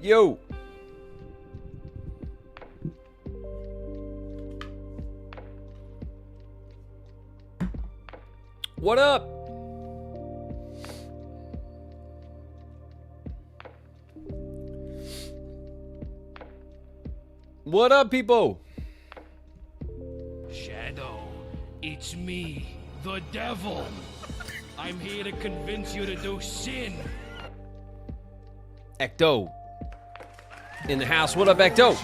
Yo. What up? What up, people? Shadow, it's me, the devil. I'm here to convince you to do sin. Ecto. In the house. What up, Ecto?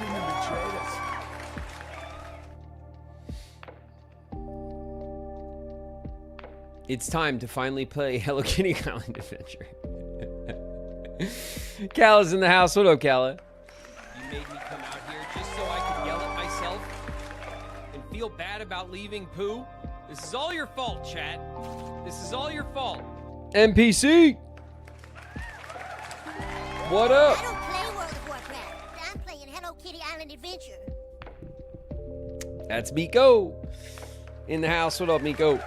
It's time to finally play Hello Kitty Island Adventure. Kala's in the house. What up, Kala? You made me come out here just so I could yell at myself and feel bad about leaving poo? This is all your fault, chat. This is all your fault. NPC! What up? I don't play World of Warcraft. I'm playing Hello Kitty Island Adventure. That's Miko. In the house. What up, Miko?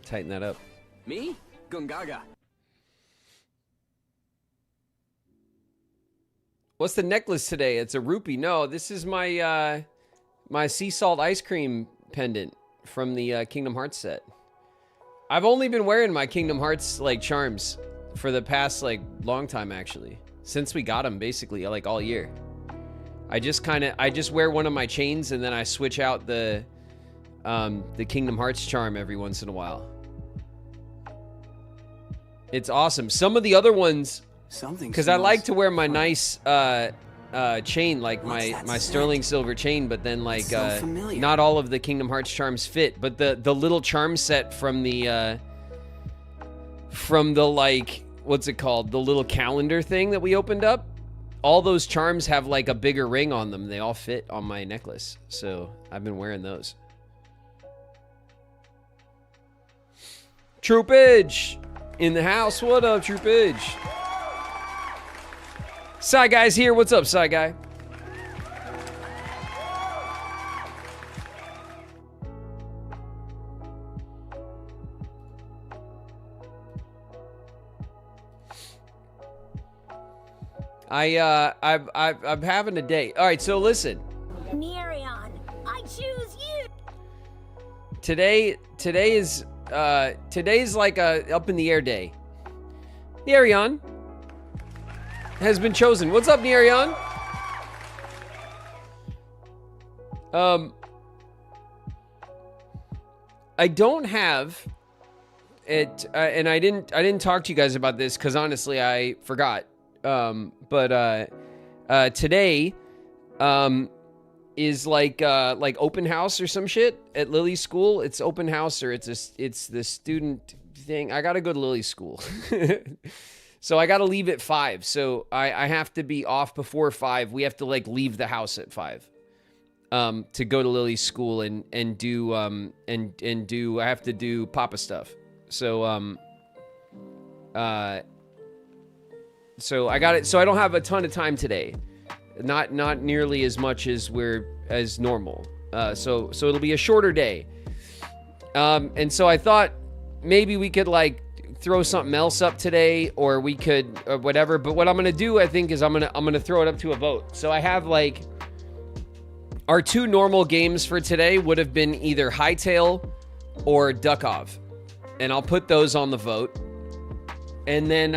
Tighten that up. Me? Gungaga. What's the necklace today? It's a rupee. No, this is my my sea salt ice cream pendant from the Kingdom Hearts set. I've only been wearing my Kingdom Hearts like charms for the past like long time actually. Since we got them basically like all year. I just wear one of my chains and then I switch out the Kingdom Hearts charm every once in a while. It's awesome. Some of the other ones, because I like to wear my nice chain, like my sterling silver chain, but then like not all of the Kingdom Hearts charms fit. But the little charm set from the like, what's it called? The little calendar thing that we opened up. All those charms have like a bigger ring on them. They all fit on my necklace. So I've been wearing those. Troopage in the house. What up, Troopage? Side Guy's here. What's up, Side Guy? I'm having a day. All right, so listen. Nerion, I choose you. Today's like a up in the air day. Nerion has been chosen. What's up, Nerion? I don't have it, and I didn't talk to you guys about this because honestly I forgot. But today is like open house or some shit at Lily's school. It's open house or it's the student thing. I gotta go to Lily's school. So I gotta leave at 5. So I have to be off before 5. We have to like leave the house at 5. To go to Lily's school and do I have to do Papa stuff. So so I got it. So I don't have a ton of time today. Not nearly as much as normal. So it'll be a shorter day. And so I thought maybe we could like throw something else up today, or we could or whatever. But what I'm gonna do, I think, is I'm gonna throw it up to a vote. So I have like our 2 normal games for today would have been either Hightail or Duckov, and I'll put those on the vote. And then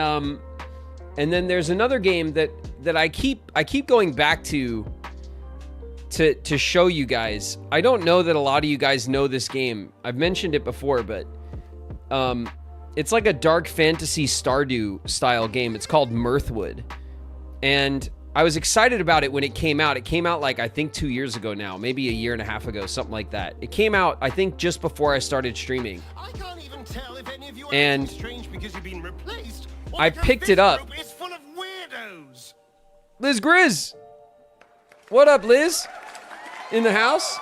there's another game that I keep going back to show you guys. I don't know that a lot of you guys know this game. I've mentioned it before, but it's like a dark fantasy Stardew style game. It's called Mirthwood. And I was excited about it when it came out. It came out like I think 2 years ago now, maybe a year and a half ago, something like that. It came out I think just before I started streaming. I can't even tell if any of you are strange because you've been replaced. I picked it up. It's full of weirdos. Liz Grizz. What up, Liz? In the house?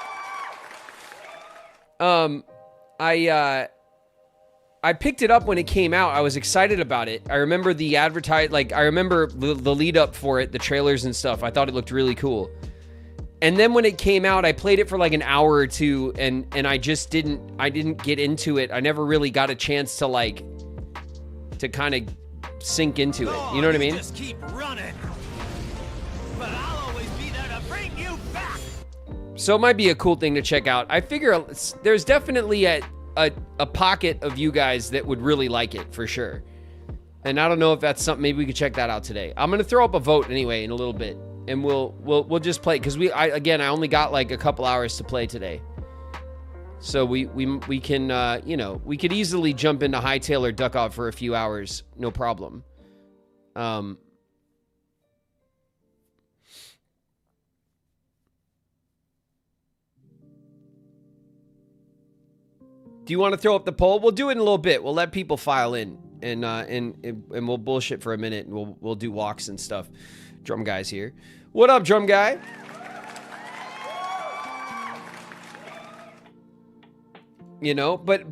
I picked it up when it came out. I was excited about it. I remember the I remember the lead up for it, the trailers and stuff. I thought it looked really cool. And then when it came out, I played it for like an hour or two, and I just didn't get into it. I never really got a chance to kind of sink into it. You know what I mean? Just keep running. But I'll always be there to bring you back. So it might be a cool thing to check out. I figure there's definitely a pocket of you guys that would really like it for sure. And I don't know if that's something, maybe we could check that out today. I'm gonna throw up a vote anyway in a little bit, and we'll just play, because I only got like a couple hours to play today. So we can you know, we could easily jump into Hightail or Duck Off for a few hours, no problem. Do you want to throw up the poll? We'll do it in a little bit. We'll let people file in, and we'll bullshit for a minute, and we'll do walks and stuff. Drum Guy's here. What up, Drum Guy? You know, but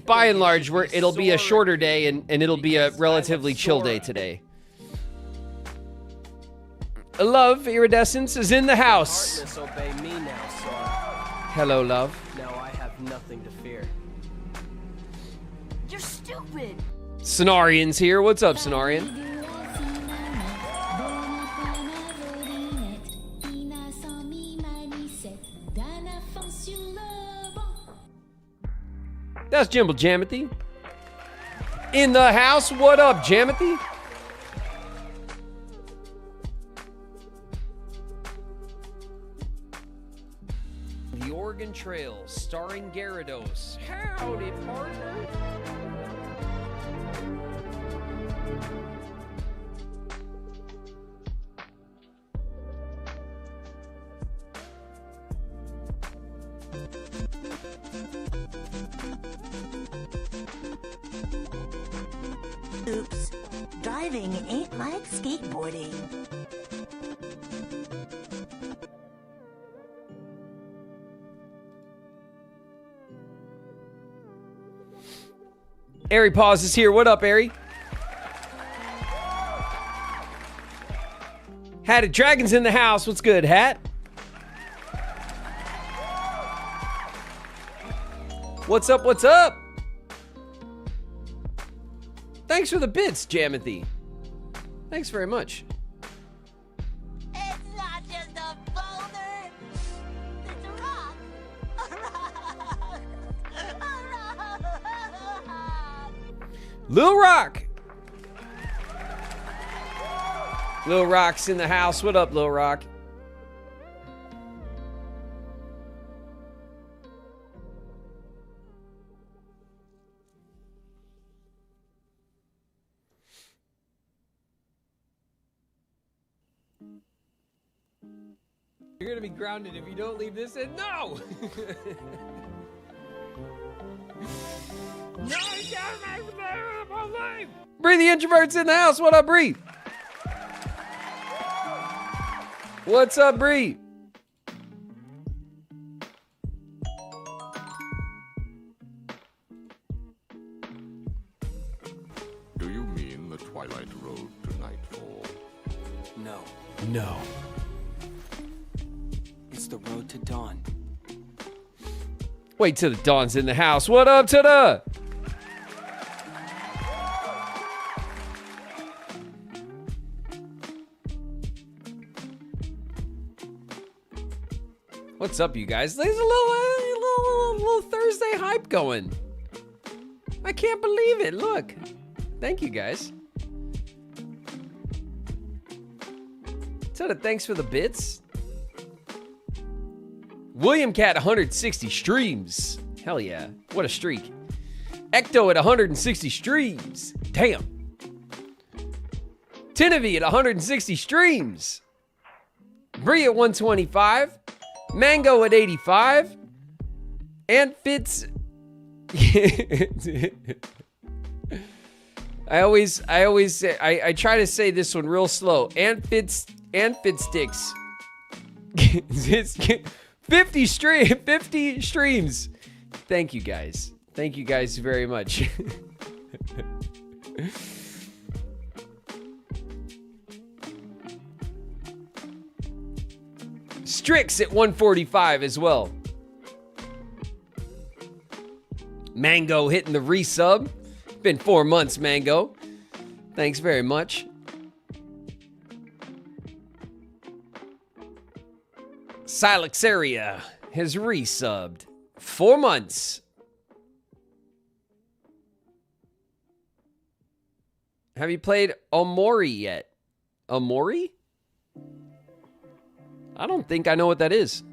by and large, it'll be a shorter day, and it'll be a relatively chill day today. Love Iridescence is in the house. Obey me now, Sora. Hello, love. Now I have nothing to fear. You're stupid. Cenarian's here. What's up, Cenarian? That's Jimble Jamothy. In the house. What up, Jamothy? The Oregon Trail, starring Gyarados. Howdy, partner. Oops. Driving ain't like skateboarding. Airy Paws is here. What up, Airy? Hatted Dragon's in the house. What's good, Hat? What's up? What's up? Thanks for the bits, Jamothy. Thanks very much. It's not just a boulder. It's a rock. A rock. A rock. Lil Rock. Lil Rock's in the house. What up, Lil Rock? You're gonna be grounded if you don't leave this in. No! No, you can't make me leave. Bree the Introvert's in the house. What up, Bree? What's up, Bree? Do you mean the Twilight Road to Nightfall? No, No. it's the road to dawn. Wait till the dawn's in the house. What up to the? What's up, you guys? There's a little Thursday hype going. I can't believe it. Look. Thank you, guys. Thanks for the bits. William Cat 160 streams. Hell yeah. What a streak. Ecto at 160 streams. Damn. Tinovy at 160 streams. Bree at 125. Mango at 85. Ant Fitz. I try to say this one real slow. Ant Fitz sticks. 50 streams. Thank you guys. Thank you guys very much. Strix at 145 as well. Mango hitting the resub. Been 4 months, Mango. Thanks very much. Silaxaria has resubbed. 4 months. Have you played Omori yet? Omori? I don't think I know what that is.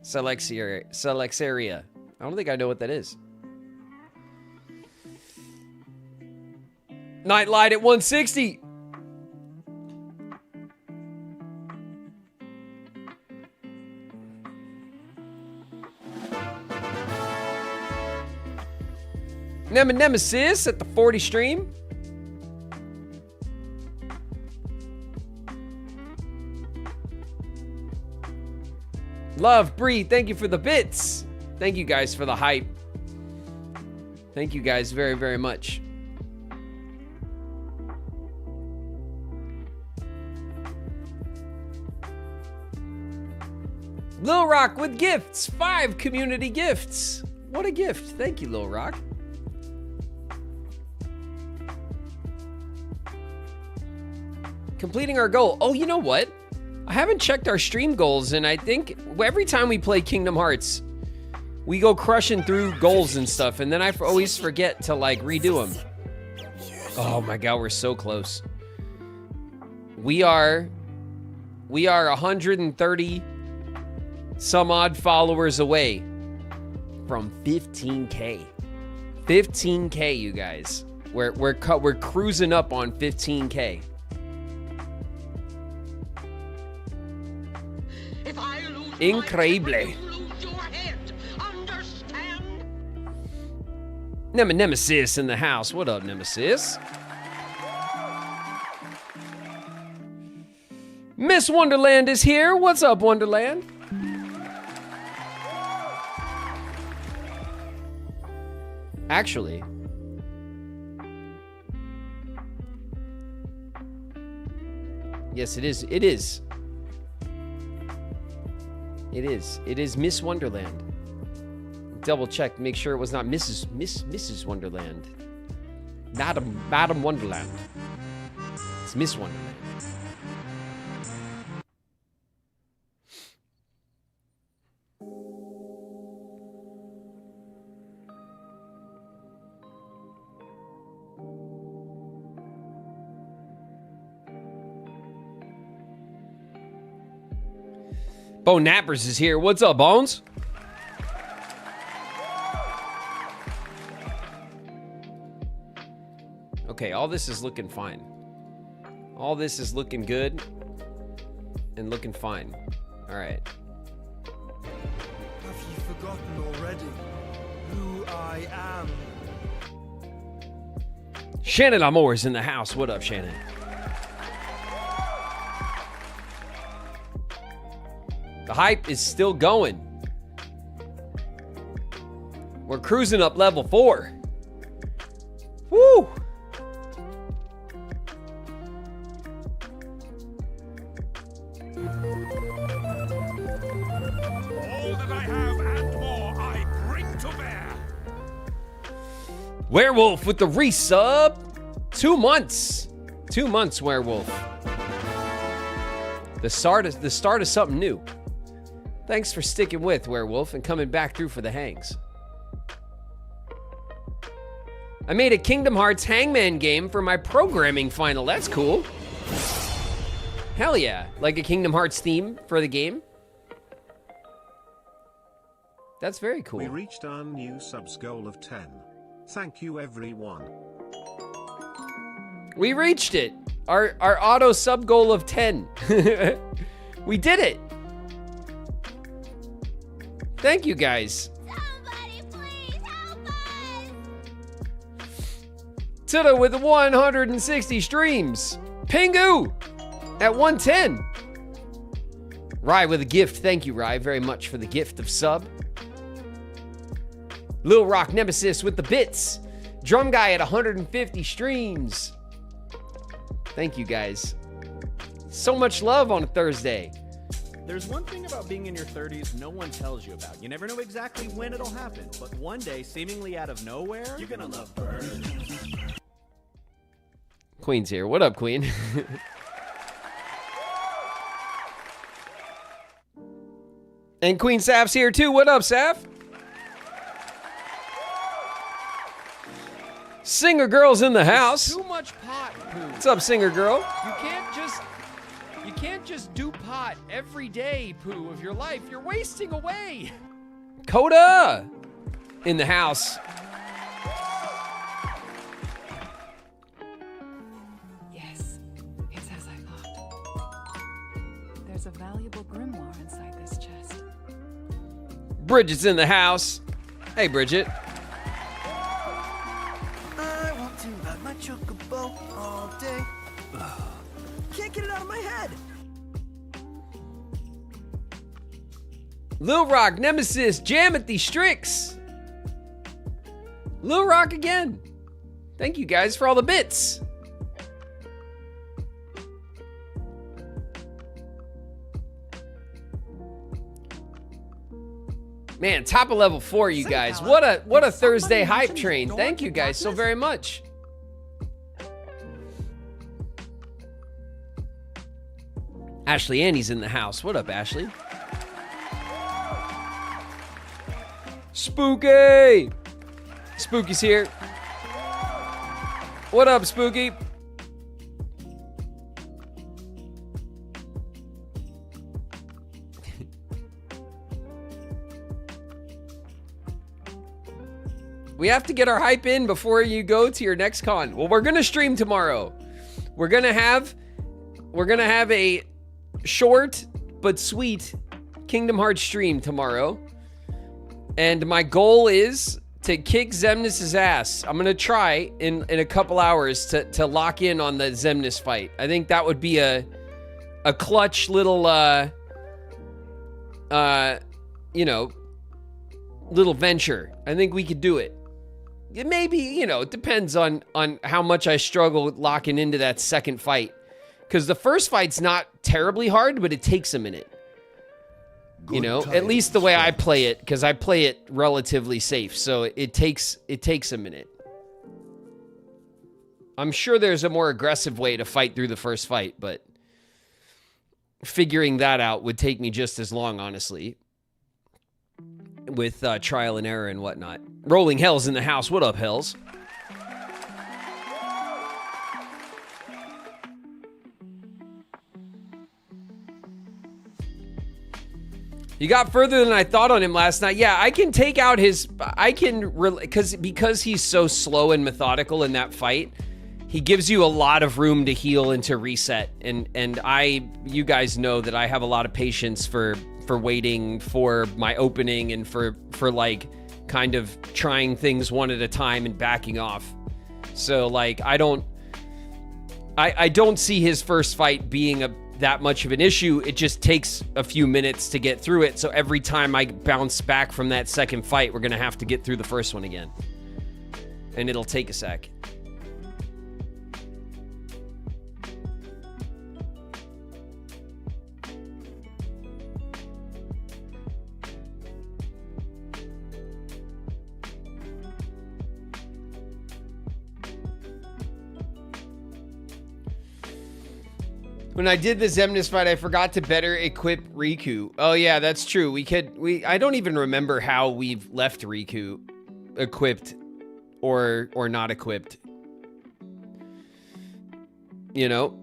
Silaxaria. I don't think I know what that is. Nightlight at 160. Nemesis at the 40 stream. Love, Bree, thank you for the bits. Thank you guys for the hype. Thank you guys very, very much. Lil Rock with gifts. 5 community gifts. What a gift. Thank you, Lil Rock. Completing our goal. Oh, you know what? I haven't checked our stream goals, and I think every time we play Kingdom Hearts, we go crushing through goals and stuff, and then I always forget to, like, redo them. Oh my god, we're so close. We are 130 some odd followers away from 15K. 15K, you guys. We're cruising up on 15K. Increíble. Nemesis in the house. What up, Nemesis? Miss Wonderland is here. What's up, Wonderland? Actually, yes, it is. It is. It is. It is Miss Wonderland. Double check, make sure it was not Mrs. Wonderland. Madam Wonderland. It's Miss Wonderland. Bone Nappers is here. What's up, Bones? Okay, all this is looking fine. All this is looking good and looking fine. All right. Have you forgotten already who I am? Shannon Amore is in the house. What up, Shannon? The hype is still going. We're cruising up level 4. Woo! All that I have and more I bring to bear. Werewolf with the resub. 2 months. 2 months, Werewolf. The start of something new. Thanks for sticking with, Werewolf, and coming back through for the hangs. I made a Kingdom Hearts Hangman game for my programming final. That's cool. Hell yeah. Like a Kingdom Hearts theme for the game. That's very cool. We reached our new subs goal of 10. Thank you, everyone. We reached it. Our auto sub goal of 10. We did it. Thank you, guys. Somebody please help us! Tutta with 160 streams. Pingu at 110. Rye with a gift. Thank you, Rye, very much for the gift of sub. Lil Rock Nemesis with the bits. Drum Guy at 150 streams. Thank you guys. So much love on a Thursday. There's one thing about being in your 30s no one tells you about. You never know exactly when it'll happen, but one day, seemingly out of nowhere, you're gonna love birds. Queen's here. What up, Queen? And Queen Saf's here too. What up, Saf? Singer Girl's in the house. Too much pot, Pooh. What's up, Singer Girl? You can't just do pot every day, Pooh, of your life. You're wasting away. Coda in the house. Yes, it's as I thought. There's a valuable grimoire inside this chest. Bridget's in the house. Hey, Bridget. I want to ride my chocobo all day. Can't get it out of my head. Lil Rock Nemesis, Jamothy Strix. Lil Rock again. Thank you guys for all the bits. Man, top of level 4, you guys. What a Thursday hype train. Thank you guys so very much. Ashley Annie's in the house. What up, Ashley? Spooky! Spooky's here. What up, Spooky? We have to get our hype in before you go to your next con. Well, we're gonna stream tomorrow. We're gonna have a short but sweet Kingdom Hearts stream tomorrow. And my goal is to kick Xemnas' ass. I'm gonna try in a couple hours to lock in on the Xemnas fight. I think that would be a clutch little little venture. I think we could do it. It maybe, it depends on how much I struggle with locking into that second fight. Because the first fight's not terribly hard, but it takes a minute. At least the way I play it, because I play it relatively safe, so it takes a minute. I'm sure there's a more aggressive way to fight through the first fight, but figuring that out would take me just as long, honestly, with trial and error and whatnot. Rolling Hell's in the house. What up, Hells? You got further than I thought on him last night. Yeah, I can take out his... because he's so slow and methodical in that fight, he gives you a lot of room to heal and to reset. And you guys know that I have a lot of patience for waiting for my opening and for like kind of trying things one at a time and backing off. So like I don't see his first fight being that much of an issue. It just takes a few minutes to get through it. So every time I bounce back from that second fight, we're gonna have to get through the first one again. And it'll take a sec. When I did the Xemnas fight, I forgot to better equip Riku. Oh yeah, that's true. I don't even remember how we've left Riku equipped or not equipped. Can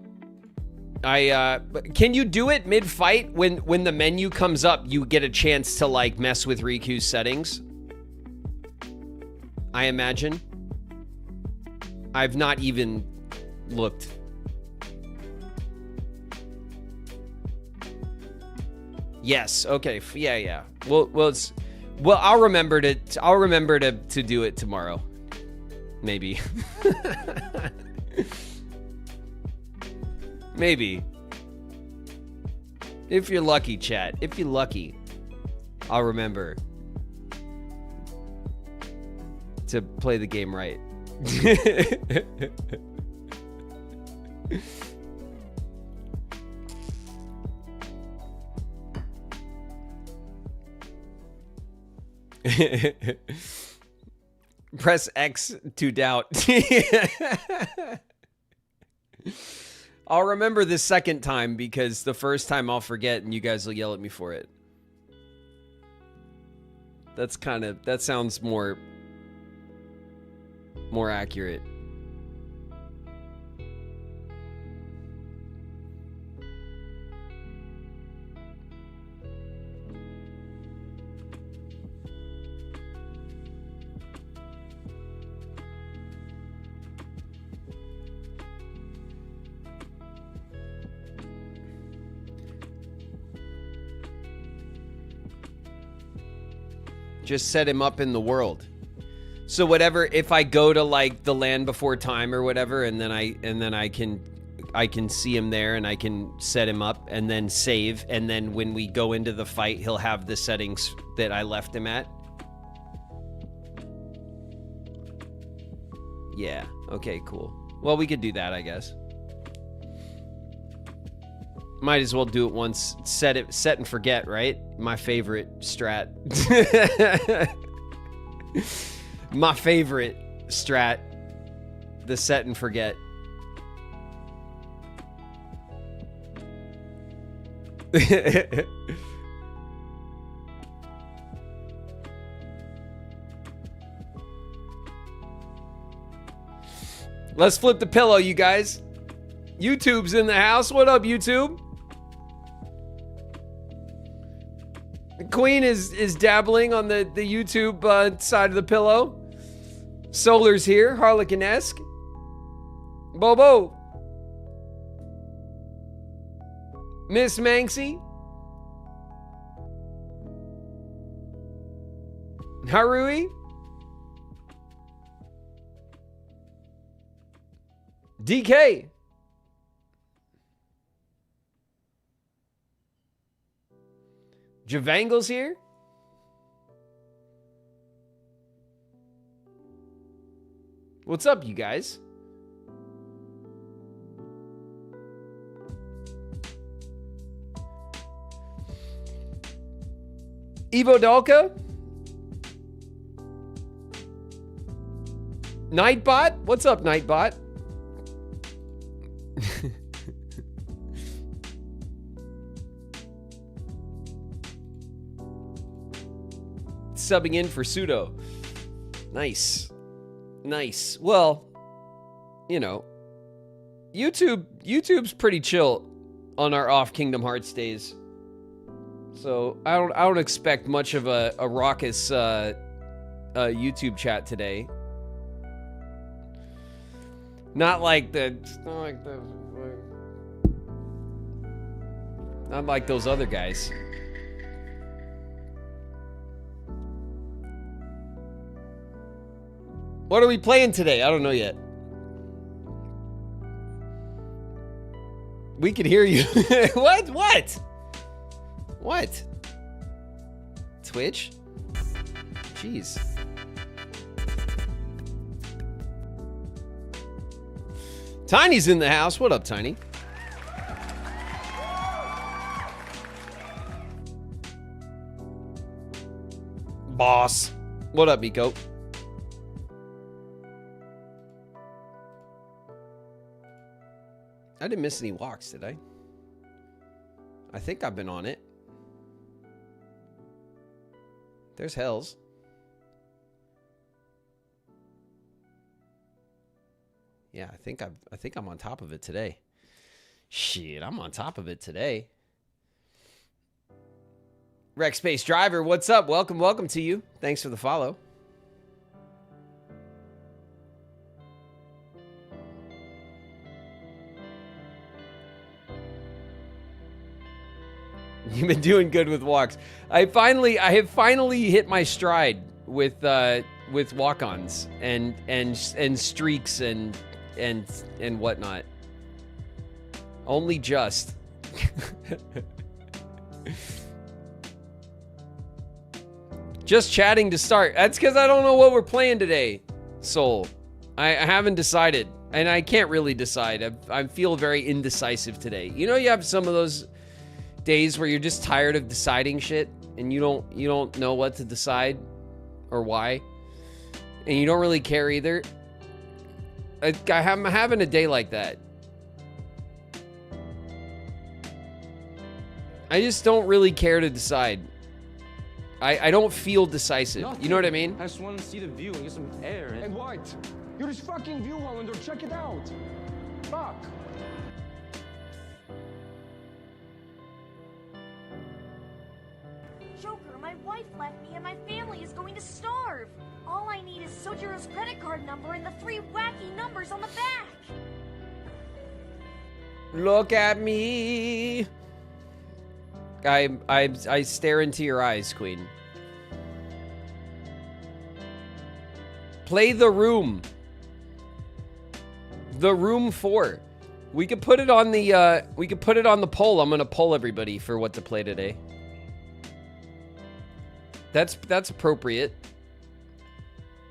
you do it mid-fight when the menu comes up, you get a chance to like mess with Riku's settings? I imagine. I've not even looked. Yes. Okay. Yeah. Well, I'll remember to do it tomorrow. Maybe. Maybe. If you're lucky, chat. If you're lucky, I'll remember. to play the game right. Press X to doubt. I'll remember the second time because the first time I'll forget and you guys will yell at me for it. That sounds more accurate. Just set him up in the world. So whatever, if I go to like the land before time or whatever, and then I can see him there and I can set him up and then save, and then when we go into the fight, he'll have the settings that I left him at. Yeah. Okay, cool. Well, we could do that, I guess. Might as well do it once. Set and forget, right? My favorite strat. My favorite strat. The set and forget. Let's flip the pillow, you guys. YouTube's in the house. What up, YouTube? Queen is dabbling on the YouTube side of the pillow. Solar's here, Harlequin-esque. Bobo. Miss Manxie. Harui. DK. Javangle's here. What's up, you guys? Evo Dalka? Nightbot? What's up, Nightbot? Subbing in for Pseudo. Nice. Nice. Well, you know, YouTube's pretty chill on our off Kingdom Hearts days. So I don't expect much of a raucous YouTube chat today. Not like those other guys. What are we playing today? I don't know yet. We can hear you. What? What? Twitch? Jeez. Tiny's in the house. What up, Tiny? Boss. What up, Miko? I didn't miss any walks, did I? I think I've been on it. There's Hells. Yeah, I think I'm on top of it today. Shit, I'm on top of it today. Rex Space Driver, what's up? Welcome to you. Thanks for the follow. You've been doing good with walks. I have finally hit my stride with walk-ons and streaks and whatnot. Only just. Just chatting to start. That's because I don't know what we're playing today, Soul. I haven't decided, and I can't really decide. I feel very indecisive today. You know, you have some of those days where you're just tired of deciding shit, and you don't know what to decide or why, and you don't really care either. I'm having a day like that. I just don't really care to decide. I don't feel decisive. You know what I mean? I just want to see the view and get some air. Hey, White, you're this fucking view, Hollander. Check it out. Fuck. Joker, my wife left me and my family is going to starve. All I need is Sojiro's credit card number and the 3 wacky numbers on the back. Look at me. I stare into your eyes, Queen. Play The Room. The Room 4. We could put it on the poll. I'm gonna poll everybody for what to play today. That's appropriate.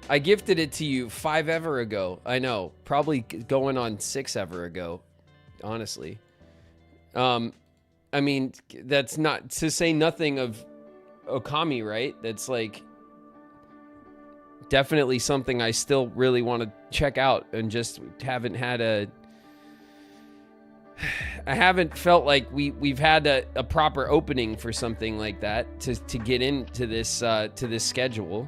I gifted it to you 5 ever ago. I know, probably going on 6 ever ago, honestly. I mean, that's not to say nothing of Okami, right? That's like definitely something I still really want to check out, and just haven't had I haven't felt like we've had a proper opening for something like that to get into this to this schedule.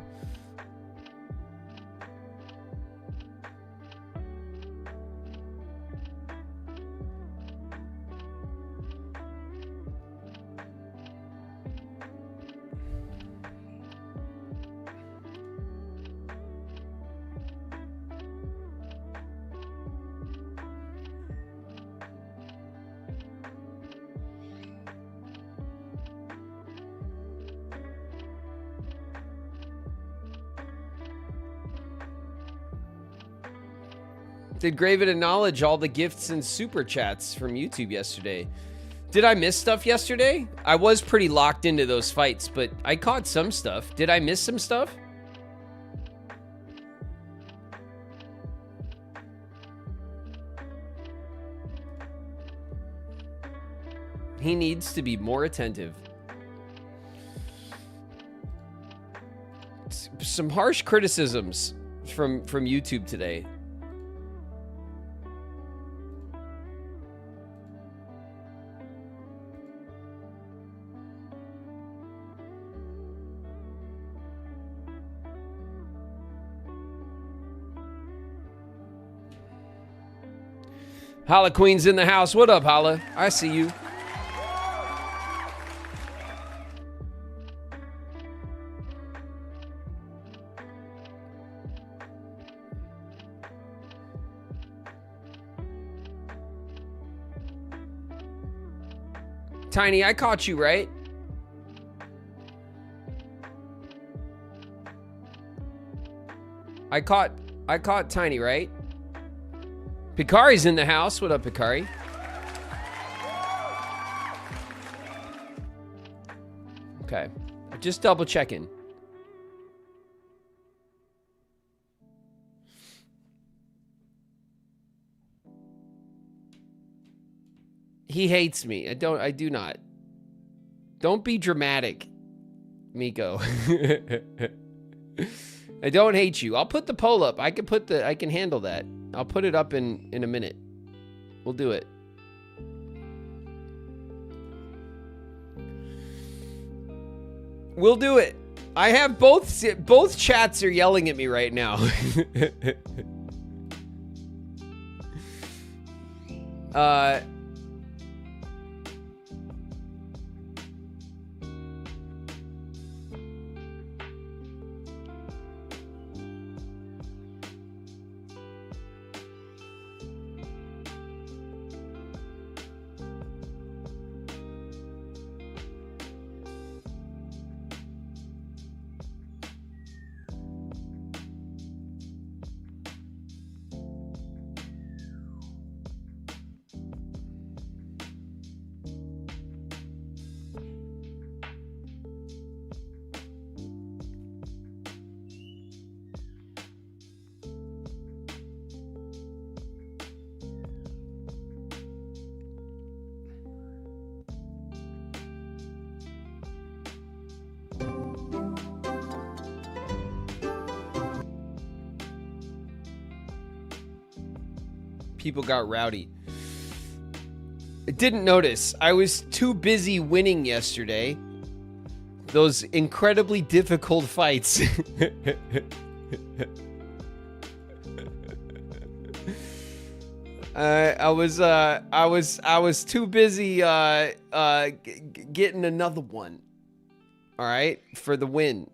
Did Graven acknowledge all the gifts and super chats from YouTube yesterday? Did I miss stuff yesterday? I was pretty locked into those fights, but I caught some stuff. Did I miss some stuff? He needs to be more attentive. Some harsh criticisms from YouTube today. Holla Queen's in the house. What up, Holla? I see you. Tiny, I caught you, right? I caught Tiny, right? Picari's in the house. What up, Picari? Okay. Just double checking. He hates me. I do not. Don't be dramatic, Miko. I don't hate you. I'll put the poll up. I can handle that. I'll put it up in a minute. We'll do it. We'll do it. I have both chats are yelling at me right now. People got rowdy. I didn't notice. I was too busy winning yesterday. Those incredibly difficult fights. I was too busy getting another one. All right, for the win,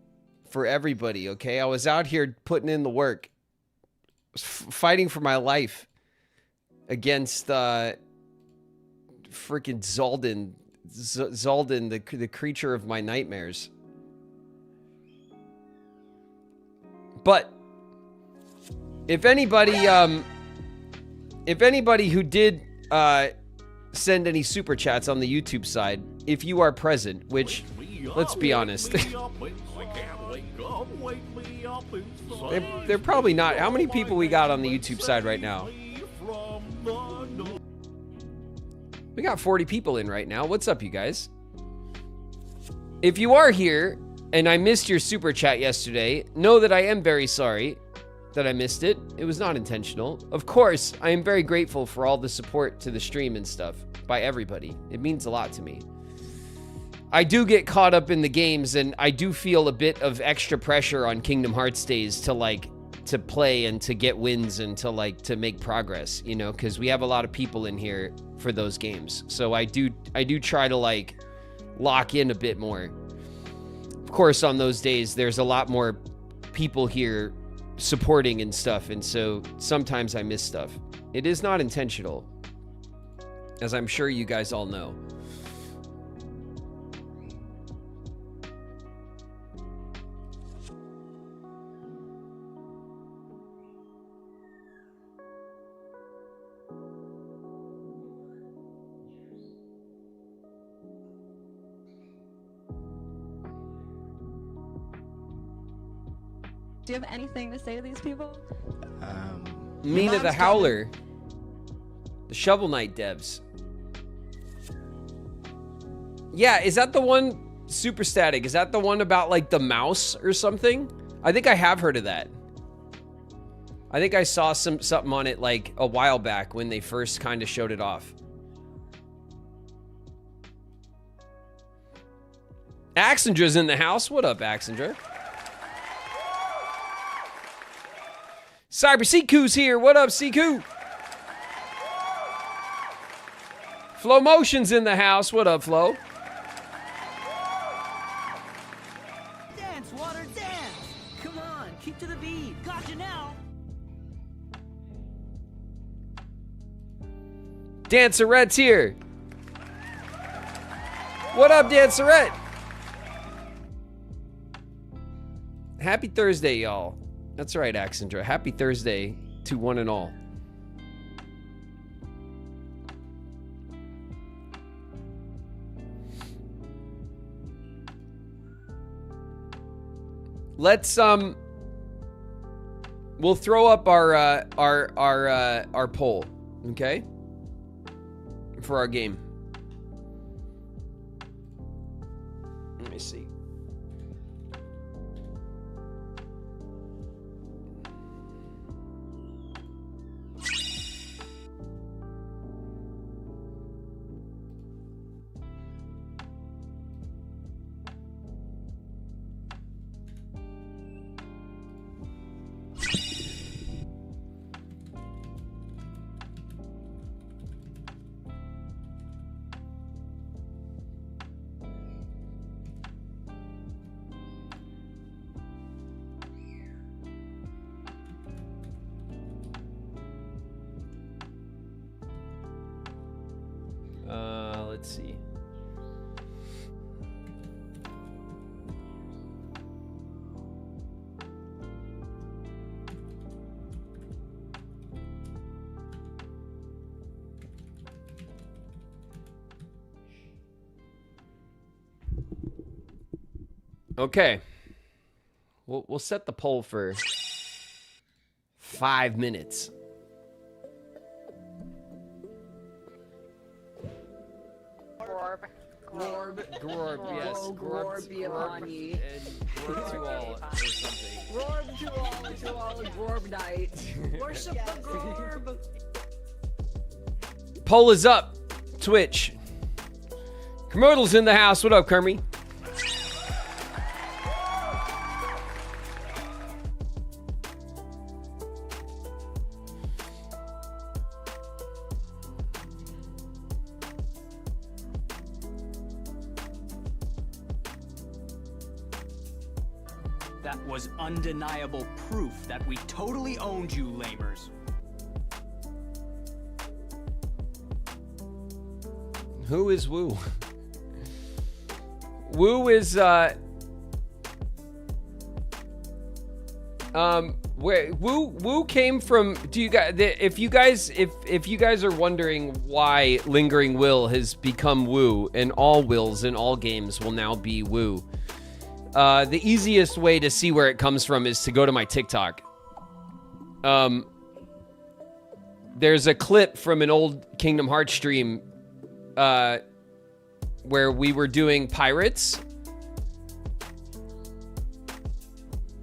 for everybody. Okay, I was out here putting in the work, fighting for my life against freaking Zaldin, the creature of my nightmares. But if anybody who did send any super chats on the YouTube side, if you are present, which, let's be honest, they're probably not. How many people we got on the YouTube side right now? We got 40 people in right now. What's up, you guys? If you are here and I missed your super chat yesterday, know that I am very sorry that I missed it. It was not intentional. Of course, I am very grateful for all the support to the stream and stuff by everybody. It means a lot to me. I do get caught up in the games, and I do feel a bit of extra pressure on Kingdom Hearts days to play and to get wins and to make progress, you know, because we have a lot of people in here for those games. So I do try to lock in a bit more. Of course, on those days, there's a lot more people here supporting and stuff, and so sometimes I miss stuff. It is not intentional, as I'm sure you guys all know. Do you have anything to say to these people? Mina the Howler. The Shovel Knight devs. Yeah, is that the one, Super Static? Is that the one about the mouse or something? I think I have heard of that. I think I saw something on it a while back when they first kind of showed it off. Axandra's in the house. What up, Axandra? Cyber Siku's here. What up, Siku? Flow Motion's in the house. What up, Flo? Dance, water, dance! Come on, keep to the beat. Gotcha now. Dancerette's here. What up, Dancerette? Happy Thursday, y'all. That's right, Axandra. Happy Thursday to one and all. Let's we'll throw up our poll, okay? For our game. Let me see. Let's see. Okay. We'll set the poll for 5 minutes. Gorb, yes. Gorb Giovanni. And Gorb to all, or something. Gorb to all, Gorb night. Worship the Gorb. Poll is up. Twitch. Kermodal's in the house. What up, Kermie? That was undeniable proof that we totally owned you, lamers. Who is Woo? Woo is where Woo came from. Do you guys, if you guys are wondering why Lingering Will has become Woo, and all wills in all games will now be Woo, the easiest way to see where it comes from is to go to my TikTok. There's a clip from an old Kingdom Hearts stream where we were doing pirates.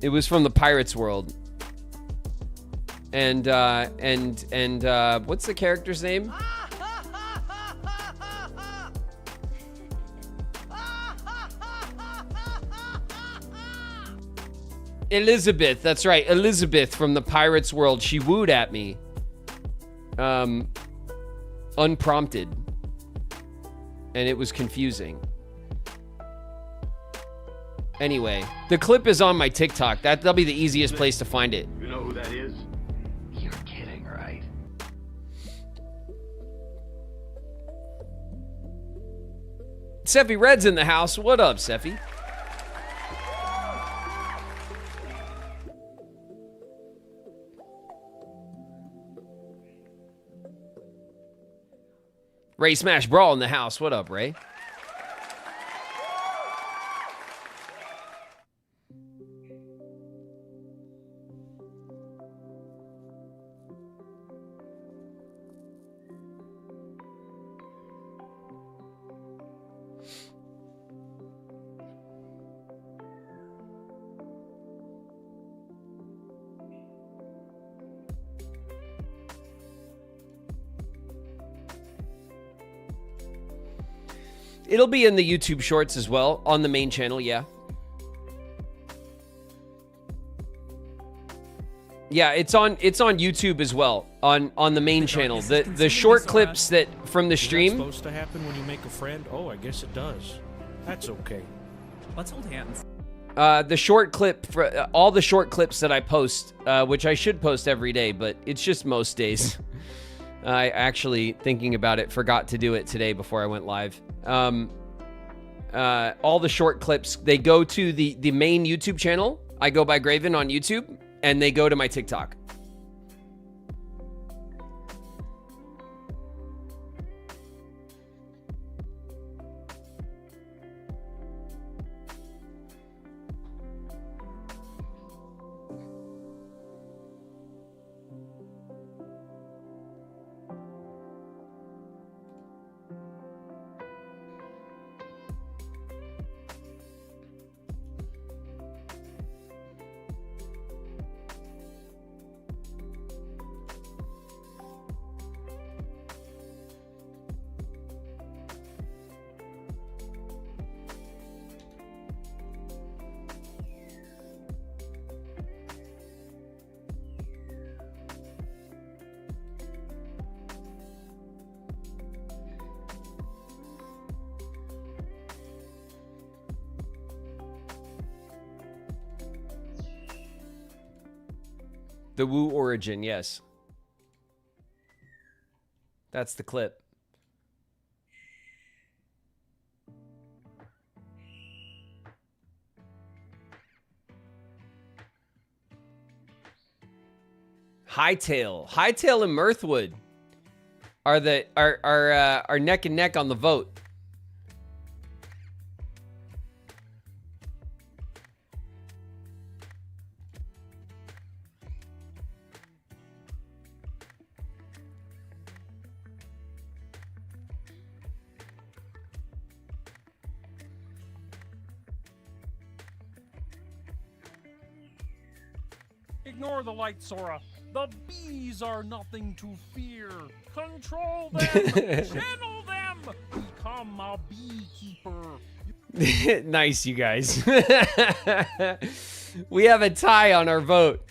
It was from the Pirates world. And what's the character's name? Elizabeth, that's right. Elizabeth from the Pirates world. She wooed at me. Unprompted. And it was confusing. Anyway, the clip is on my TikTok. That'll be the easiest place to find it. You know who that is? You're kidding, right? Seffi Red's in the house. What up, Seffi? Ray Smash Brawl in the house. What up, Ray? It'll be in the YouTube shorts as well, on the main channel, yeah. Yeah, it's on YouTube as well, on the main channel. The short clips that from the stream. Is that supposed to happen when you make a friend? Oh, I guess it does. That's okay. Let's hold hands. The short clip for all the short clips that I post, which I should post every day, but it's just most days. I actually, thinking about it, forgot to do it today before I went live. All the short clips, they go to the main YouTube channel. I go by Graven on YouTube, and they go to my TikTok. The Woo origin, yes. That's the clip. Hightail and Mirthwood are neck and neck on the vote. Ignore the light, Sora. The bees are nothing to fear. Control them. Channel them. Become a beekeeper. Nice, you guys. We have a tie on our vote.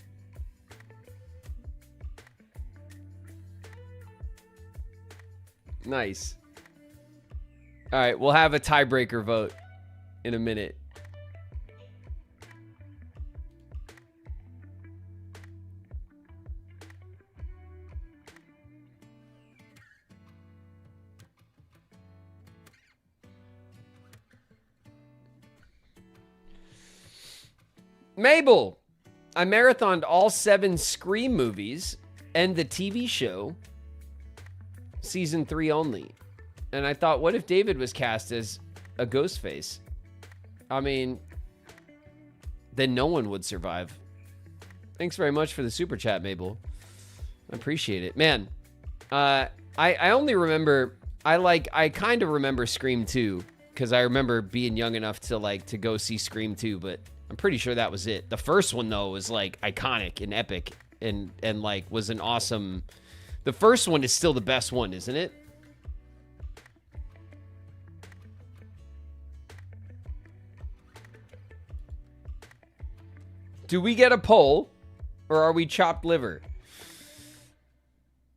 Nice. All right, we'll have a tiebreaker vote in a minute. Mabel, I marathoned all 7 Scream movies and the TV show, season 3 only. And I thought, what if David was cast as a Ghostface? I mean, then no one would survive. Thanks very much for the super chat, Mabel. I appreciate it. Man, I only remember, I kind of remember Scream 2, because I remember being young enough to go see Scream 2, but I'm pretty sure that was it. The first one, though, was, like, iconic and epic and like, was an awesome... The first one is still the best one, isn't it? Do we get a poll, or are we chopped liver?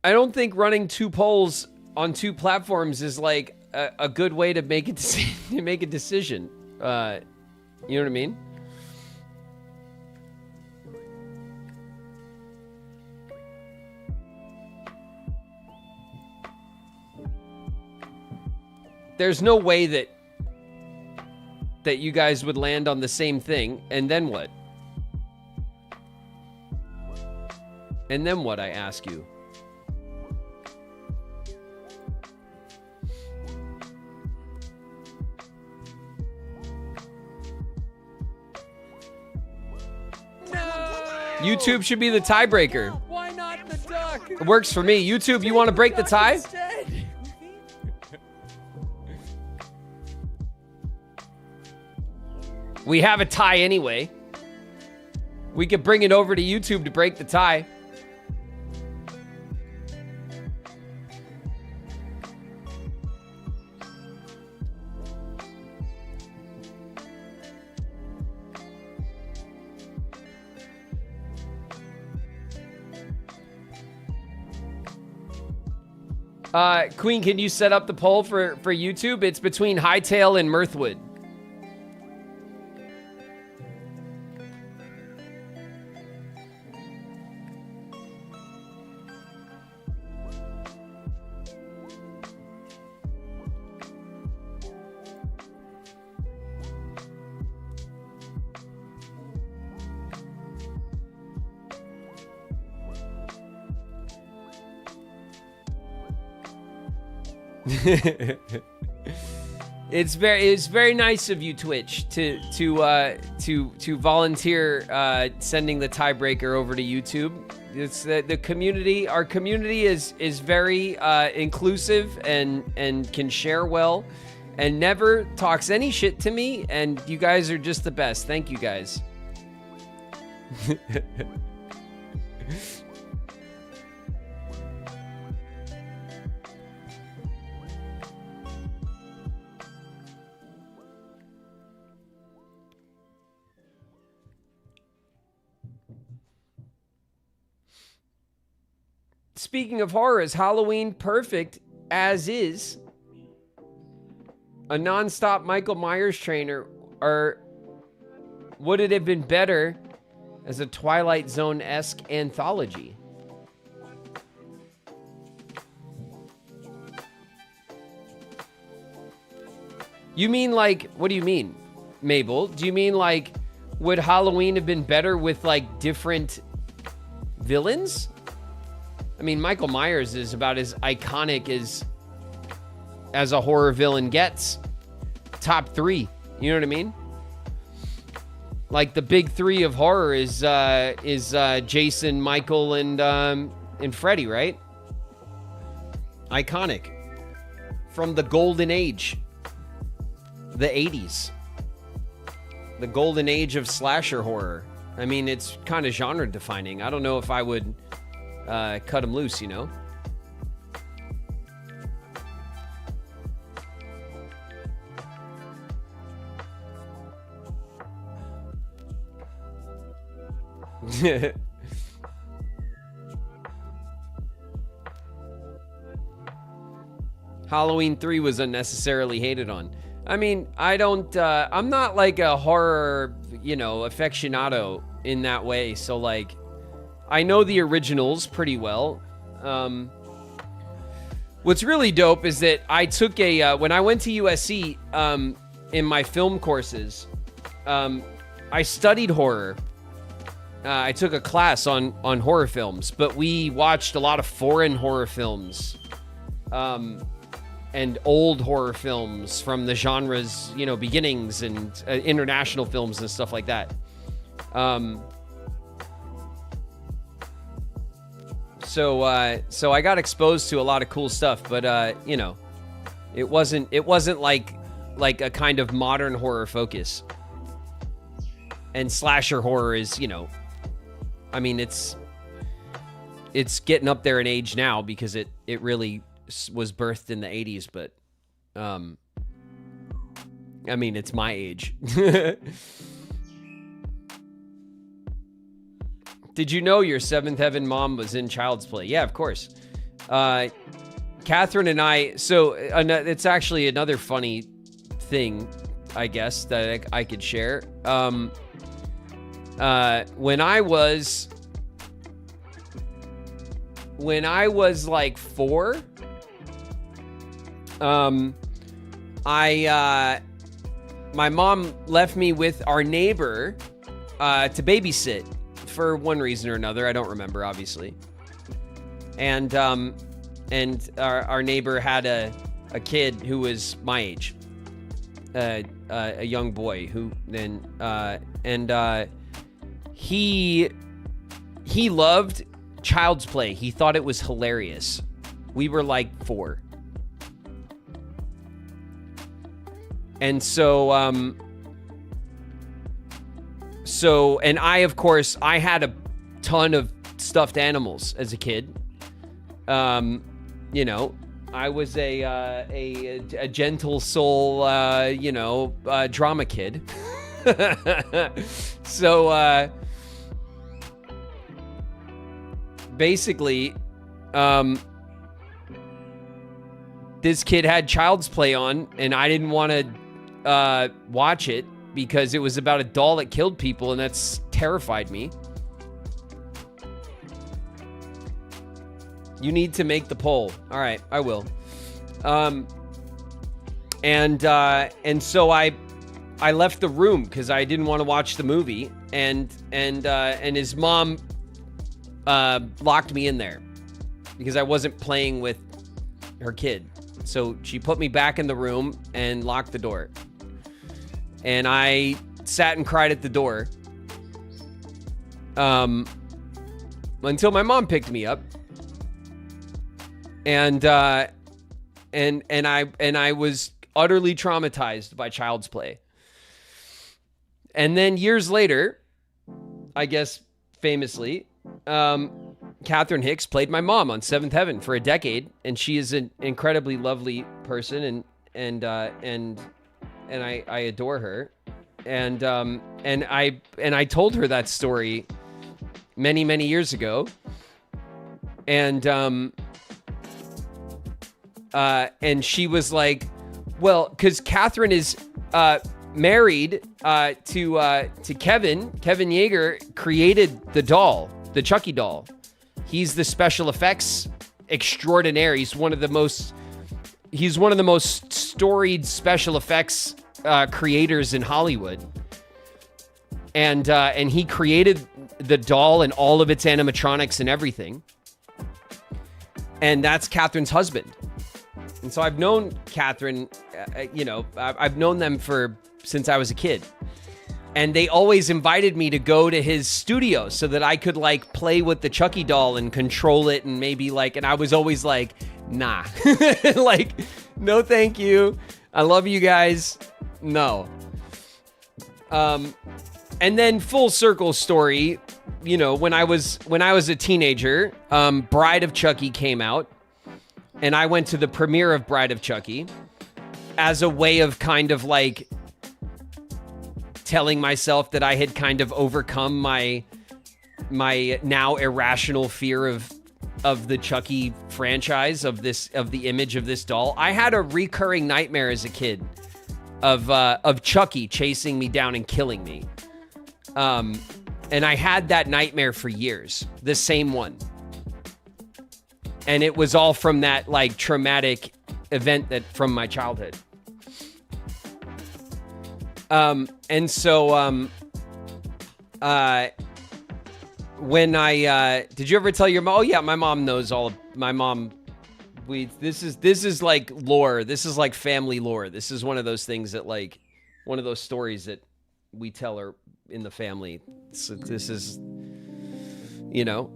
I don't think running 2 polls on 2 platforms is, like, a good way to make a decision. You know what I mean? There's no way that you guys would land on the same thing, and then what? And then what, I ask you? YouTube should be the tiebreaker. Why not the duck? It works for me. YouTube, you want to break the tie? We have a tie anyway. We could bring it over to YouTube to break the tie. Queen, can you set up the poll for YouTube? It's between Hightail and Mirthwood. It's very nice of you, Twitch, to volunteer sending the tiebreaker over to YouTube. It's the community. Our community is very inclusive and can share well, and never talks any shit to me. And you guys are just the best. Thank you, guys. Speaking of horror, is Halloween perfect as is? A non-stop Michael Myers trainer, or would it have been better as a Twilight Zone-esque anthology? You mean like, what do you mean, Mabel? Do you mean like, would Halloween have been better with like different villains? I mean, Michael Myers is about as iconic as a horror villain gets. Top 3. You know what I mean? Like the big 3 of horror is Jason, Michael, and Freddy, right? Iconic. From the golden age. The 80s. The golden age of slasher horror. I mean, it's kind of genre defining. I don't know if I would cut him loose, you know? Halloween 3 was unnecessarily hated on. I mean, I'm not like a horror, you know, aficionado in that way. So like, I know the originals pretty well. What's really dope is that I took when I went to USC, in my film courses, I studied horror. I took a class on horror films, but we watched a lot of foreign horror films. And old horror films from the genre's, you know, beginnings, and international films and stuff like that. So I got exposed to a lot of cool stuff, but you know, it wasn't like a kind of modern horror focus. And slasher horror is, you know, I mean, it's getting up there in age now because it really was birthed in the 80s, but I mean, it's my age. Did you know your Seventh Heaven mom was in Child's Play? Yeah, of course. Catherine and I, so it's actually another funny thing, I guess, that I could share. When I was like 4, my mom left me with our neighbor to babysit for one reason or another. I don't remember, obviously. And our neighbor had a kid who was my age, a young boy who then he loved Child's Play. He thought it was hilarious. We were like 4. And so and I, of course, I had a ton of stuffed animals as a kid. You know, I was a gentle soul, you know, drama kid. So, basically, this kid had Child's Play on, and I didn't want to watch it because it was about a doll that killed people, and that's terrified me. You need to make the poll. All right, I will. And so I left the room because I didn't want to watch the movie, and his mom locked me in there because I wasn't playing with her kid. So she put me back in the room and locked the door. And I sat and cried at the door until my mom picked me up. And I was utterly traumatized by Child's Play. And then years later, I guess famously, Catherine Hicks played my mom on Seventh Heaven for a decade, and she is an incredibly lovely person, and I adore her, and I told her that story many years ago, and she was like, well, because Catherine is married to Kevin Yeager, created the doll, the Chucky doll. He's the special effects extraordinaire. He's one of the most storied special effects creators in Hollywood. And he created the doll and all of its animatronics and everything. And that's Catherine's husband. And so I've known Catherine, you know, I've known them since I was a kid. And they always invited me to go to his studio so that I could like play with the Chucky doll and control it, and maybe like, and I was always like, nah, like, no, thank you. I love you guys. No. And then full circle story, you know, when I was a teenager, Bride of Chucky came out, and I went to the premiere of Bride of Chucky as a way of kind of like telling myself that I had kind of overcome my now irrational fear of the Chucky franchise, of the image of this doll. I had a recurring nightmare as a kid of Chucky chasing me down and killing me. And I had that nightmare for years, the same one. And it was all from that like traumatic event that from my childhood. And so, when did you ever tell your mom? Oh yeah, my mom knows all of my mom. This is like lore. This is like family lore. This is one of those things that like, one of those stories that we tell her in the family. So this is, you know,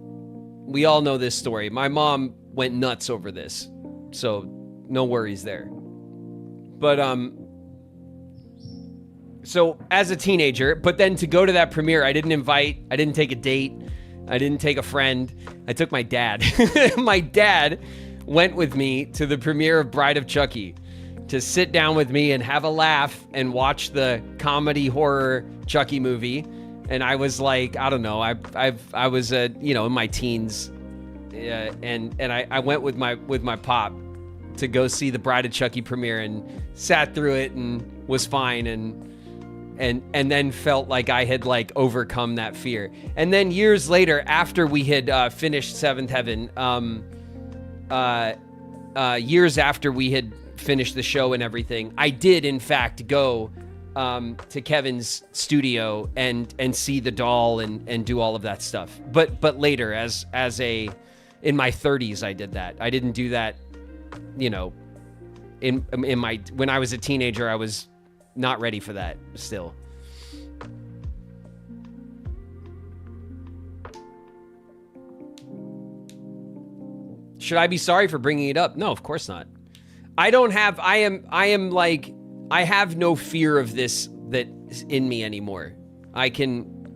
we all know this story. My mom went nuts over this, so no worries there. But, so as a teenager, but then to go to that premiere, I didn't take a date. I didn't take a friend. I took my dad. My dad went with me to the premiere of Bride of Chucky to sit down with me and have a laugh and watch the comedy horror Chucky movie. And I was like, I don't know, I was you know, in my teens, and I went with my pop to go see the Bride of Chucky premiere and sat through it and was fine and then felt like I had like overcome that fear. And then years later, after we had finished Seventh Heaven, years after we had finished the show and everything, I did in fact go to Kevin's studio and see the doll and do all of that stuff. But later, as in my 30s, I did that. I didn't do that, you know, when I was a teenager. I was not ready for that still. Should I be sorry for bringing it up? No, of course not. I have no fear of this that's in me anymore. I can,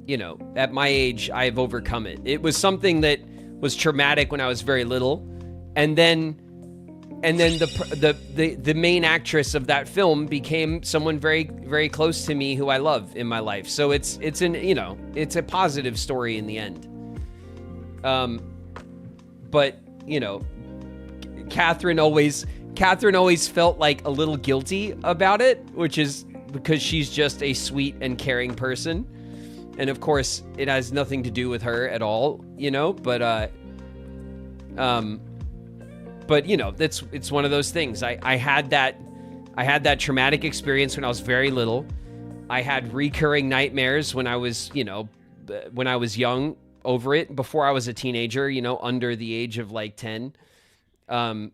you know, at my age, I've overcome it. It was something that was traumatic when I was very little. And then the main actress of that film became someone very, very close to me who I love in my life. So it's a positive story in the end. But you know, Catherine always felt like a little guilty about it, which is because she's just a sweet and caring person. And of course it has nothing to do with her at all, you know, but you know, it's one of those things. I had that traumatic experience when I was very little. I had recurring nightmares when I was, you know, when I was young over it, before I was a teenager, you know, under the age of like 10. And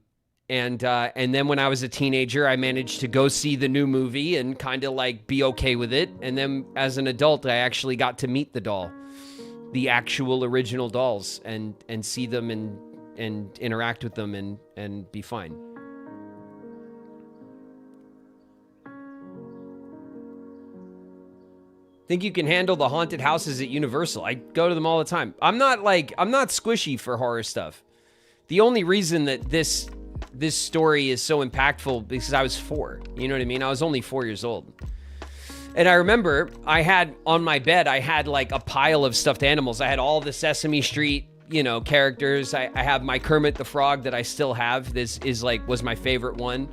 then when I was a teenager, I managed to go see the new movie and kind of like be okay with it. And then as an adult, I actually got to meet the doll, the actual original dolls, and see them and interact with them and be fine. Think you can handle the haunted houses at Universal? I go to them all the time. I'm not squishy for horror stuff. The only reason that this story is so impactful because I was 4. You know what I mean? I was only 4 years old. And I remember I had on my bed, I had like a pile of stuffed animals. I had all the Sesame Street, you know, characters. I have my Kermit the Frog that I still have. This is like, was my favorite one.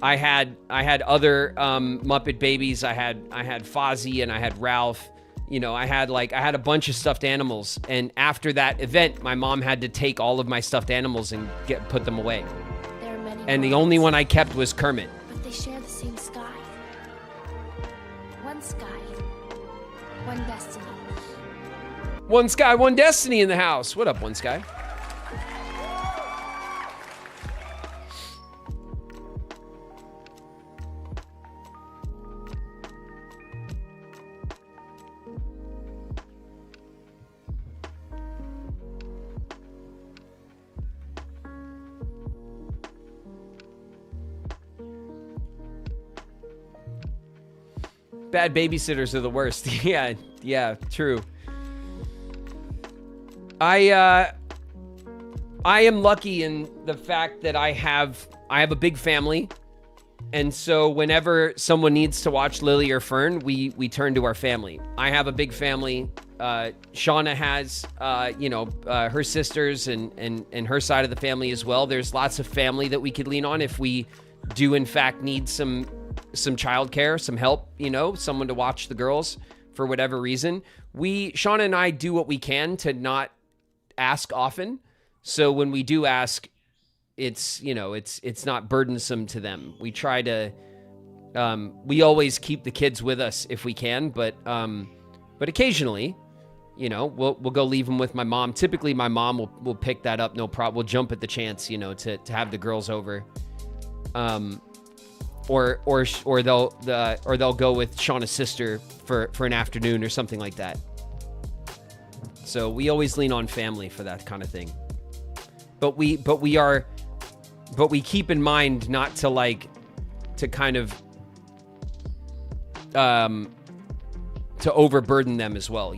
I had other Muppet babies. I had Fozzie and I had Ralph. You know, I had a bunch of stuffed animals. And after that event, my mom had to take all of my stuffed animals and put them away. There are many And the worlds, only one I kept was Kermit. but they share the same sky. One sky, one destiny. One Sky, One Destiny in the house. What up, One Sky? Bad babysitters are the worst. Yeah, true. I am lucky in the fact that I have a big family. And so whenever someone needs to watch Lily or Fern, we turn to our family. I have a big family. Shauna has, her sisters and her side of the family as well. There's lots of family that we could lean on if we do in fact need some childcare, some help, someone to watch the girls for whatever reason. Shauna and I do what we can to not ask often. So when we do ask, it's not burdensome to them. We try to, we always keep the kids with us if we can, but occasionally, we'll go leave them with my mom. Typically my mom will pick that up. No problem. We'll jump at the chance, to have the girls over. Or they'll go with Shauna's sister for an afternoon or something like that. So we always lean on family for that kind of thing. But we keep in mind not to to kind of to overburden them as well,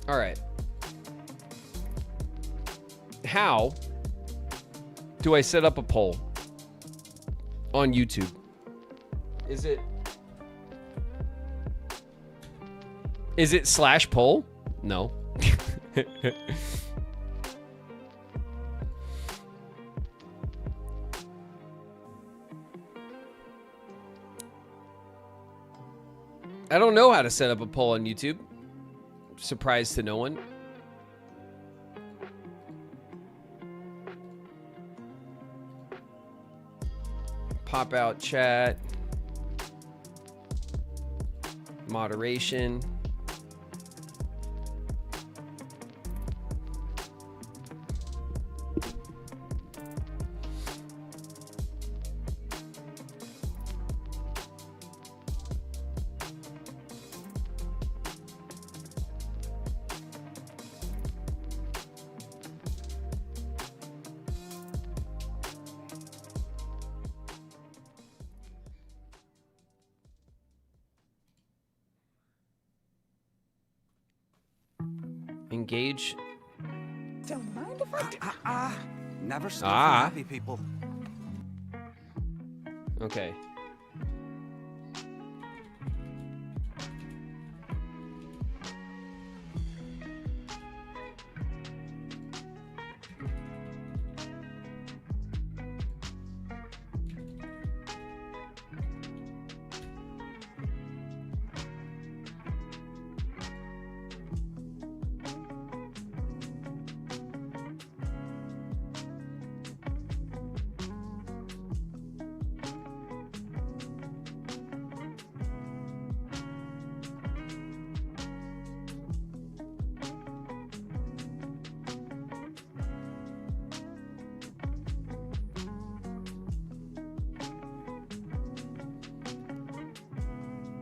All right. How do I set up a poll on YouTube? Is it /poll? No. I don't know how to set up a poll on YouTube. Surprise to no one. Pop out chat. Moderation. Engage. Don't mind if I do. Never stop for happy people. Okay.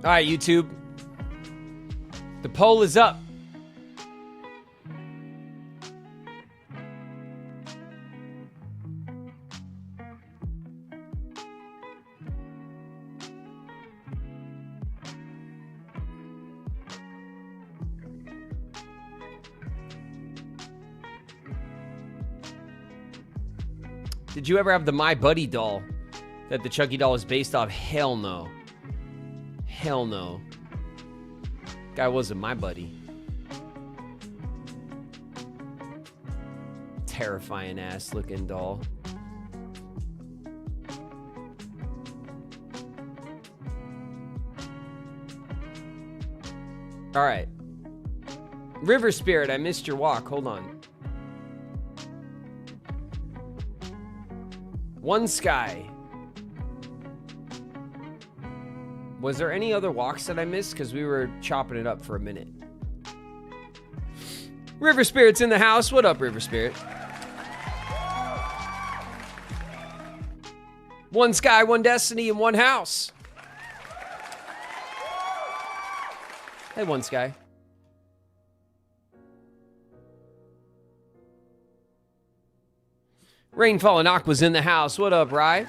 All right, YouTube. The poll is up. Did you ever have the My Buddy doll that the Chucky doll is based off? Hell no. Hell no. Guy wasn't my buddy. Terrifying ass looking doll. All right. River Spirit, I missed your walk. Hold on. One Sky. Was there any other walks that I missed? Because we were chopping it up for a minute. River Spirit's in the house. What up, River Spirit? One Sky, one Destiny, and one house. Hey, One Sky. Rainfall and Aqua's in the house. What up, Rye?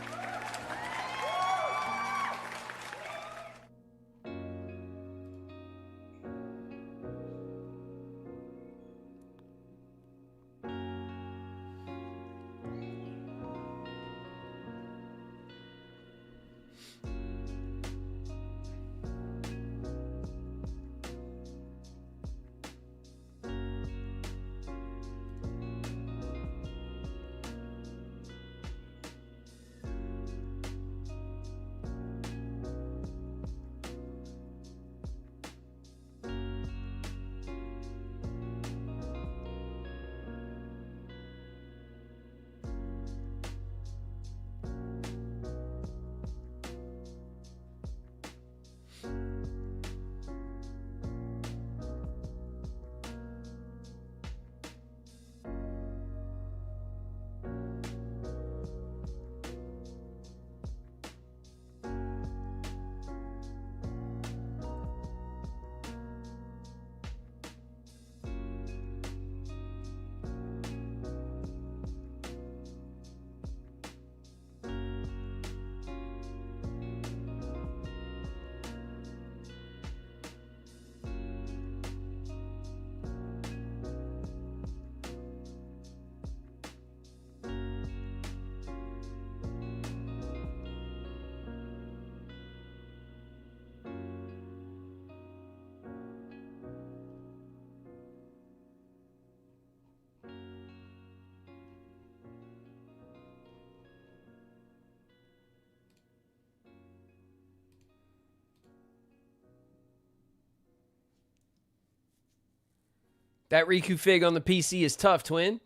That Riku Fig on the PC is tough, twin.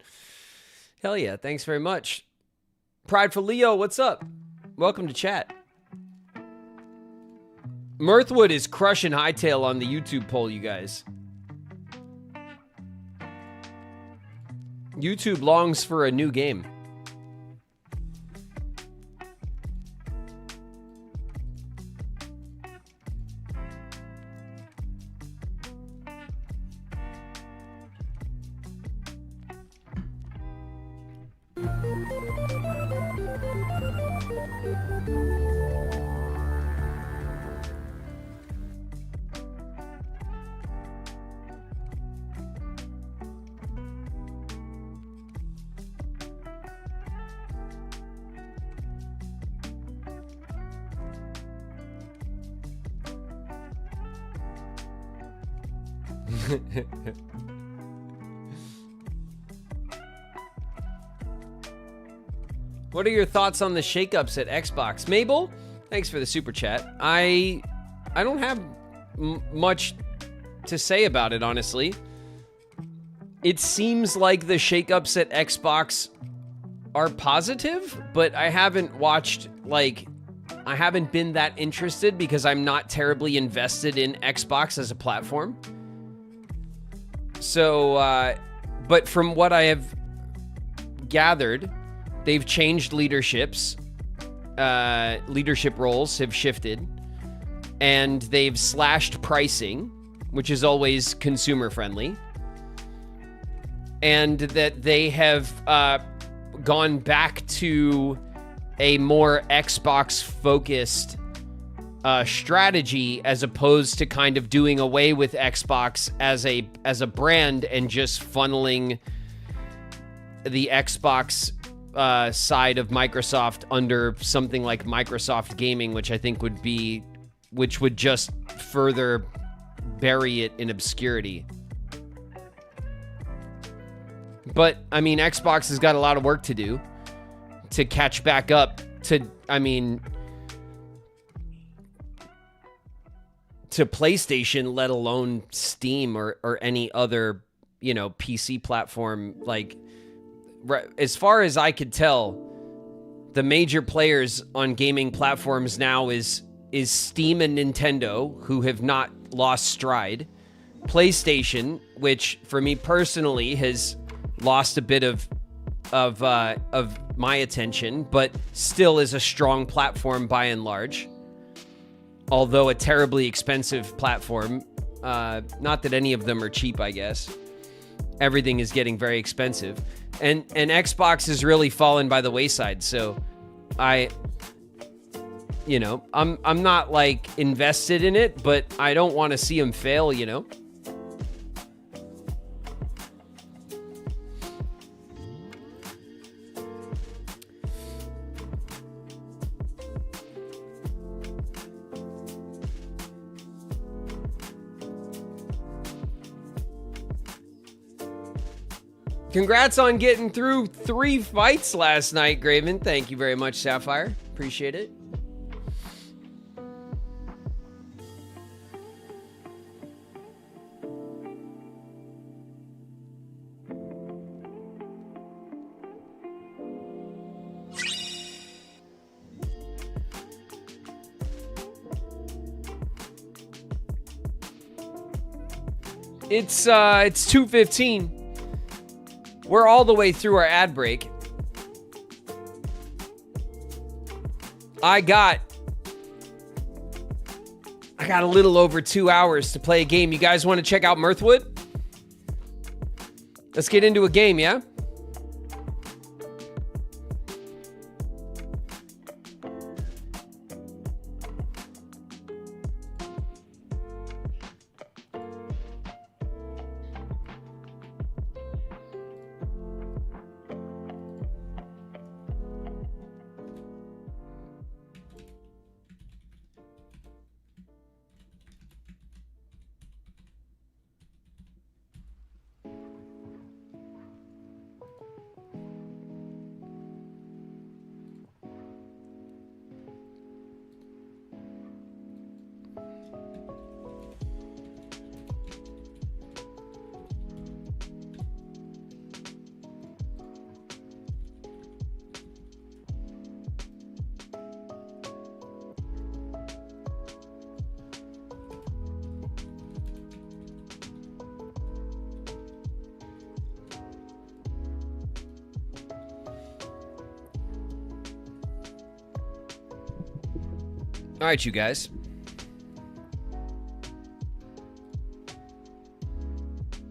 Hell yeah, thanks very much. Prideful Leo, what's up? Welcome to chat. Mirthwood is crushing Hightail on the YouTube poll, you guys. YouTube longs for a new game. What are your thoughts on the shakeups at Xbox? Mabel, thanks for the super chat. I don't have much to say about it, honestly. It seems like the shakeups at Xbox are positive, but I haven't watched, like, I haven't been that interested because I'm not terribly invested in Xbox as a platform. So, but from what I have gathered, they've changed leaderships. Leadership roles have shifted. And they've slashed pricing, which is always consumer friendly. And that they have gone back to a more Xbox-focused strategy as opposed to kind of doing away with Xbox as a brand and just funneling the Xbox side of Microsoft under something like Microsoft Gaming, which I think would just further bury it in obscurity. But I mean, Xbox has got a lot of work to do to catch back up to, I mean, to PlayStation, let alone Steam or any other, PC platform. Like, as far as I could tell, the major players on gaming platforms now is Steam and Nintendo, who have not lost stride. PlayStation, which for me personally has lost a bit of my attention, but still is a strong platform by and large. Although a terribly expensive platform, Not that any of them are cheap, I guess. Everything is getting very expensive. And Xbox has really fallen by the wayside, so I'm not like invested in it, but I don't want to see them fail, you know? Congrats on getting through 3 fights last night, Graven. Thank you very much, Sapphire. Appreciate it. It's 2:15. We're all the way through our ad break. I got a little over 2 hours to play a game. You guys want to check out Mirthwood? Let's get into a game, yeah? All right, you guys.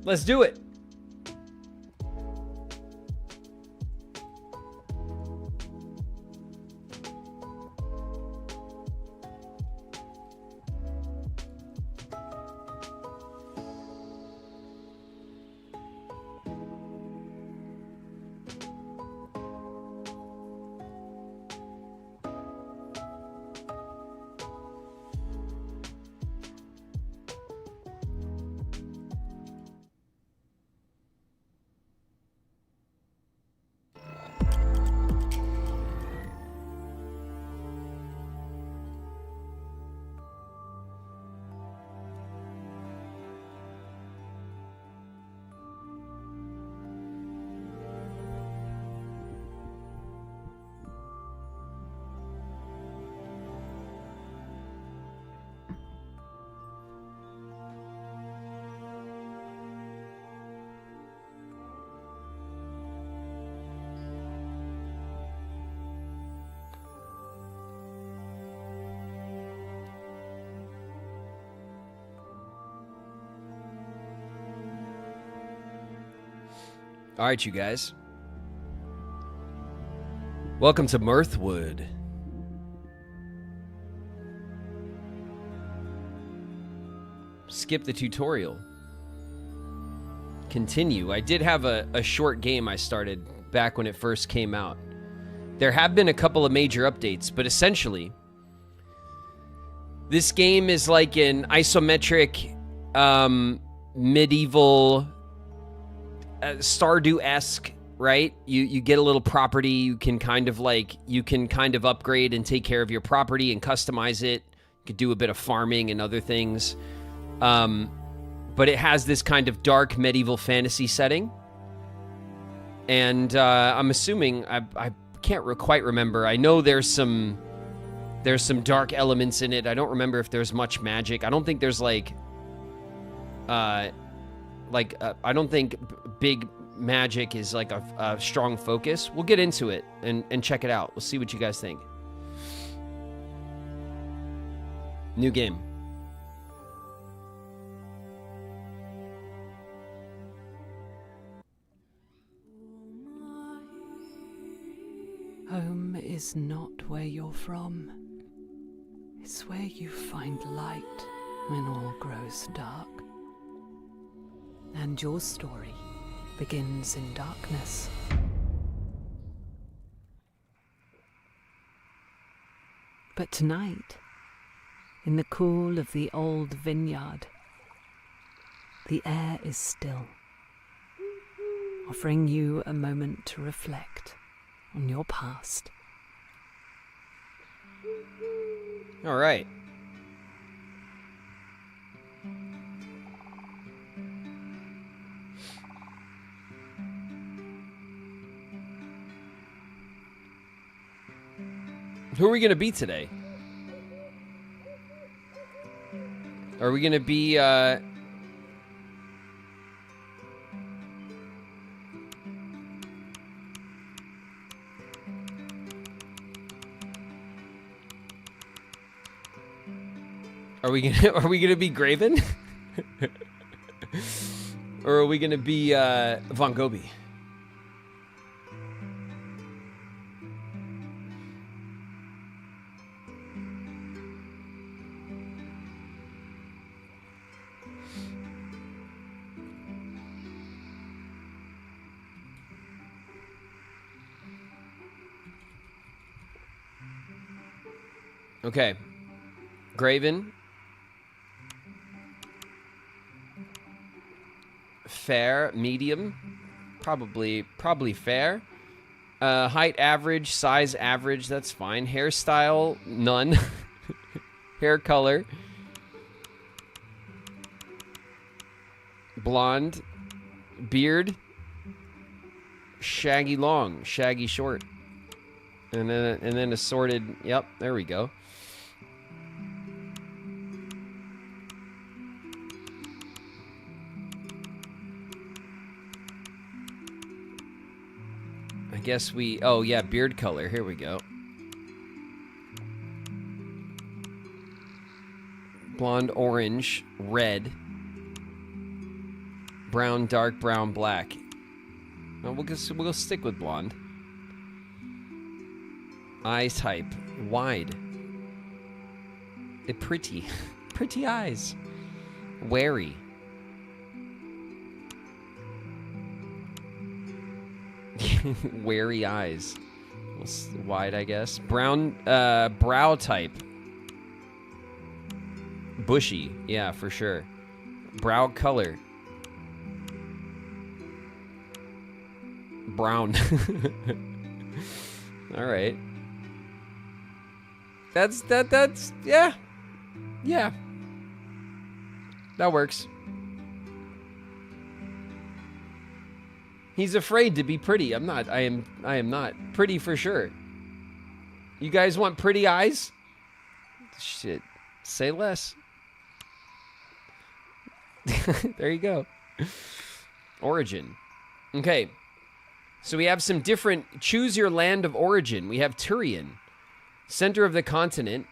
Let's do it. All right, you guys. Welcome to Mirthwood. Skip the tutorial. Continue. I did have a short game I started back when it first came out. There have been a couple of major updates, but essentially, this game is like an isometric, medieval, Stardew-esque, right? You get a little property, you can kind of upgrade and take care of your property and customize it. You could do a bit of farming and other things. But it has this kind of dark medieval fantasy setting. And I'm assuming, I can't quite remember. I know there's some dark elements in it. I don't remember if there's much magic. I don't think there's I don't think big magic is like a strong focus. We'll get into it and check it out. We'll see what you guys think. New game. Home is not where you're from. It's where you find light when all grows dark. And your story begins in darkness. But tonight, in the cool of the old vineyard, the air is still, offering you a moment to reflect on your past. All right. Who are we going to be today? Are we going to be, Are we gonna be Graven? Or are we gonna be Von Gobi? Okay. Graven. Fair, medium, probably fair. Height average, size average, that's fine. Hairstyle, none. Hair color, blonde. Beard, shaggy long, shaggy short, and then assorted. Yep, there we go. Guess we, oh yeah, beard color, here we go. Blonde, orange, red, brown, dark brown, black. No, we'll stick with blonde. Eye type, wide. Pretty eyes. Wary. Wary eyes. Wide, I guess. Brown, brow type. Bushy. Yeah, for sure. Brow color. Brown. All right. That's, yeah. Yeah. That works. He's afraid to be pretty. I'm not. I am not. Pretty for sure. You guys want pretty eyes? Shit. Say less. There you go. Origin. Okay. So we have some different... Choose your land of origin. We have Turian. Center of the continent.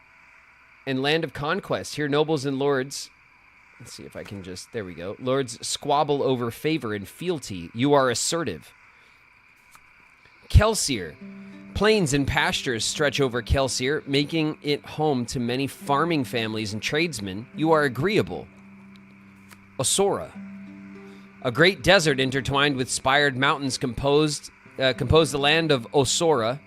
And land of conquest. Here nobles and lords... Let's see if I can just... There we go. Lords squabble over favor and fealty. You are assertive. Kelsier. Plains and pastures stretch over Kelsier, making it home to many farming families and tradesmen. You are agreeable. Osora. A great desert intertwined with spired mountains compose the land of Osora.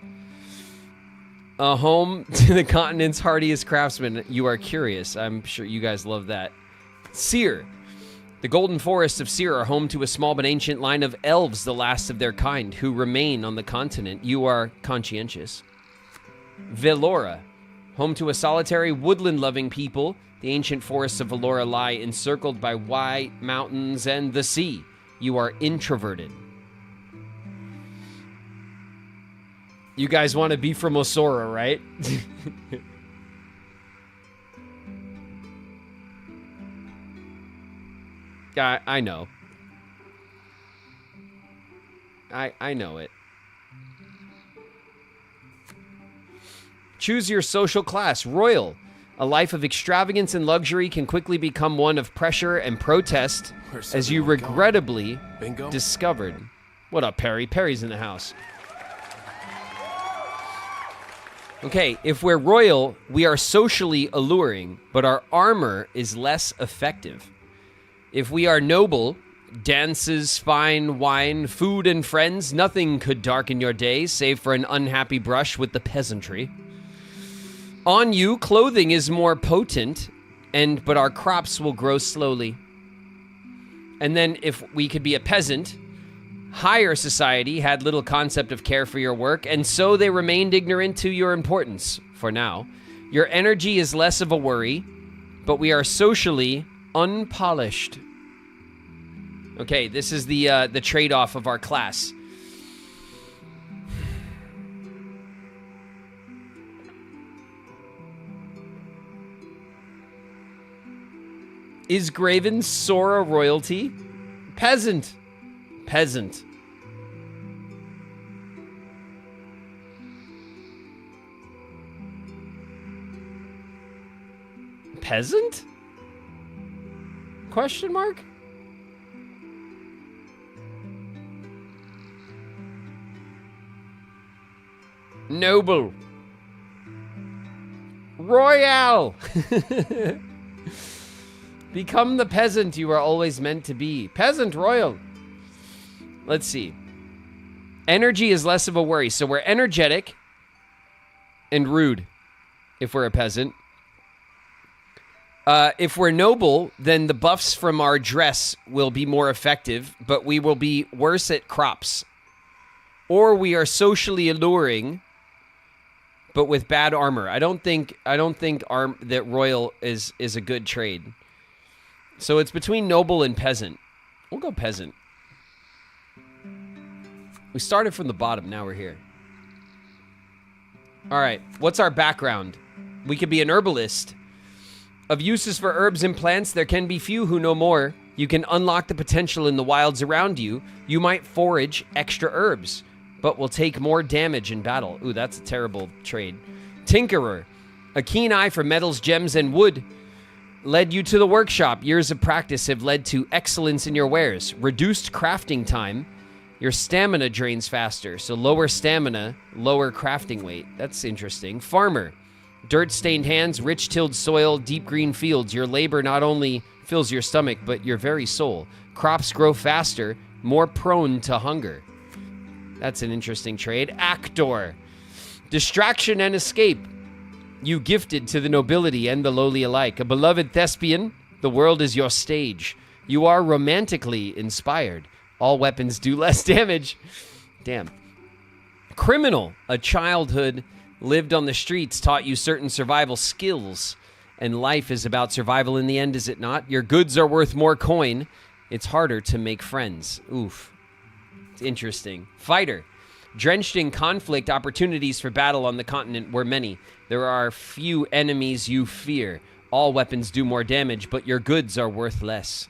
A home to the continent's hardiest craftsmen. You are curious. I'm sure you guys love that. Seer. The golden forests of Seer are home to a small but ancient line of elves, the last of their kind, who remain on the continent. You are conscientious. Velora. Home to a solitary, woodland-loving people. The ancient forests of Velora lie encircled by white mountains and the sea. You are introverted. You guys want to be from Osora, right? I know. I know it. Choose your social class. Royal. A life of extravagance and luxury can quickly become one of pressure and protest as you regrettably discovered. What up, Perry? Perry's in the house. Okay, if we're royal, we are socially alluring, but our armor is less effective. If we are noble, dances, fine wine, food, and friends, nothing could darken your day, save for an unhappy brush with the peasantry. On you, clothing is more potent, but our crops will grow slowly. And then if we could be a peasant, higher society had little concept of care for your work, and so they remained ignorant to your importance, for now. Your energy is less of a worry, but we are socially unpolished. Okay, this is the trade-off of our class. Is Graven Sora royalty? Peasant. Peasant. Peasant? Question mark? Noble. Royale. Become the peasant you are always meant to be. Peasant royal. Let's see. Energy is less of a worry. So we're energetic and rude if we're a peasant. If we're noble, then the buffs from our dress will be more effective, but we will be worse at crops. Or we are socially alluring, but with bad armor. I don't think that royal is a good trade. So it's between noble and peasant. We'll go peasant. We started from the bottom, now we're here. All right, what's our background? We could be an herbalist. Of uses for herbs and plants, there can be few who know more. You can unlock the potential in the wilds around you. You might forage extra herbs, but will take more damage in battle. Ooh, that's a terrible trade. Tinkerer. A keen eye for metals, gems, and wood led you to the workshop. Years of practice have led to excellence in your wares. Reduced crafting time. Your stamina drains faster, so lower stamina, lower crafting weight. That's interesting. Farmer. Dirt-stained hands, rich-tilled soil, deep green fields. Your labor not only fills your stomach, but your very soul. Crops grow faster, more prone to hunger. That's an interesting trade. Actor. Distraction and escape. You gifted to the nobility and the lowly alike. A beloved thespian, the world is your stage. You are romantically inspired. All weapons do less damage. Damn. Criminal. A childhood lived on the streets, taught you certain survival skills. And life is about survival in the end, is it not? Your goods are worth more coin. It's harder to make friends. Oof. It's interesting. Fighter. Drenched in conflict, opportunities for battle on the continent were many. There are few enemies you fear. All weapons do more damage, but your goods are worth less.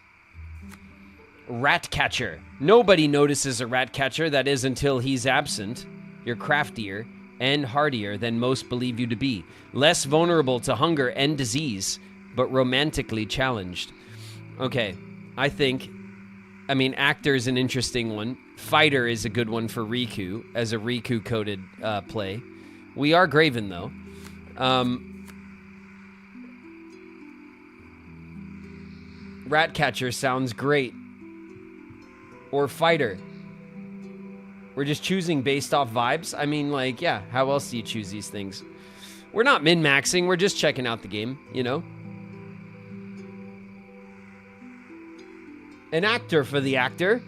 Rat catcher. Nobody notices a rat catcher, that is until he's absent. You're craftier and hardier than most believe you to be. Less vulnerable to hunger and disease, but romantically challenged. Okay, actor is an interesting one. Fighter is a good one for Riku, as a Riku-coded play. We are Graven, though. Ratcatcher sounds great. Or fighter. We're just choosing based off vibes. I mean, like, yeah, how else do you choose these things? We're not min-maxing, we're just checking out the game, you know? An actor for the actor.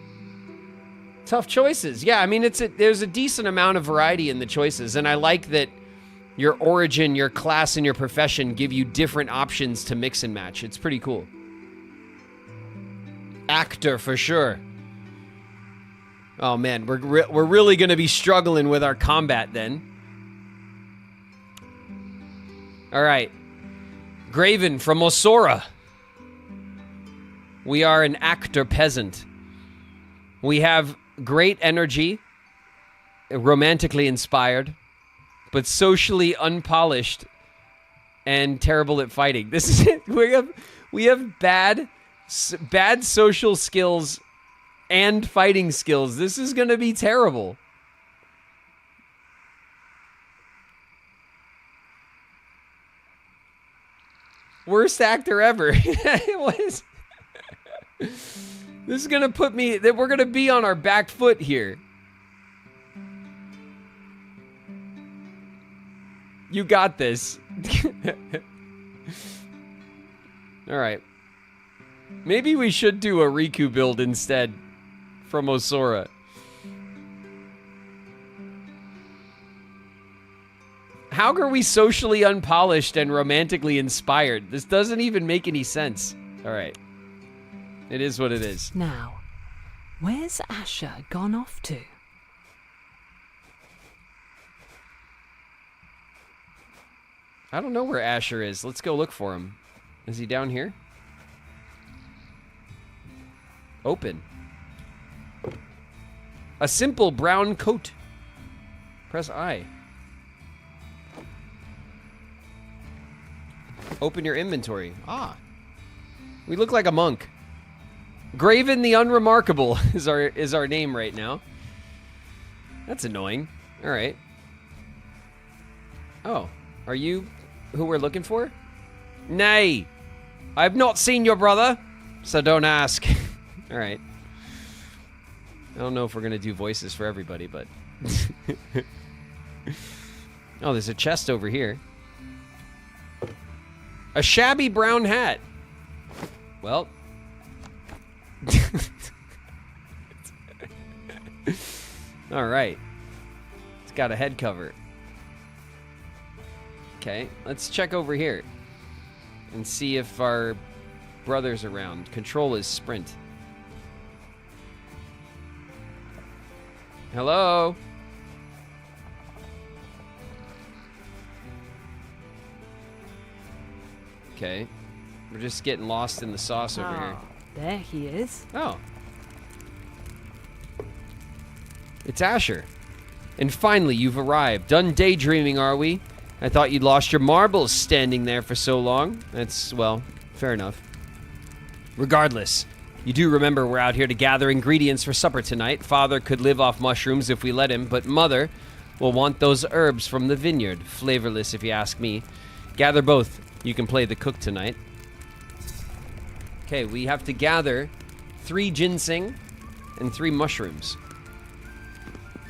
Tough choices. Yeah, I mean, there's a decent amount of variety in the choices, and I like that your origin, your class, and your profession give you different options to mix and match. It's pretty cool. Actor for sure. Oh man, we're really going to be struggling with our combat then. All right. Graven from Osora. We are an actor peasant. We have great energy, romantically inspired, but socially unpolished and terrible at fighting. This is it. We have bad social skills and fighting skills. This is going to be terrible. Worst actor ever. What is... This is gonna put me... That we're gonna be on our back foot here. You got this. Alright. Maybe we should do a Riku build instead from Osora. How are we socially unpolished and romantically inspired? This doesn't even make any sense. Alright. It is what it is. Now, where's Asher gone off to? I don't know where Asher is. Let's go look for him. Is he down here? Open. A simple brown coat. Press I. Open your inventory. Ah. We look like a monk. Graven the Unremarkable is our name right now. That's annoying. All right. Oh, are you who we're looking for? Nay, I've not seen your brother, so don't ask. All right. I don't know if we're gonna do voices for everybody, but oh, there's a chest over here. A shabby brown hat. Well. All right. It's got a head cover. Okay, let's check over here and see if our brother's around. Control is sprint. Hello? Okay. We're just getting lost in the sauce over here. There he is. Oh. It's Asher. And finally, you've arrived. Done daydreaming, are we? I thought you'd lost your marbles standing there for so long. That's, well, fair enough. Regardless, you do remember we're out here to gather ingredients for supper tonight. Father could live off mushrooms if we let him, but Mother will want those herbs from the vineyard. Flavorless, if you ask me. Gather both. You can play the cook tonight. Okay, we have to gather 3 ginseng and 3 mushrooms.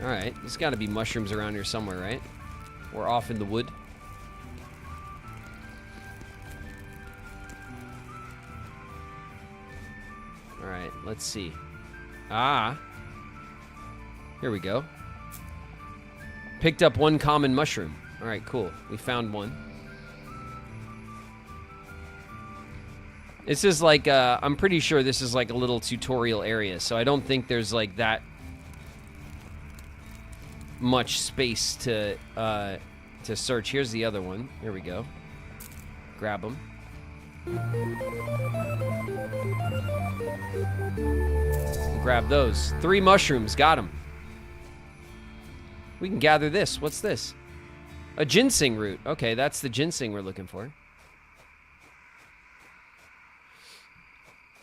Alright, there's got to be mushrooms around here somewhere, right? Or off in the wood. Alright, let's see. Ah. Here we go. Picked up 1 common mushroom. Alright, cool. We found one. This is like, I'm pretty sure this is like a little tutorial area, so I don't think there's like that much space to search. Here's the other one. Here we go. Grab them. Grab those. 3 mushrooms. Got them. We can gather this. What's this? A ginseng root. Okay, that's the ginseng we're looking for.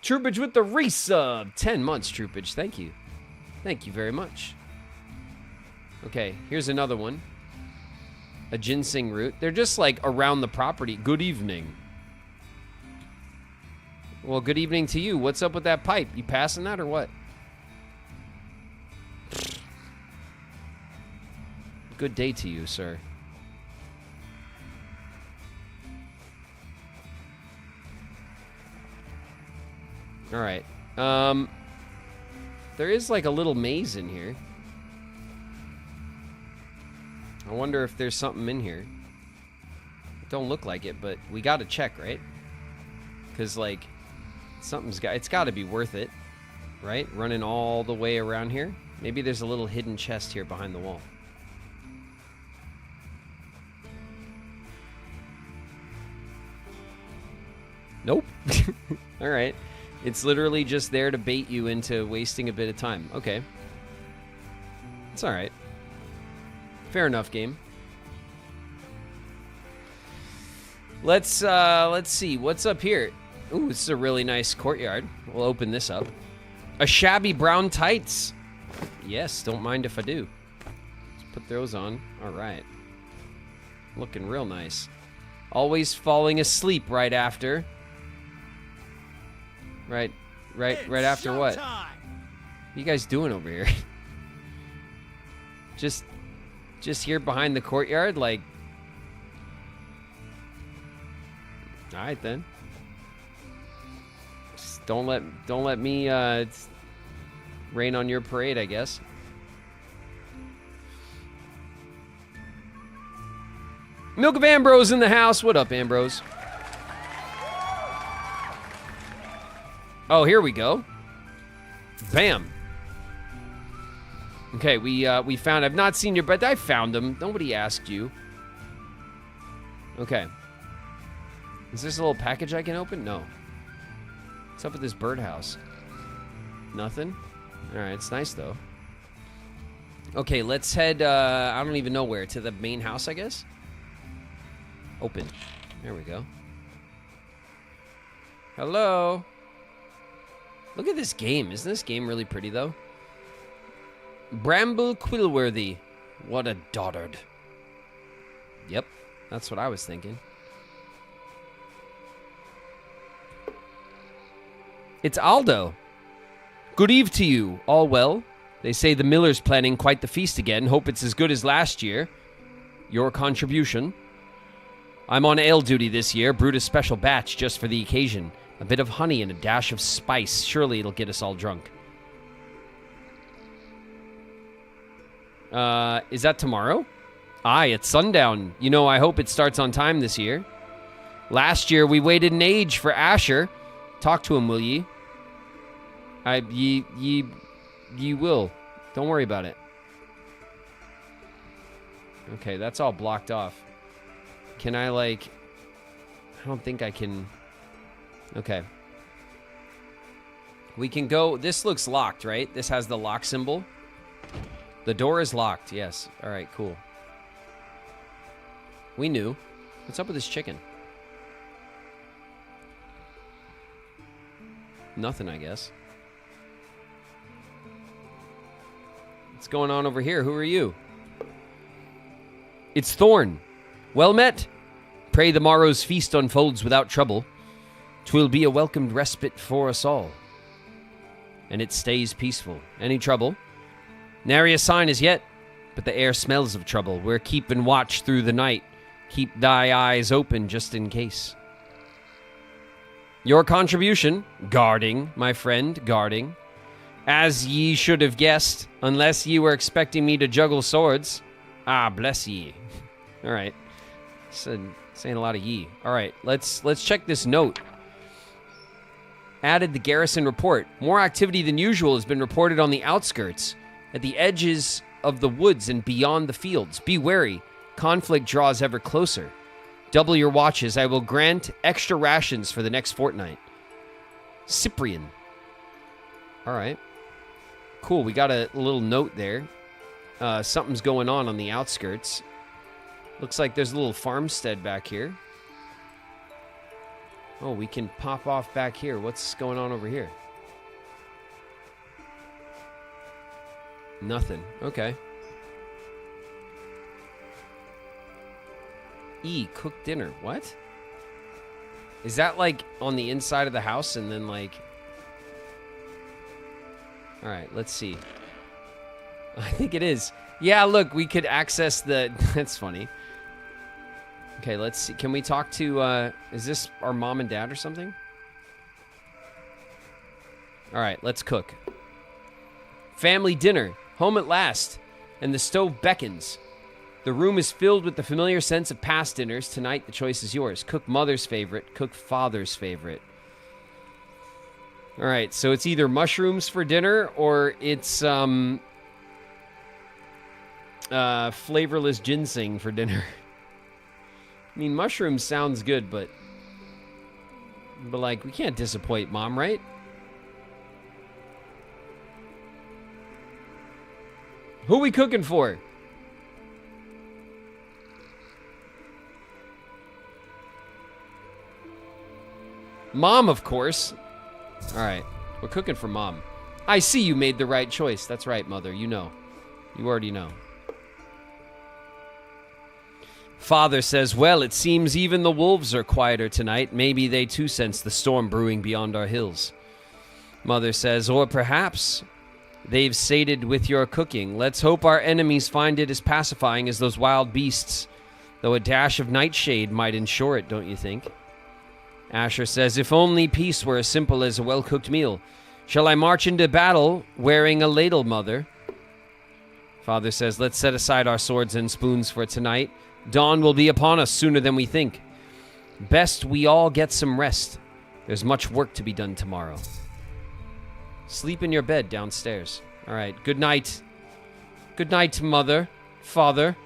Troopage with the resub. 10 months, Troopage. Thank you. Thank you very much. Okay, here's another one. A ginseng root. They're just like around the property. Good evening. Well, good evening to you. What's up with that pipe? You passing that or what? Good day to you, sir. All right. There is like a little maze in here. I wonder if there's something in here. It don't look like it, but we gotta check, right? Because like, it's gotta be worth it, right? Running all the way around here. Maybe there's a little hidden chest here behind the wall. Nope. All right. It's literally just there to bait you into wasting a bit of time. Okay. It's all right. Fair enough, game. Let's see. What's up here? Ooh, this is a really nice courtyard. We'll open this up. A shabby brown tights. Yes, don't mind if I do. Let's put those on. All right. Looking real nice. Always falling asleep right after. Right after what? What are you guys doing over here? just here behind the courtyard, like. All right then. Just don't let me rain on your parade, I guess. Milk of Ambrose in the house. What up, Ambrose? Oh, here we go. Bam. Okay, we found. I've not seen your, but I found him. Nobody asked you. Okay. Is this a little package I can open? No. What's up with this birdhouse? Nothing? Alright, it's nice though. Okay, let's head, I don't even know where. To the main house, I guess? Open. There we go. Hello? Look at this game. Isn't this game really pretty though? Bramble Quillworthy. What a dotard. Yep, that's what I was thinking. It's Aldo. Good eve to you. All well? They say the miller's planning quite the feast again. Hope it's as good as last year. Your contribution? I'm on ale duty this year. Brewed a special batch just for the occasion. A bit of honey and a dash of spice. Surely it'll get us all drunk. Is that tomorrow? Aye, it's sundown. You know, I hope it starts on time this year. Last year we waited an age for Asher. Talk to him, will ye? Ye will. Don't worry about it. Okay, that's all blocked off. Can I, like... I don't think I can... Okay. We can go... This looks locked, right? This has the lock symbol. The door is locked, yes. Alright, cool. We knew. What's up with this chicken? Nothing, I guess. What's going on over here? Who are you? It's Thorn. Well met. Pray the morrow's feast unfolds without trouble. 'Twill be a welcomed respite for us all. And it stays peaceful. Any trouble? Nary a sign as yet, but the air smells of trouble. We're keeping watch through the night. Keep thy eyes open just in case. Your contribution, guarding, my friend, guarding. As ye should have guessed, unless ye were expecting me to juggle swords. Ah, bless ye. All right. Saying a lot of ye. All right, let's check this note. Added the garrison report. More activity than usual has been reported on the outskirts, at the edges of the woods and beyond the fields. Be wary. Conflict draws ever closer. Double your watches. I will grant extra rations for the next fortnight. Cyprian. All right. Cool. We got a little note there. Something's going on the outskirts. Looks like there's a little farmstead back here. Oh, we can pop off back here. What's going on over here? Nothing. Okay. Cook dinner. What? Is that like on the inside of the house and then like... Alright, let's see. I think it is. Yeah, look, we could access the... That's funny. Okay, let's see. Can we talk to... Is this our mom and dad or something? Alright, let's cook. Family dinner. Home at last. And the stove beckons. The room is filled with the familiar sense of past dinners. Tonight, the choice is yours. Cook mother's favorite. Cook father's favorite. All right, so it's either mushrooms for dinner or it's flavorless ginseng for dinner. I mean, mushrooms sounds good, but like, we can't disappoint Mom, right? Who we cooking for? Mom, of course. All right, we're cooking for Mom. I see you made the right choice. That's right, Mother. You know. You already know. Father says, well, it seems even the wolves are quieter tonight. Maybe they too sense the storm brewing beyond our hills. Mother says, or perhaps they've sated with your cooking. Let's hope our enemies find it as pacifying as those wild beasts, though a dash of nightshade might ensure it, don't you think? Asher says, if only peace were as simple as a well-cooked meal. Shall I march into battle wearing a ladle, Mother? Father says, let's set aside our swords and spoons for tonight. Dawn will be upon us sooner than we think. Best we all get some rest. There's much work to be done tomorrow. Sleep in your bed downstairs. All right, good night. Good night, Mother, Father,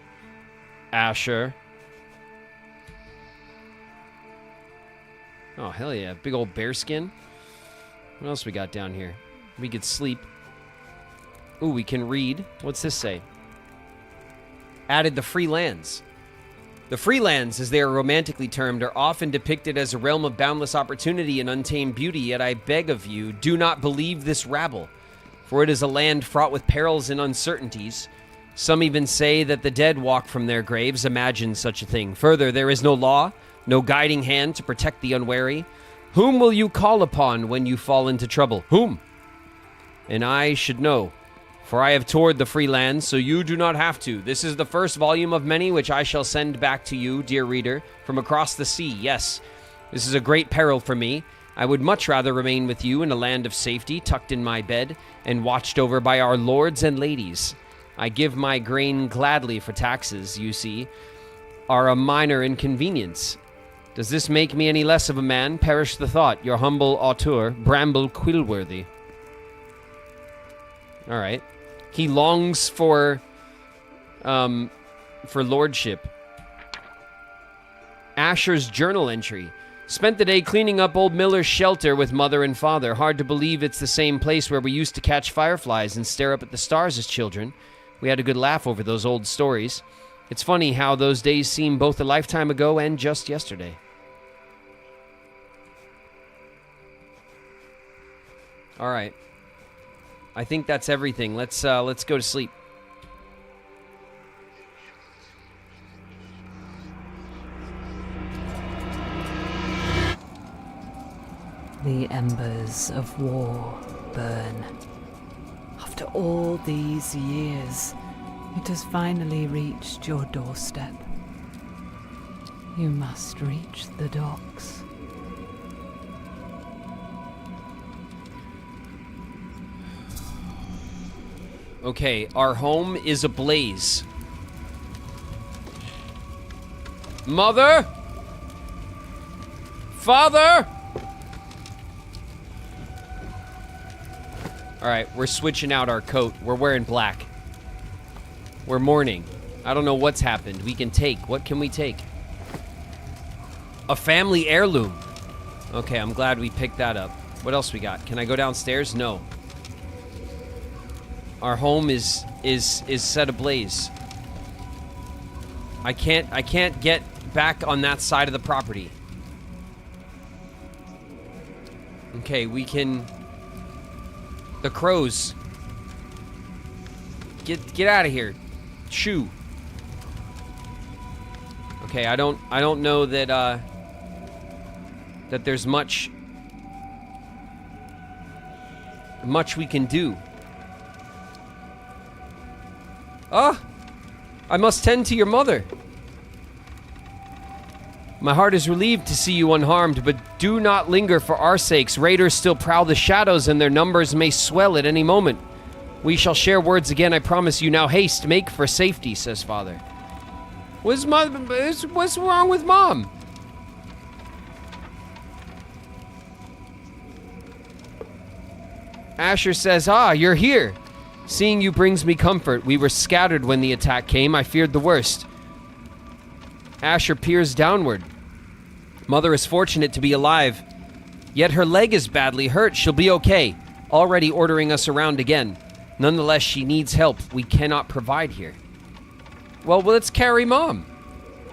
Asher. Oh, hell yeah, big old bear skin. What else we got down here? We could sleep. Ooh, we can read. What's this say? Added the free lands. The free lands, as they are romantically termed, are often depicted as a realm of boundless opportunity and untamed beauty, yet I beg of you, do not believe this rabble, for it is a land fraught with perils and uncertainties. Some even say that the dead walk from their graves. Imagine such a thing. Further, there is no law, no guiding hand to protect the unwary. Whom will you call upon when you fall into trouble? Whom? And I should know, for I have toured the free lands, so you do not have to. This is the first volume of many which I shall send back to you, dear reader, from across the sea. Yes, this is a great peril for me. I would much rather remain with you in a land of safety, tucked in my bed, and watched over by our lords and ladies. I give my grain gladly for taxes, you see, are a minor inconvenience. Does this make me any less of a man? Perish the thought. Your humble auteur, Bramble Quillworthy. All right. He longs for lordship. Asher's journal entry. Spent the day cleaning up old Miller's shelter with Mother and Father. Hard to believe it's the same place where we used to catch fireflies and stare up at the stars as children. We had a good laugh over those old stories. It's funny how those days seem both a lifetime ago and just yesterday. All right. I think that's everything. Let's go to sleep. The embers of war burn. After all these years, it has finally reached your doorstep. You must reach the docks. Okay, our home is ablaze. Mother? Father? Alright, we're switching out our coat. We're wearing black. We're mourning. I don't know what's happened. We can take. What can we take? A family heirloom. Okay, I'm glad we picked that up. What else we got? Can I go downstairs? No. Our home is set ablaze. I can't get back on that side of the property. Okay, we can. The crows. Get out of here. Shoo. Okay, I don't know that that there's much we can do. Ah! I must tend to your mother. My heart is relieved to see you unharmed, but do not linger for our sakes. Raiders still prowl the shadows, and their numbers may swell at any moment. We shall share words again, I promise you. Now haste, make for safety, says Father. What's wrong with Mom? Asher says, ah, you're here. Seeing you brings me comfort. We were scattered when the attack came. I feared the worst. Asher peers downward. Mother is fortunate to be alive. Yet her leg is badly hurt. She'll be okay. Already ordering us around again. Nonetheless, she needs help. We cannot provide here. Well, let's carry Mom.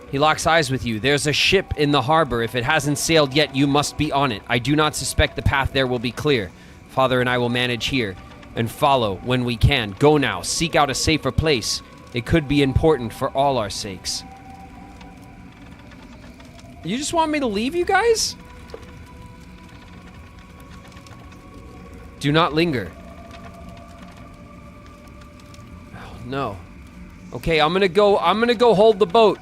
He locks eyes with you. There's a ship in the harbor. If it hasn't sailed yet, you must be on it. I do not suspect the path there will be clear. Father and I will manage here and follow when we can. Go now. Seek out a safer place. It could be important for all our sakes. You just want me to leave, you guys? Do not linger. Oh, no. Okay, I'm gonna go hold the boat.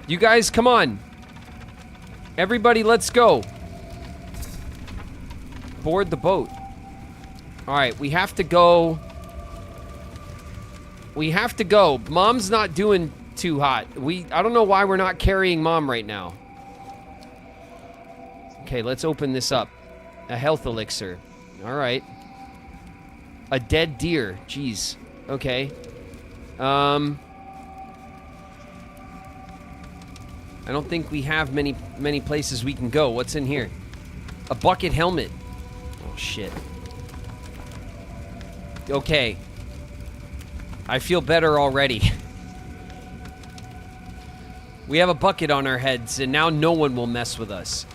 You guys, come on. Everybody, let's go. Board the boat. Alright, we have to go. We have to go. Mom's not doing too hot. I don't know why we're not carrying Mom right now. Okay, let's open this up. A health elixir. Alright. A dead deer. Jeez. Okay. I don't think we have many places we can go. What's in here? A bucket helmet. Oh, shit. Okay. I feel better already. We have a bucket on our heads, and now no one will mess with us.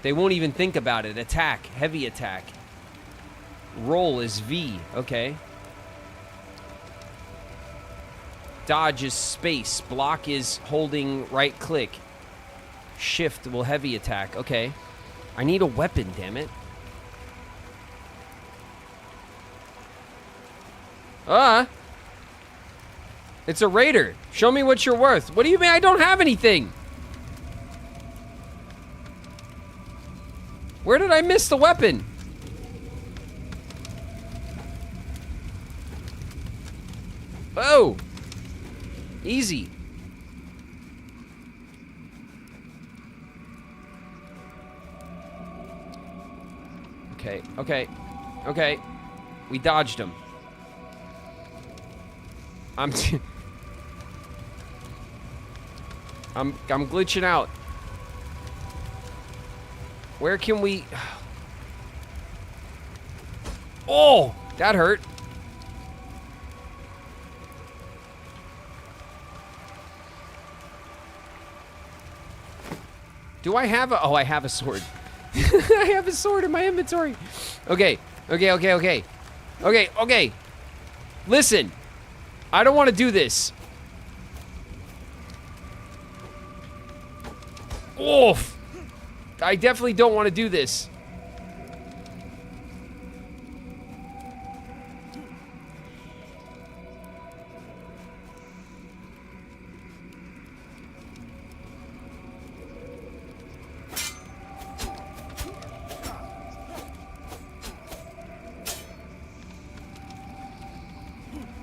They won't even think about it. Attack. Heavy attack. Roll is V. Okay. Dodge is space. Block is holding right click. Shift will heavy attack. Okay. I need a weapon, damn it. It's a raider. Show me what you're worth. What do you mean I don't have anything? Where did I miss the weapon? Oh! Easy. Okay. We dodged him. I'm glitching out. Where can we... Oh! That hurt. Do I have a... Oh, I have a sword. I have a sword in my inventory. Okay. Listen. I don't want to do this. Oof. I definitely don't want to do this.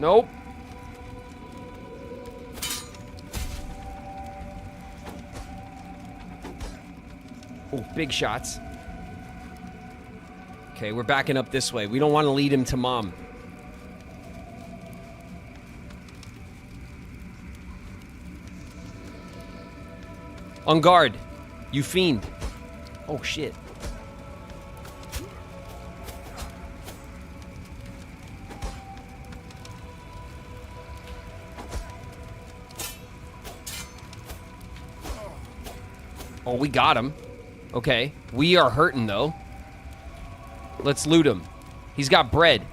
Nope. Oh, big shots. Okay, we're backing up this way. We don't want to lead him to Mom. On guard. You fiend. Oh, shit. Oh, we got him. Okay. We are hurting, though. Let's loot him. He's got bread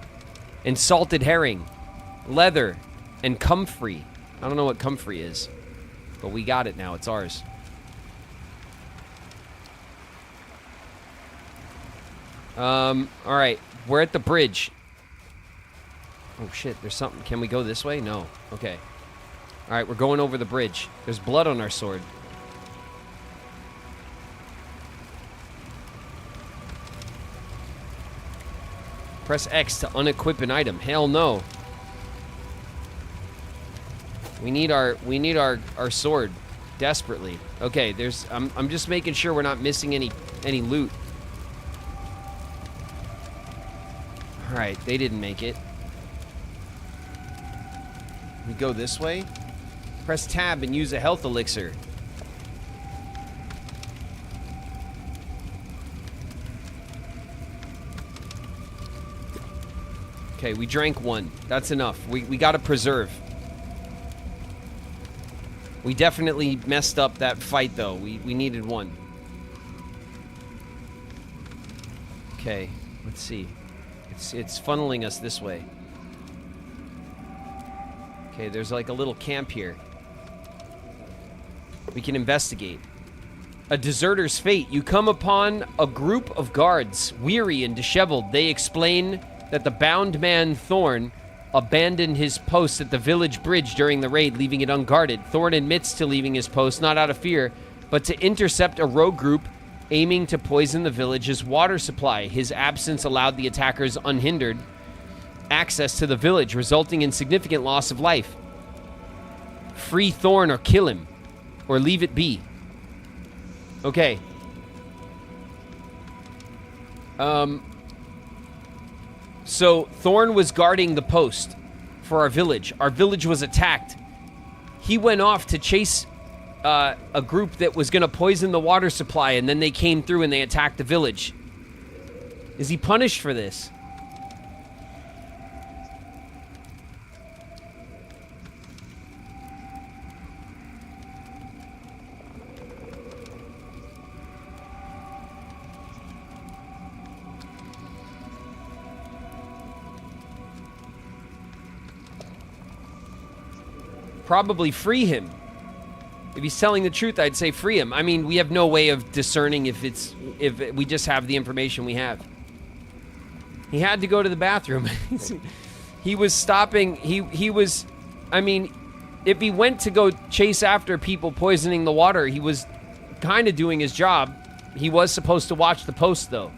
and salted herring, leather, and comfrey. I don't know what comfrey is, but we got it now. It's ours. All right. We're at the bridge. Oh, shit. There's something. Can we go this way? No. Okay. All right. We're going over the bridge. There's blood on our sword. Press X to unequip an item. Hell no. We need our sword desperately. Okay, there's I'm just making sure we're not missing any loot. All right, they didn't make it. We go this way. Press tab and use a health elixir. Okay, we drank one. That's enough. We got to preserve. We definitely messed up that fight, though. We needed one. Okay, let's see. It's funneling us this way. Okay, there's like a little camp here. We can investigate. A deserter's fate. You come upon a group of guards, weary and disheveled. They explain that the bound man Thorn abandoned his post at the village bridge during the raid, leaving it unguarded. Thorn admits to leaving his post, not out of fear, but to intercept a rogue group aiming to poison the village's water supply. His absence allowed the attackers unhindered access to the village, resulting in significant loss of life. Free Thorn or kill him, or leave it be. Okay. So Thorn was guarding the post for our village. Our village was attacked. He went off to chase a group that was going to poison the water supply, and then they came through and they attacked the village. Is he punished for this? Probably free him. If he's telling the truth, I'd say free him. I mean, we have no way of discerning if we just have the information we have. He had to go to the bathroom. He was stopping. He was, I mean, if he went to go chase after people poisoning the water, he was kind of doing his job. He was supposed to watch the post, though.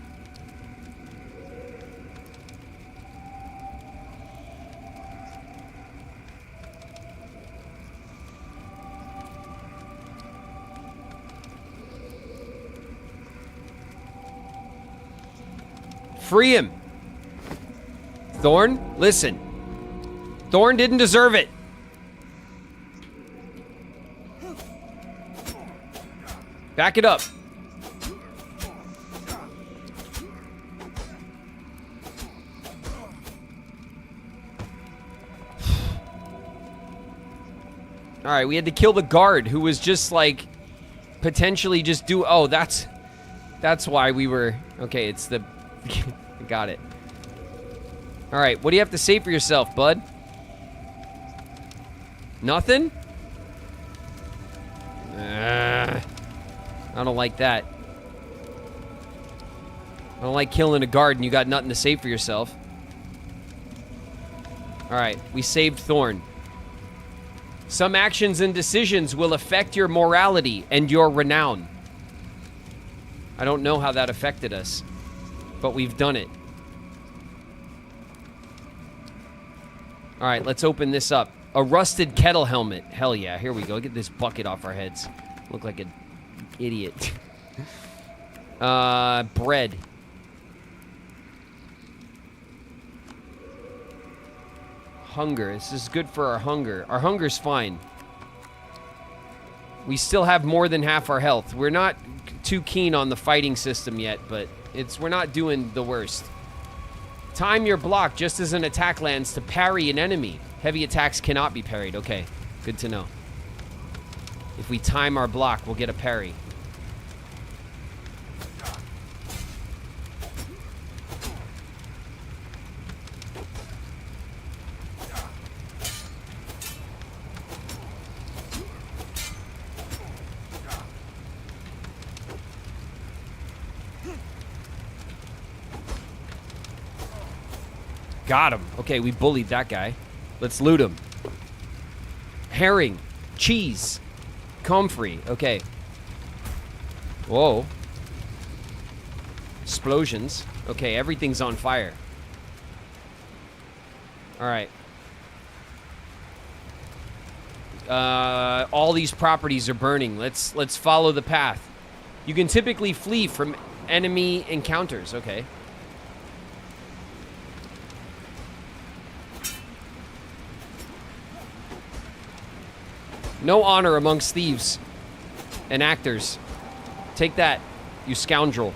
Free him. Thorn, listen. Thorn didn't deserve it. Back it up. All right, we had to kill the guard who was just like potentially just do. Oh, that's why we were. Okay, it's the. Got it. All right, what do you have to say for yourself, bud? Nothing? I don't like that. I don't like killing a guard and you got nothing to say for yourself. All right, we saved Thorn. Some actions and decisions will affect your morality and your renown. I don't know how that affected us, but we've done it. All right, let's open this up. A rusted kettle helmet. Hell yeah, here we go. Get this bucket off our heads. Look like an idiot. Bread. Hunger. This is good for our hunger. Our hunger's fine. We still have more than half our health. We're not too keen on the fighting system yet, but we're not doing the worst. Time your block just as an attack lands to parry an enemy. Heavy attacks cannot be parried. Okay, good to know. If we time our block, we'll get a parry. Got him. Okay, we bullied that guy. Let's loot him. Herring. Cheese. Comfrey. Okay. Whoa. Explosions. Okay, everything's on fire. Alright. All these properties are burning. Let's follow the path. You can typically flee from enemy encounters. Okay. No honor amongst thieves and actors. Take that, you scoundrel.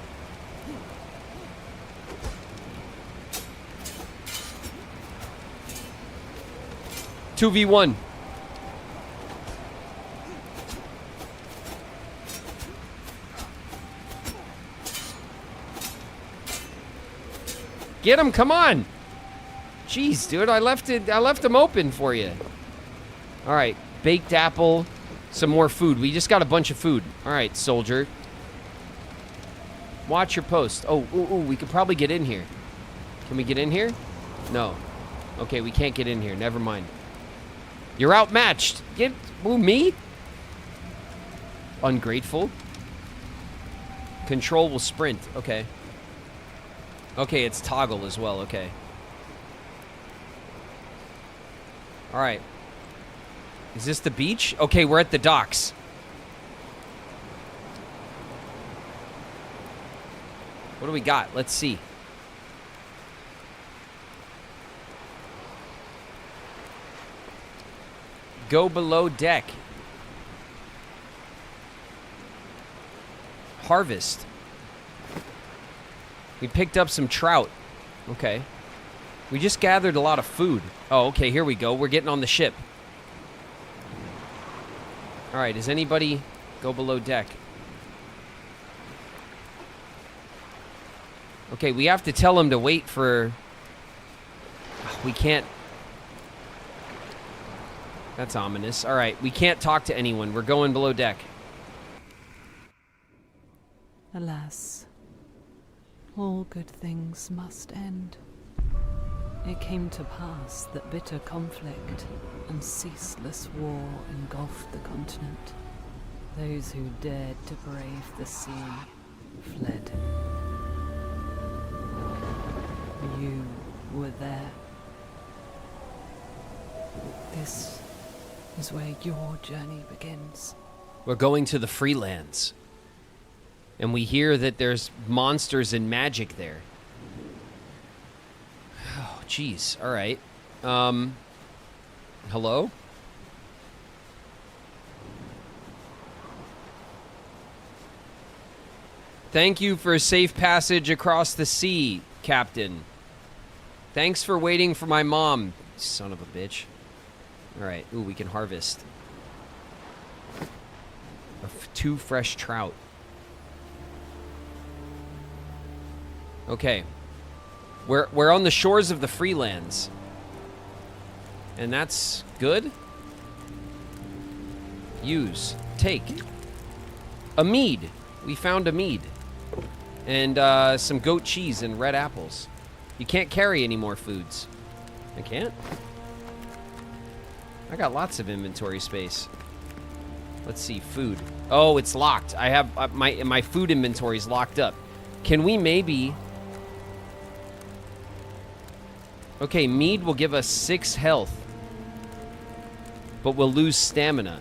Two v 1. Get him, come on. Jeez, dude, I left him open for you. All right. Baked apple, Some more food. We just got a bunch of food. All right, soldier. Watch your post. Oh, we could probably get in here. Can we get in here? No. Okay, we can't get in here. Never mind. You're outmatched. Me? Ungrateful. Control will sprint. Okay. Okay, it's toggle as well. Okay. All right. Is this the beach? Okay, we're at the docks. What do we got? Let's see. Go below deck. Harvest. We picked up some trout. Okay. We just gathered a lot of food. Oh, okay, here we go. We're getting on the ship. All right, does anybody go below deck? Okay, we have to tell him to wait for... We can't... That's ominous. All right, we can't talk to anyone. We're going below deck. Alas, all good things must end. It came to pass that bitter conflict and ceaseless war engulfed the continent. Those who dared to brave the sea fled. You were there. This is where your journey begins. We're going to the Freelands. And we hear that there's monsters and magic there. Oh, jeez. All right. Hello? Thank you for a safe passage across the sea, Captain. Thanks for waiting for my mom, son of a bitch. All right. Ooh, we can harvest. 2 fresh trout. Okay. We're on the shores of the Freelands. And that's good. Use. Take. A mead. We found a mead. And some goat cheese and red apples. You can't carry any more foods. I can't? I got lots of inventory space. Let's see, food. Oh, it's locked. I have my food inventory is locked up. Can we maybe... Okay, mead will give us 6 health. But we'll lose stamina.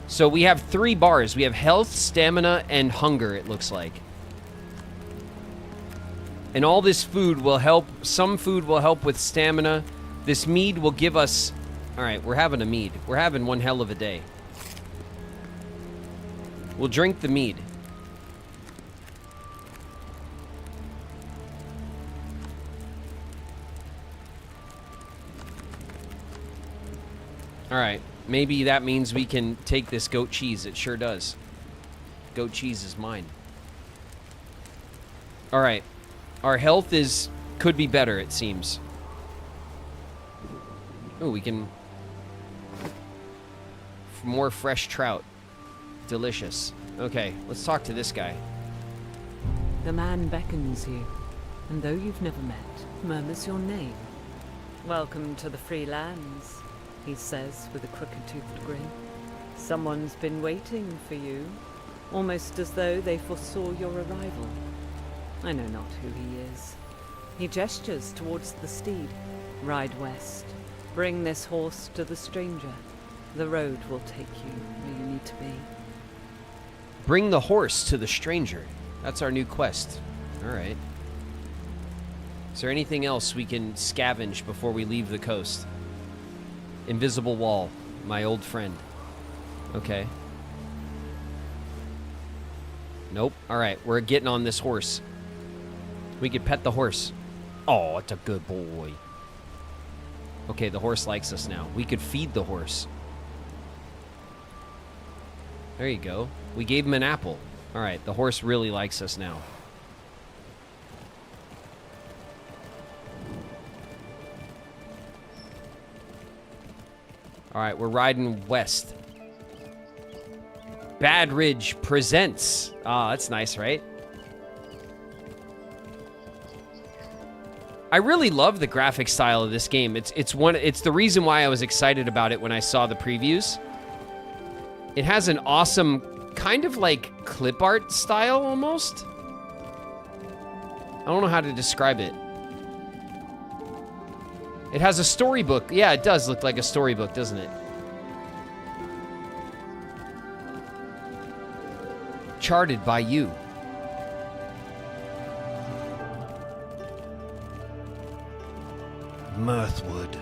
So we have 3 bars. We have health, stamina, and hunger, it looks like. And all this food will help. Some food will help with stamina. This mead will give us... Alright, we're having a mead. We're having one hell of a day. We'll drink the mead. Alright, maybe that means we can take this goat cheese. It sure does. Goat cheese is mine. Alright. Our health could be better, it seems. Oh, we can... More fresh trout. Delicious. Okay, let's talk to this guy. The man beckons you, and though you've never met, murmurs your name. Welcome to the free lands, he says with a crooked-toothed grin. Someone's been waiting for you, almost as though they foresaw your arrival. I know not who he is. He gestures towards the steed. Ride west. Bring this horse to the stranger. The road will take you where you need to be. Bring the horse to the stranger. That's our new quest. Alright. Is there anything else we can scavenge before we leave the coast? Invisible wall. My old friend. Okay. Nope. Alright, we're getting on this horse. We could pet the horse. Oh, it's a good boy. Okay, the horse likes us now. We could feed the horse. There you go. We gave him an apple. Alright, the horse really likes us now. All right, we're riding west. Bad Ridge presents. Ah, that's nice, right? I really love the graphic style of this game. It's the reason why I was excited about it when I saw the previews. It has an awesome kind of like clip art style almost. I don't know how to describe it. It has a storybook. Yeah, it does look like a storybook, doesn't it? Charted by you. Mirthwood.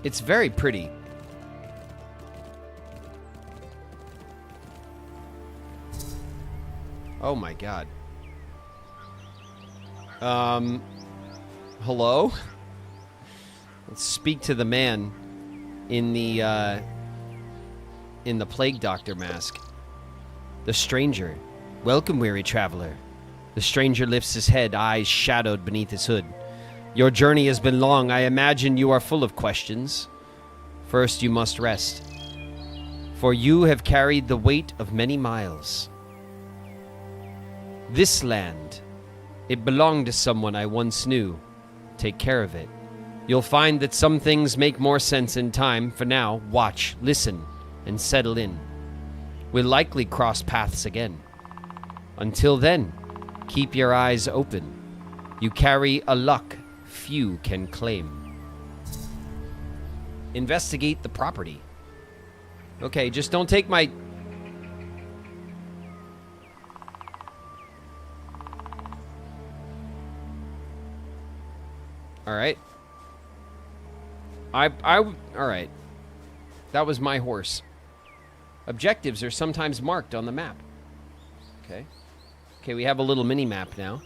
It's very pretty. Oh my god. Hello? Let's speak to the man in the plague doctor mask. The stranger. Welcome, weary traveler. The stranger lifts his head, eyes shadowed beneath his hood. Your journey has been long. I imagine you are full of questions. First, you must rest, for you have carried the weight of many miles. This land, it belonged to someone I once knew. Take care of it. You'll find that some things make more sense in time. For now, watch, listen, and settle in. We'll likely cross paths again. Until then, keep your eyes open. You carry a luck few can claim. Investigate the property. Okay, just don't take my... Alright. Alright. That was my horse. Objectives are sometimes marked on the map. Okay. Okay, we have a little mini-map now.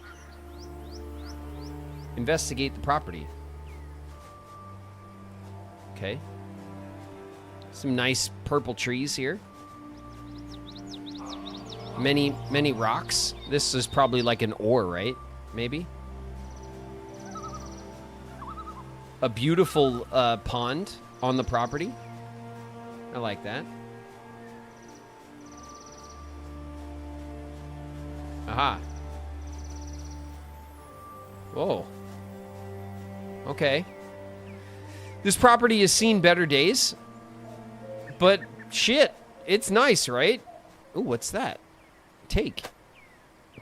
Investigate the property. Okay. Some nice purple trees here. Many rocks. This is probably like an ore, right? Maybe? A beautiful pond on the property. I like that. Aha. Whoa. Okay. This property has seen better days. But shit, it's nice, right? Ooh, what's that? Take.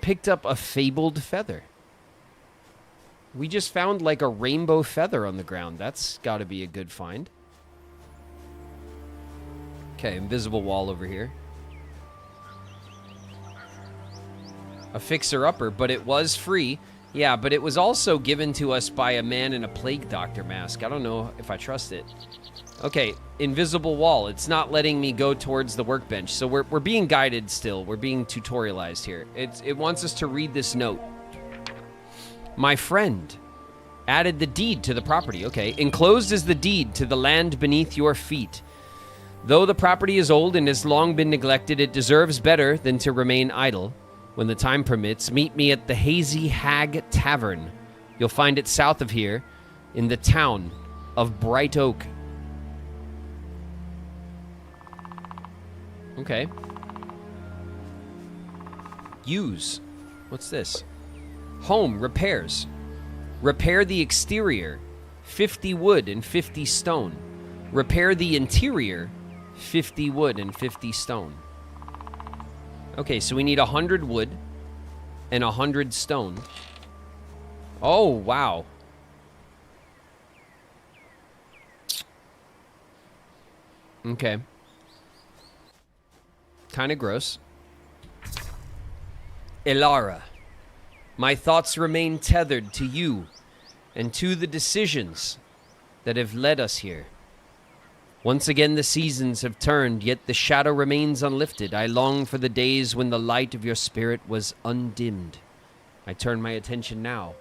Picked up a fabled feather. We just found like a rainbow feather on the ground. That's got to be a good find. Okay, invisible wall over here. A fixer-upper, but it was free. Yeah, but it was also given to us by a man in a plague doctor mask. I don't know if I trust it. Okay, invisible wall. It's not letting me go towards the workbench. So we're being guided still. We're being tutorialized here. It wants us to read this note. My friend added the deed to the property. Okay, enclosed is the deed to the land beneath your feet. Though the property is old and has long been neglected, it deserves better than to remain idle. When the time permits, meet me at the Hazy Hag Tavern. You'll find it south of here in the town of Bright Oak. Okay. Use. What's this? Home repairs. Repair the exterior. 50 wood and 50 stone. Repair the interior. 50 wood and 50 stone. Okay, so we need 100 wood and 100 stone. Oh, wow. Okay. Kind of gross. Elara, my thoughts remain tethered to you and to the decisions that have led us here. Once again the seasons have turned, yet the shadow remains unlifted. I long for the days when the light of your spirit was undimmed. I turn my attention now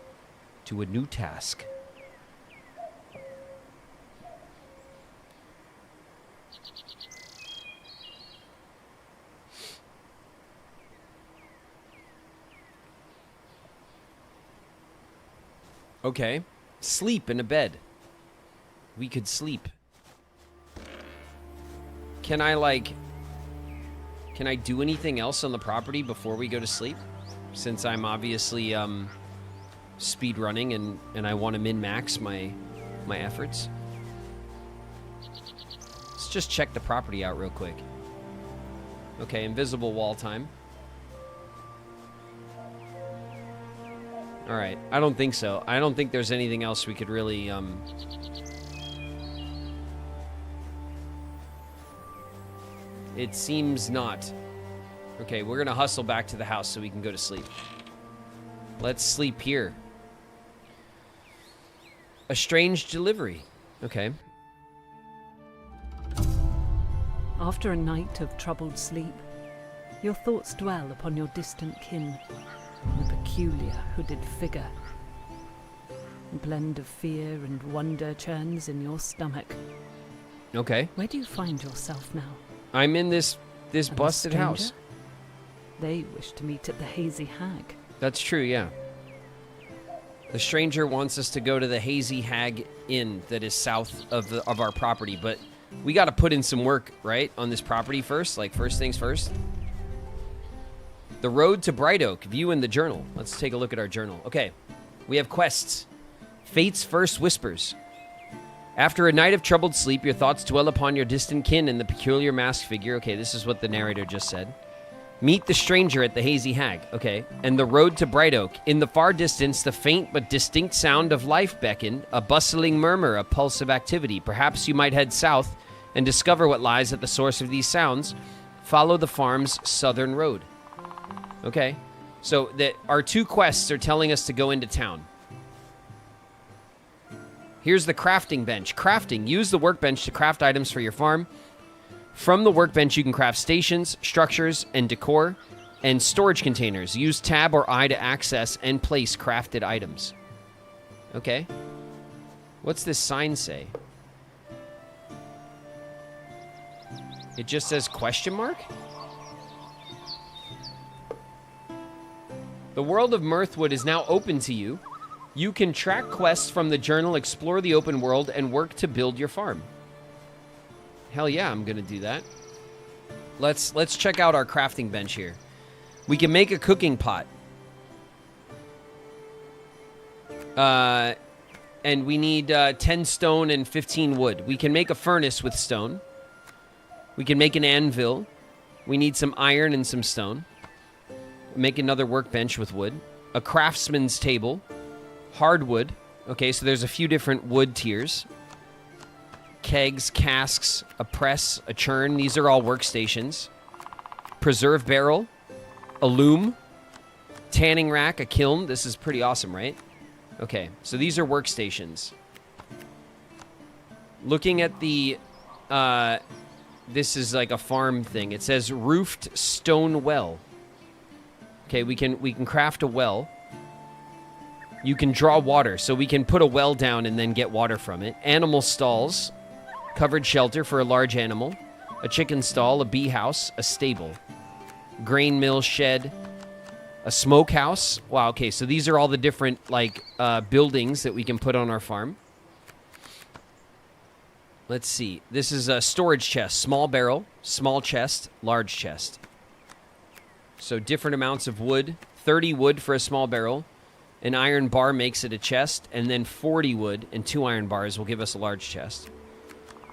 to a new task. Okay. Sleep in a bed. We could sleep. Can I, like... Can I do anything else on the property before we go to sleep? Since I'm obviously, speed running and I want to min-max my efforts. Let's just check the property out real quick. Okay, invisible wall time. Alright, I don't think so. I don't think there's anything else we could really, It seems not. Okay, we're gonna hustle back to the house so we can go to sleep. Let's sleep here. A strange delivery. Okay. After a night of troubled sleep, your thoughts dwell upon your distant kin, the peculiar hooded figure. A blend of fear and wonder churns in your stomach. Okay. Where do you find yourself now? I'm in this busted house. They wish to meet at the Hazy Hag. That's true, yeah. The stranger wants us to go to the Hazy Hag Inn that is south of our property, but we got to put in some work, right, on this property first, like first things first. The road to Bright Oak, view in the journal. Let's take a look at our journal. Okay, we have quests. Fate's First Whispers. After a night of troubled sleep, your thoughts dwell upon your distant kin and the peculiar masked figure. Okay, this is what the narrator just said. Meet the stranger at the Hazy Hag. Okay, and the road to Bright Oak. In the far distance, the faint but distinct sound of life beckon, a bustling murmur, a pulse of activity. Perhaps you might head south and discover what lies at the source of these sounds. Follow the farm's southern road. Okay, so our two quests are telling us to go into town. Here's the crafting bench. Crafting. Use the workbench to craft items for your farm. From the workbench, you can craft stations, structures, and decor, and storage containers. Use tab or I to access and place crafted items. Okay. What's this sign say? It just says question mark? The world of Mirthwood is now open to you. You can track quests from the journal, explore the open world, and work to build your farm. Hell yeah, I'm gonna do that. Let's check out our crafting bench here. We can make a cooking pot. And we need 10 stone and 15 wood. We can make a furnace with stone. We can make an anvil. We need some iron and some stone. Make another workbench with wood. A craftsman's table. Hardwood. Okay, so there's a few different wood tiers. Kegs, casks, a press, a churn. These are all workstations. Preserve barrel. A loom. Tanning rack, a kiln. This is pretty awesome, right? Okay, so these are workstations. Looking at the... this is like a farm thing. It says roofed stone well. Okay, we can craft a well. You can draw water, so we can put a well down and then get water from it. Animal stalls. Covered shelter for a large animal. A chicken stall, a bee house, a stable. Grain mill shed. A smokehouse. Wow, okay, so these are all the different, like, buildings that we can put on our farm. Let's see. This is a storage chest. Small barrel, small chest, large chest. So different amounts of wood. 30 wood for a small barrel. An iron bar makes it a chest. And then 40 wood and 2 iron bars will give us a large chest.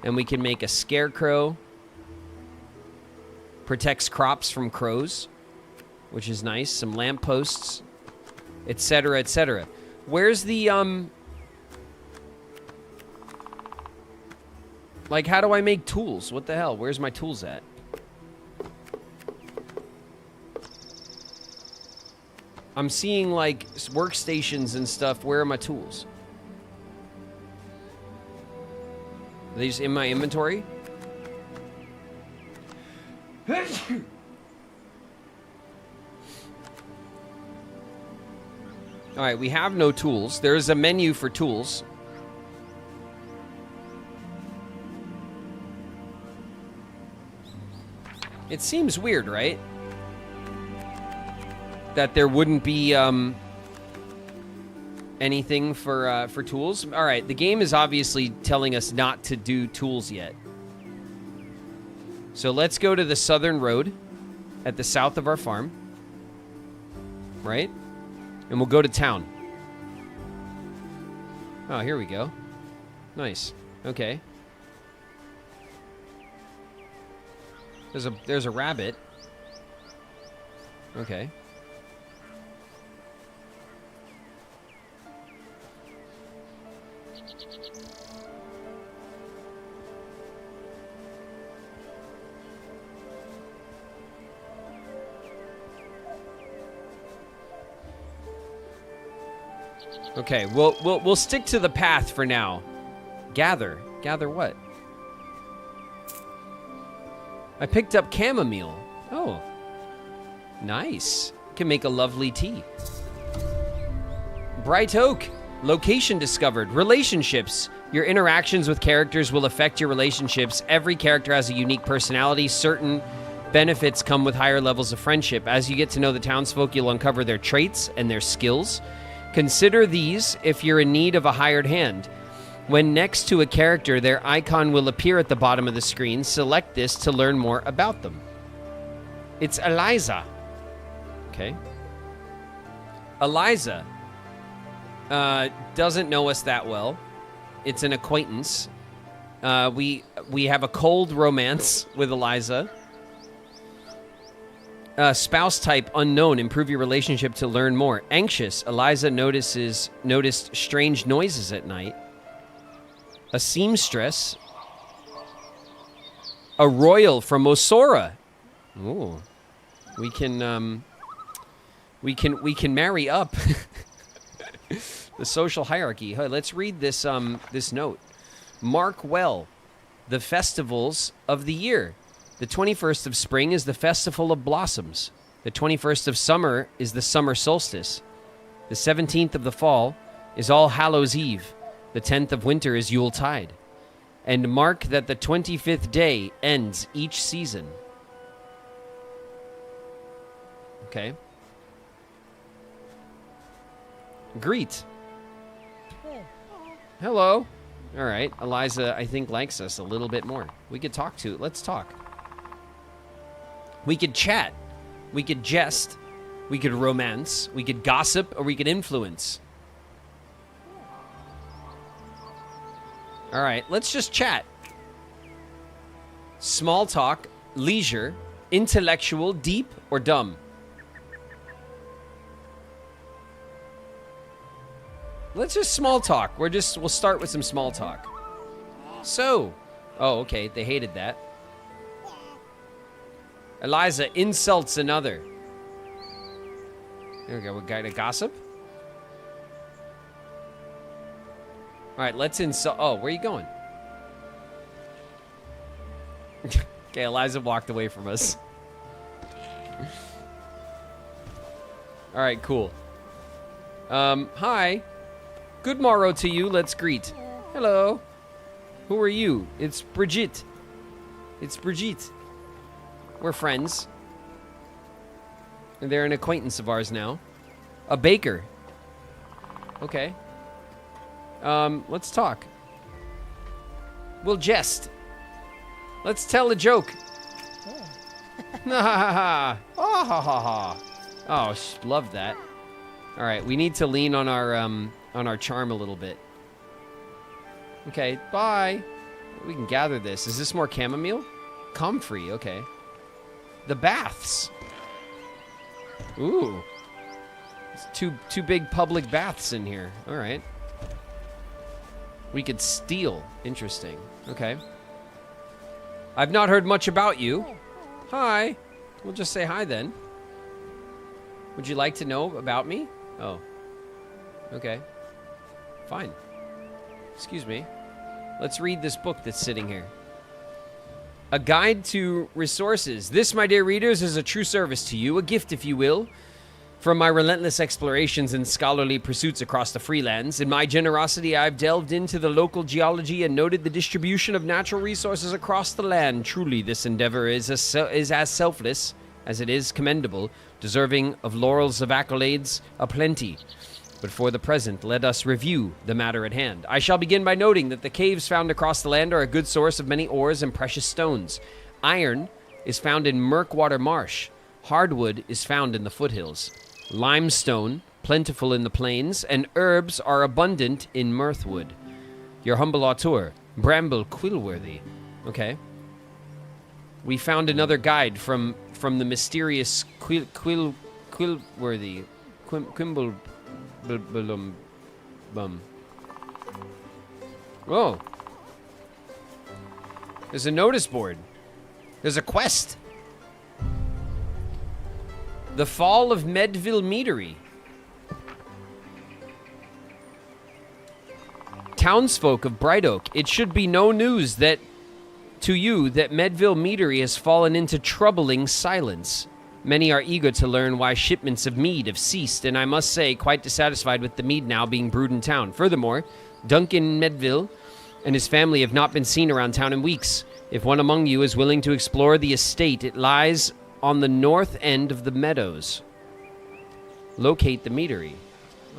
And we can make a scarecrow. Protects crops from crows, which is nice. Some lampposts, etc., etc. Where's the, like, how do I make tools? What the hell? Where's my tools at? I'm seeing, like, workstations and stuff. Where are my tools? Are they just in my inventory? Alright, we have no tools. There's a menu for tools. It seems weird, right? That there wouldn't be, anything for tools? All right, the game is obviously telling us not to do tools yet. So let's go to the southern road at the south of our farm. Right? And we'll go to town. Oh, here we go. Nice. Okay. There's a rabbit. Okay. Okay, we'll stick to the path for now. Gather what? I picked up chamomile. Oh, nice. Can make a lovely tea. Bright oak. Location discovered. Relationships. Your interactions with characters will affect your relationships. Every character has a unique personality. Certain benefits come with higher levels of friendship. As you get to know the townsfolk, you'll uncover their traits and their skills. Consider these if you're in need of a hired hand. When next to a character, their icon will appear at the bottom of the screen. Select this to learn more about them. It's Eliza. Okay. Eliza doesn't know us that well. It's an acquaintance. We have a cold romance with Eliza. Spouse type unknown. Improve your relationship to learn more. Anxious. Eliza noticed strange noises at night. A seamstress. A royal from Osora. Ooh. We can marry up. The social hierarchy. Hey, let's read this this note. Mark well the festivals of the year. The 21st of spring is the Festival of Blossoms. The 21st of summer is the summer solstice. The 17th of the fall is All Hallows Eve. The 10th of winter is Yuletide. And mark that the 25th day ends each season. Okay. Greet. Hello. All right. Eliza, I think, likes us a little bit more. We could talk to. Let's talk. We could chat. We could jest. We could romance. We could gossip, or we could influence. All right, let's just chat. Small talk, leisure, intellectual, deep, or dumb? Let's just small talk. We'll start with some small talk. So, oh, okay, they hated that. Eliza insults another. There we go. We got a gossip. All right, let's insult. Oh, where are you going? Okay, Eliza walked away from us. All right, cool. Hi. Good morrow to you. Let's greet. Hello. Who are you? It's Brigitte. It's Brigitte. We're friends. And they're an acquaintance of ours now. A baker. Okay. Let's talk. We'll jest. Let's tell a joke. Ha ha ha. Oh, love that. All right, we need to lean on our charm a little bit. Okay, bye. We can gather this. Is this more chamomile? Comfrey, okay. The baths. Ooh. It's two big public baths in here. All right. We could steal. Interesting. Okay. I've not heard much about you. Hi. We'll just say hi then. Would you like to know about me? Oh. Okay. Fine. Excuse me. Let's read this book that's sitting here. A guide to resources. This, my dear readers, is a true service to you, a gift, if you will, from my relentless explorations and scholarly pursuits across the Freelands. In my generosity, I've delved into the local geology and noted the distribution of natural resources across the land. Truly, this endeavor is as selfless as it is commendable, deserving of laurels of accolades aplenty. But for the present, let us review the matter at hand. I shall begin by noting that the caves found across the land are a good source of many ores and precious stones. Iron is found in Mirthwood Marsh. Hardwood is found in the foothills. Limestone, plentiful in the plains, and herbs are abundant in Mirthwood. Your humble auteur, Bramble Quillworthy. Okay. We found another guide from the mysterious Quillworthy. Quimble... Bum. Whoa. There's a notice board. There's a quest. The Fall of Medville Meadery. Townsfolk of Bright Oak, it should be no news to you that Medville Meadery has fallen into troubling silence. Many are eager to learn why shipments of mead have ceased, and I must say, quite dissatisfied with the mead now being brewed in town. Furthermore, Duncan Medville and his family have not been seen around town in weeks. If one among you is willing to explore the estate, it lies on the north end of the meadows. Locate the meadery.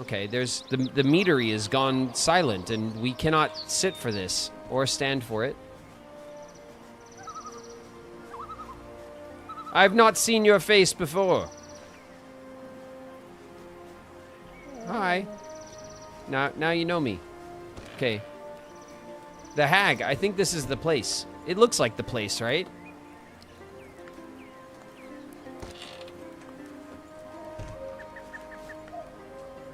Okay, there's the meadery has gone silent, and we cannot sit for this or stand for it. I've not seen your face before. Hi. Now you know me. Okay. The Hag. I think this is the place. It looks like the place, right?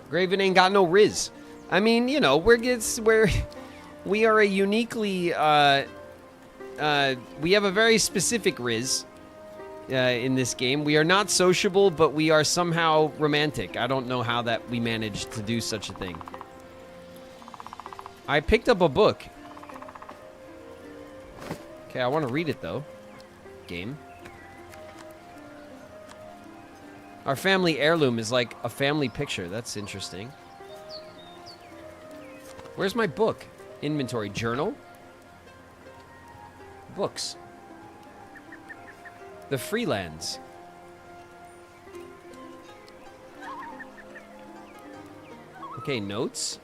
Graven ain't got no riz. I mean, you know, we are a uniquely we have a very specific riz. In this game. We are not sociable, but we are somehow romantic. I don't know how that we managed to do such a thing. I picked up a book. Okay, I want to read it, though. Game. Our family heirloom is like a family picture. That's interesting. Where's my book? Inventory. Journal? Books. The Freelands. Okay, notes.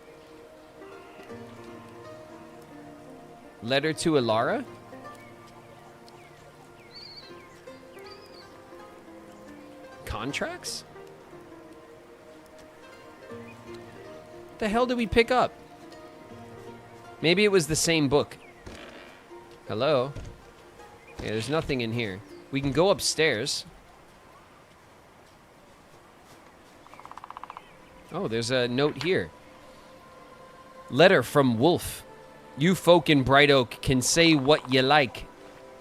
Letter to Ilara. Contracts? What the hell did we pick up? Maybe it was the same book. Hello? Yeah, there's nothing in here. We can go upstairs. Oh, there's a note here. Letter from Wolf. You folk in Bright Oak can say what ye like,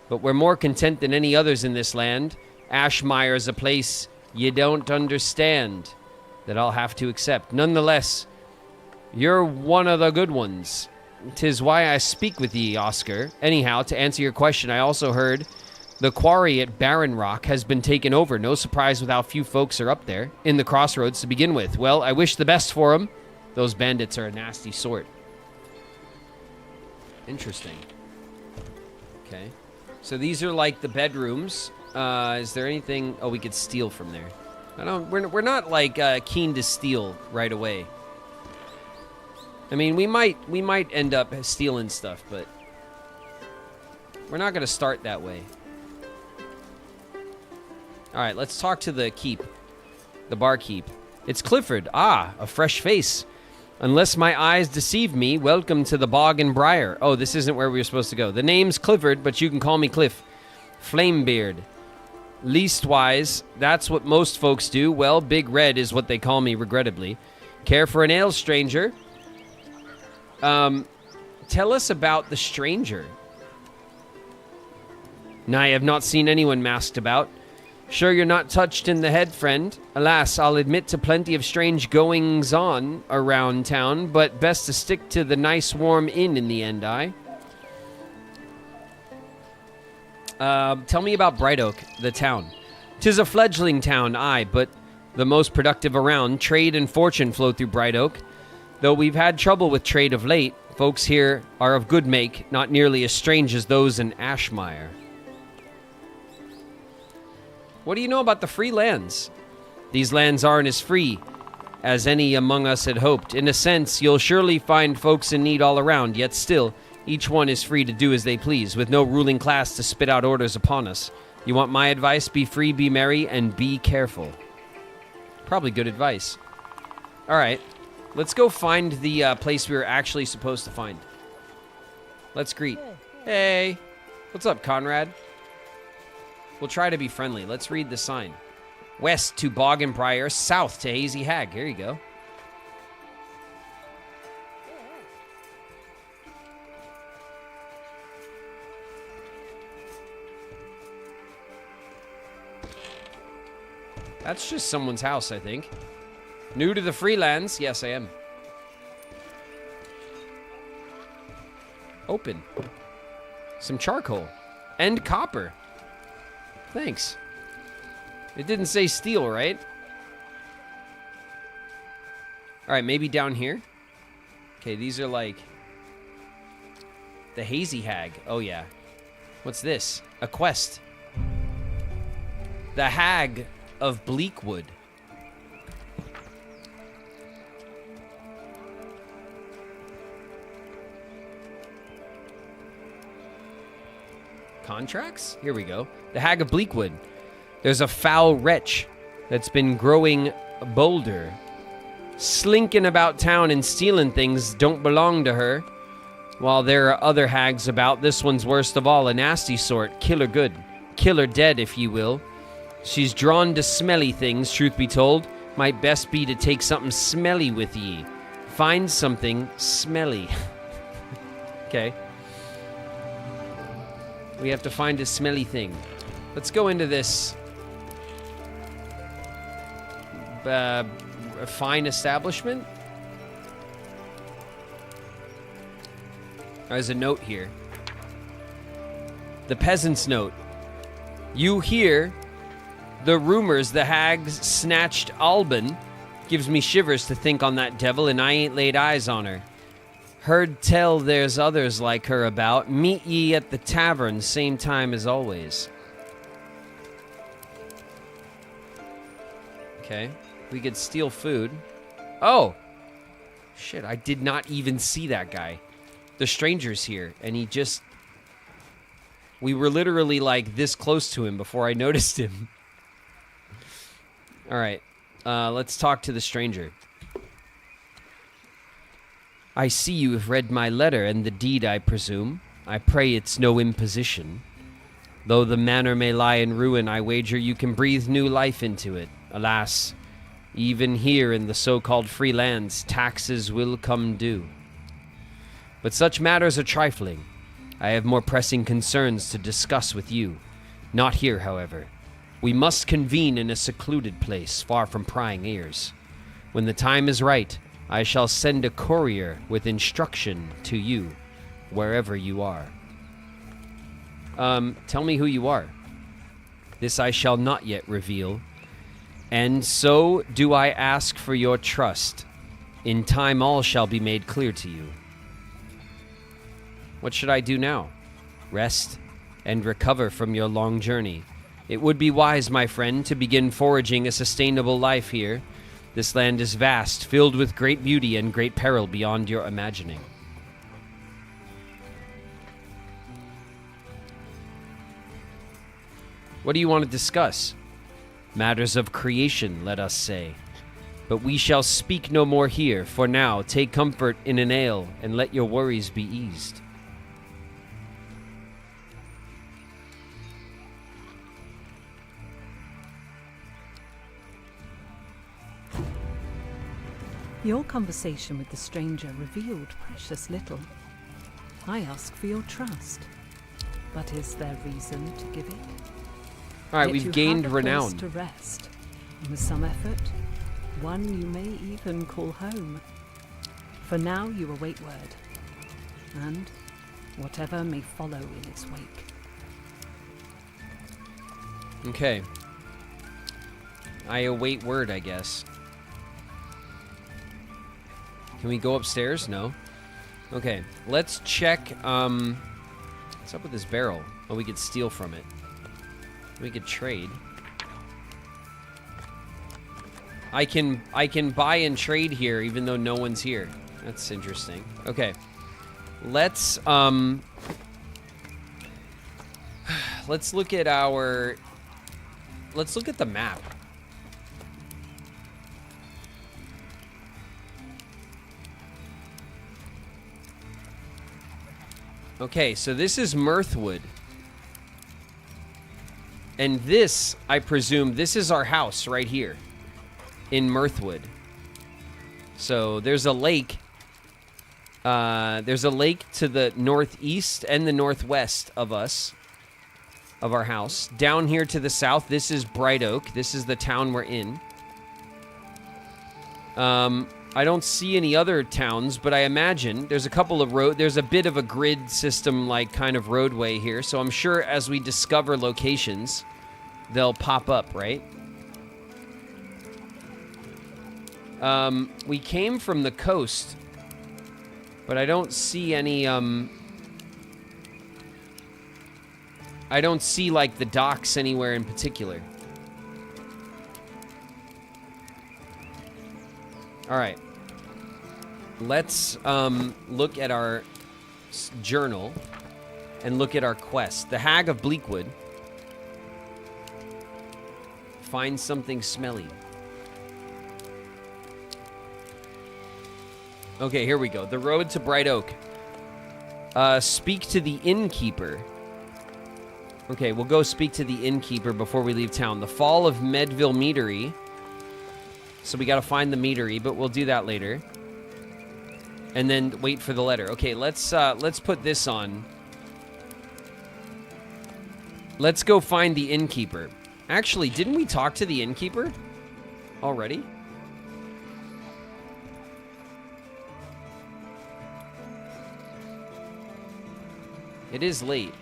but we're more content than any others in this land. Ashmire's a place ye don't understand that I'll have to accept. Nonetheless, you're one of the good ones. 'Tis why I speak with ye, Oscar. Anyhow, to answer your question, I also heard the quarry at Barren Rock has been taken over. No surprise with how few folks are up there in the crossroads to begin with. Well, I wish the best for them. Those bandits are a nasty sort. Interesting. Okay. So these are like the bedrooms. Is there anything... Oh, we could steal from there. We're not like keen to steal right away. I mean, we might end up stealing stuff, but we're not going to start that way. All right, let's talk to the keep, the barkeep. It's Clifford. Ah, a fresh face. Unless my eyes deceive me, welcome to the Bog and Briar. Oh, this isn't where we were supposed to go. The name's Clifford, but you can call me Cliff. Flamebeard. Leastwise, that's what most folks do. Well, Big Red is what they call me, regrettably. Care for an ale, stranger? Tell us about the stranger. I have not seen anyone masked about. Sure you're not touched in the head, friend? Alas, I'll admit to plenty of strange goings-on around town, but best to stick to the nice warm inn in the end, Tell me about Bright Oak, the town. 'Tis a fledgling town, aye, but the most productive around. Trade and fortune flow through Bright Oak. Though we've had trouble with trade of late, folks here are of good make, not nearly as strange as those in Ashmire. What do you know about the free lands? These lands aren't as free as any among us had hoped. In a sense, you'll surely find folks in need all around, yet still, each one is free to do as they please, with no ruling class to spit out orders upon us. You want my advice? Be free, be merry, and be careful. Probably good advice. All right, let's go find the place we were actually supposed to find. Let's greet. Hey, what's up, Conrad? We'll try to be friendly. Let's read the sign. West to Bog and Briar, south to Hazy Hag. Here you go. That's just someone's house, I think. New to the Freelands? Yes, I am. Open. Some charcoal. And copper. Thanks. It didn't say steel, right? Alright, maybe down here? Okay, these are like... the Hazy Hag. Oh, yeah. What's this? A quest. The Hag of Bleakwood. Contracts? Here we go. The Hag of Bleakwood. There's a foul wretch that's been growing bolder, slinking about town and stealing things don't belong to her. While there are other hags about, this one's worst of all, a nasty sort, killer good, killer dead, if you will. She's drawn to smelly things, truth be told. Might best be to take something smelly with ye. Find something smelly. Okay. We have to find a smelly thing. Let's go into this fine establishment. There's a note here. The peasant's note. You hear the rumors the hags snatched Alban. Gives me shivers to think on that devil, and I ain't laid eyes on her. Heard tell there's others like her about. Meet ye at the tavern, same time as always. Okay. We could steal food. Oh! Shit, I did not even see that guy. The stranger's here, and he just... We were literally, like, this close to him before I noticed him. Alright. Let's talk to the stranger. I see you have read my letter and the deed, I presume. I pray it's no imposition. Though the manor may lie in ruin, I wager you can breathe new life into it. Alas, even here in the so-called free lands, taxes will come due. But such matters are trifling. I have more pressing concerns to discuss with you. Not here, however. We must convene in a secluded place, far from prying ears. When the time is right, I shall send a courier with instruction to you, wherever you are. Tell me who you are. This I shall not yet reveal. And so do I ask for your trust. In time all shall be made clear to you. What should I do now? Rest and recover from your long journey. It would be wise, my friend, to begin foraging a sustainable life here. This land is vast, filled with great beauty and great peril beyond your imagining. What do you want to discuss? Matters of creation, let us say. But we shall speak no more here. For now, take comfort in an ale, and let your worries be eased. Your conversation with the stranger revealed precious little. I ask for your trust. But is there reason to give it? Alright, we've gained renown. To rest. And with some effort, one you may even call home. For now you await word. And whatever may follow in its wake. Okay. I await word, I guess. Can we go upstairs? No. Okay, let's check, what's up with this barrel? Oh, we could steal from it. We could trade. I can buy and trade here even though no one's here. That's interesting. Okay. Let's look at our... Let's look at the map. Okay, so this is Mirthwood. And this, I presume, this is our house right here in Mirthwood. So there's a lake. There's a lake to the northeast and the northwest of us, of our house. Down here to the south, this is Bright Oak. This is the town we're in. I don't see any other towns, but I imagine there's a couple of there's a bit of a grid system, like kind of roadway here. So I'm sure as we discover locations, they'll pop up, right? We came from the coast, but I don't see any, I don't see, like, the docks anywhere in particular. All right. Let's look at our journal and look at our quest. The Hag of Bleakwood. Find something smelly. Okay, here we go. The road to Bright Oak. Speak to the innkeeper. Okay, we'll go speak to the innkeeper before we leave town. The fall of Medville Meadery. So we got to find the meadery, but we'll do that later. And then wait for the letter. Okay, let's put this on. Let's go find the innkeeper. Actually, didn't we talk to the innkeeper already? It is late.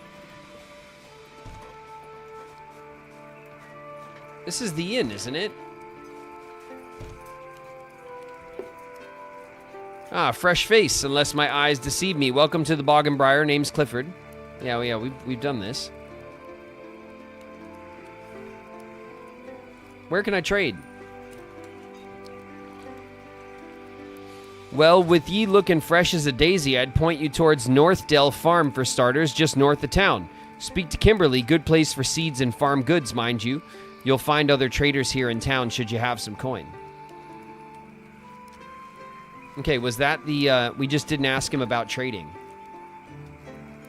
This is the inn, isn't it? Ah, fresh face, unless my eyes deceive me. Welcome to the Bog and Briar. Name's Clifford. Yeah, we've done this. Where can I trade? Well, with ye looking fresh as a daisy, I'd point you towards North Dell Farm for starters, just north of town. Speak to Kimberly, good place for seeds and farm goods, mind you. You'll find other traders here in town should you have some coin. Okay, was that the, we just didn't ask him about trading.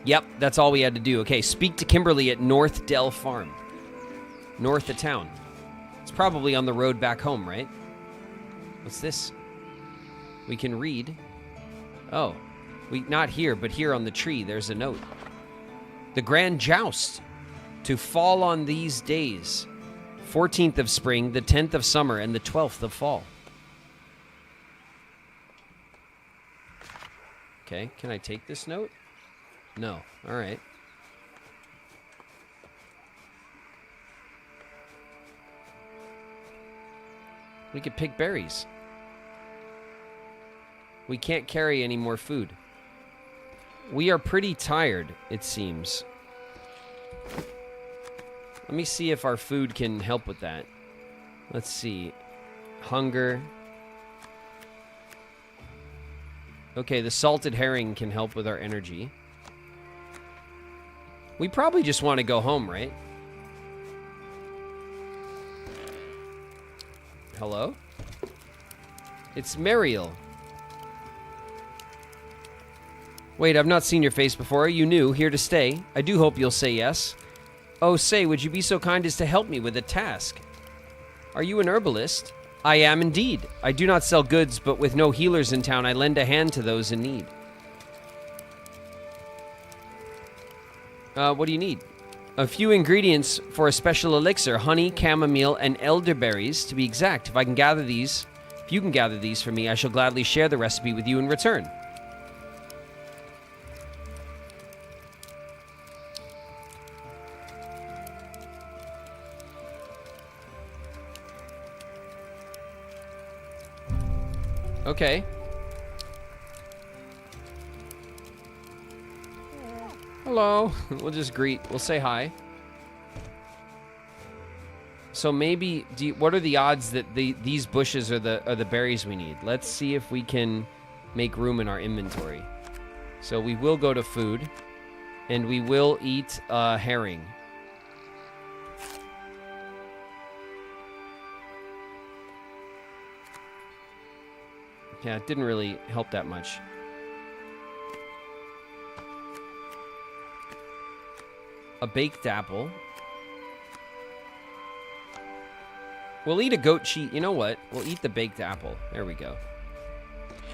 Yep, that's all we had to do. Okay, speak to Kimberly at North Dell Farm. North of town. It's probably on the road back home, right? What's this? We can read. Oh, not here, but here on the tree, there's a note. The Grand Joust. To fall on these days. 14th of spring, the 10th of summer, and the 12th of fall. Okay, can I take this note? No. All right. We could pick berries. We can't carry any more food. We are pretty tired, it seems. Let me see if our food can help with that. Let's see. Hunger. Okay, the salted herring can help with our energy. We probably just want to go home, right? Hello? It's Mariel. Wait, I've not seen your face before. You new, here to stay. I do hope you'll say yes. Oh, say, would you be so kind as to help me with a task? Are you an herbalist? I am indeed. I do not sell goods, but with no healers in town, I lend a hand to those in need. What do you need? A few ingredients for a special elixir, honey, chamomile, and elderberries, to be exact. If you can gather these for me, I shall gladly share the recipe with you in return. Okay. Hello. We'll just greet. We'll say hi. So maybe, what are the odds that these bushes are the berries we need? Let's see if we can make room in our inventory. So we will go to food, and we will eat herring. Yeah, it didn't really help that much. A baked apple. We'll eat a goat cheese. You know what? We'll eat the baked apple. There we go.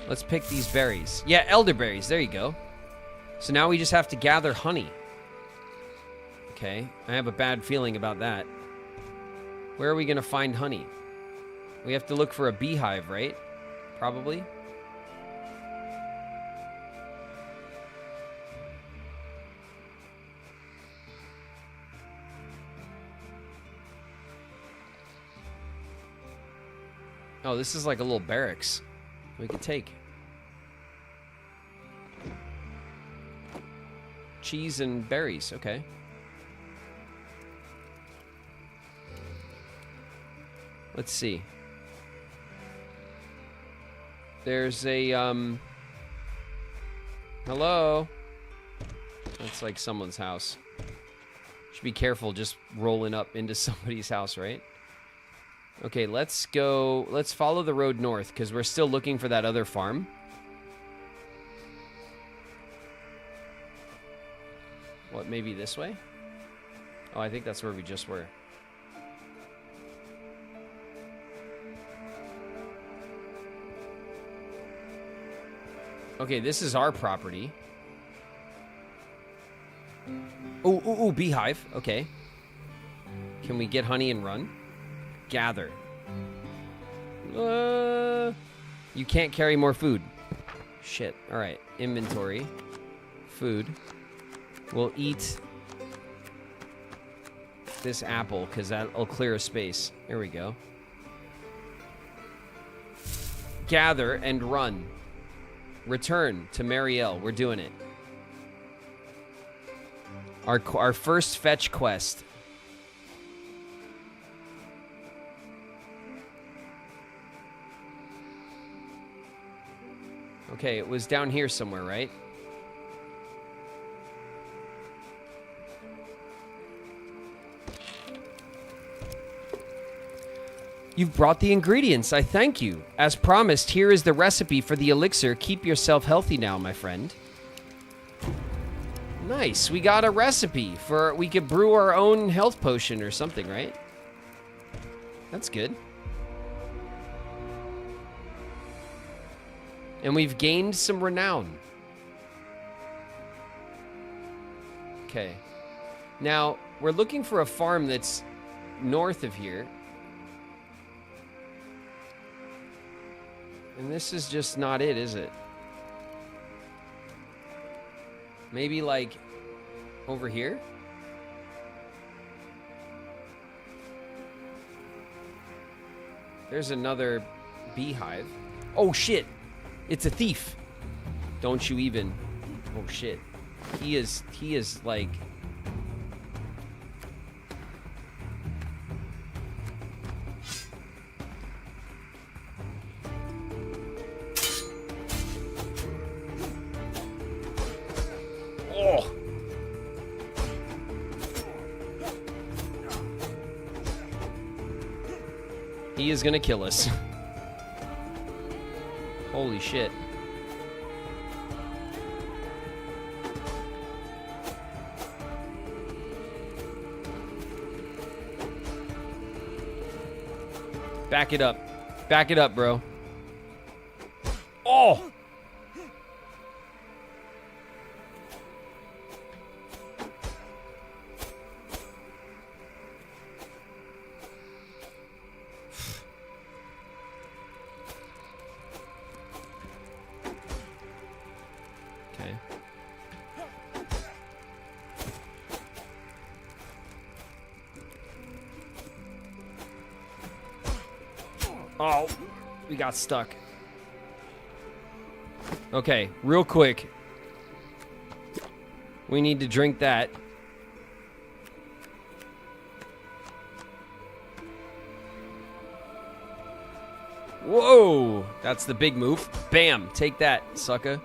Let's pick these berries. Yeah, elderberries. There you go. So now we just have to gather honey. Okay. I have a bad feeling about that. Where are we going to find honey? We have to look for a beehive, right? Probably. Oh, this is like a little barracks we could take. Cheese and berries, okay. Let's see. There's a, hello? That's like someone's house. Should be careful just rolling up into somebody's house, right? Okay, let's go. Let's follow the road north because we're still looking for that other farm. What, maybe this way? Oh, I think that's where we just were. Okay, this is our property. Ooh, beehive. Okay. Can we get honey and run? Gather. You can't carry more food. Shit. All right. Inventory. Food. We'll eat this apple because that'll clear a space. There we go. Gather and run. Return to Marielle. We're doing it. Our first fetch quest. Okay, it was down here somewhere, right? You've brought the ingredients. I thank you. As promised, here is the recipe for the elixir. Keep yourself healthy now, my friend. Nice. We got a recipe for... We could brew our own health potion or something, right? That's good. And we've gained some renown. Okay. Now, we're looking for a farm that's north of here. And this is just not it, is it? Maybe like over here? There's another beehive. Oh shit! It's a thief. Don't you even. Oh shit. He is like. Oh. He is gonna kill us. Holy shit. Back it up. Back it up, bro. Oh! Okay. Oh, we got stuck. Okay, real quick. We need to drink that. Whoa! That's the big move. Bam! Take that, sucker.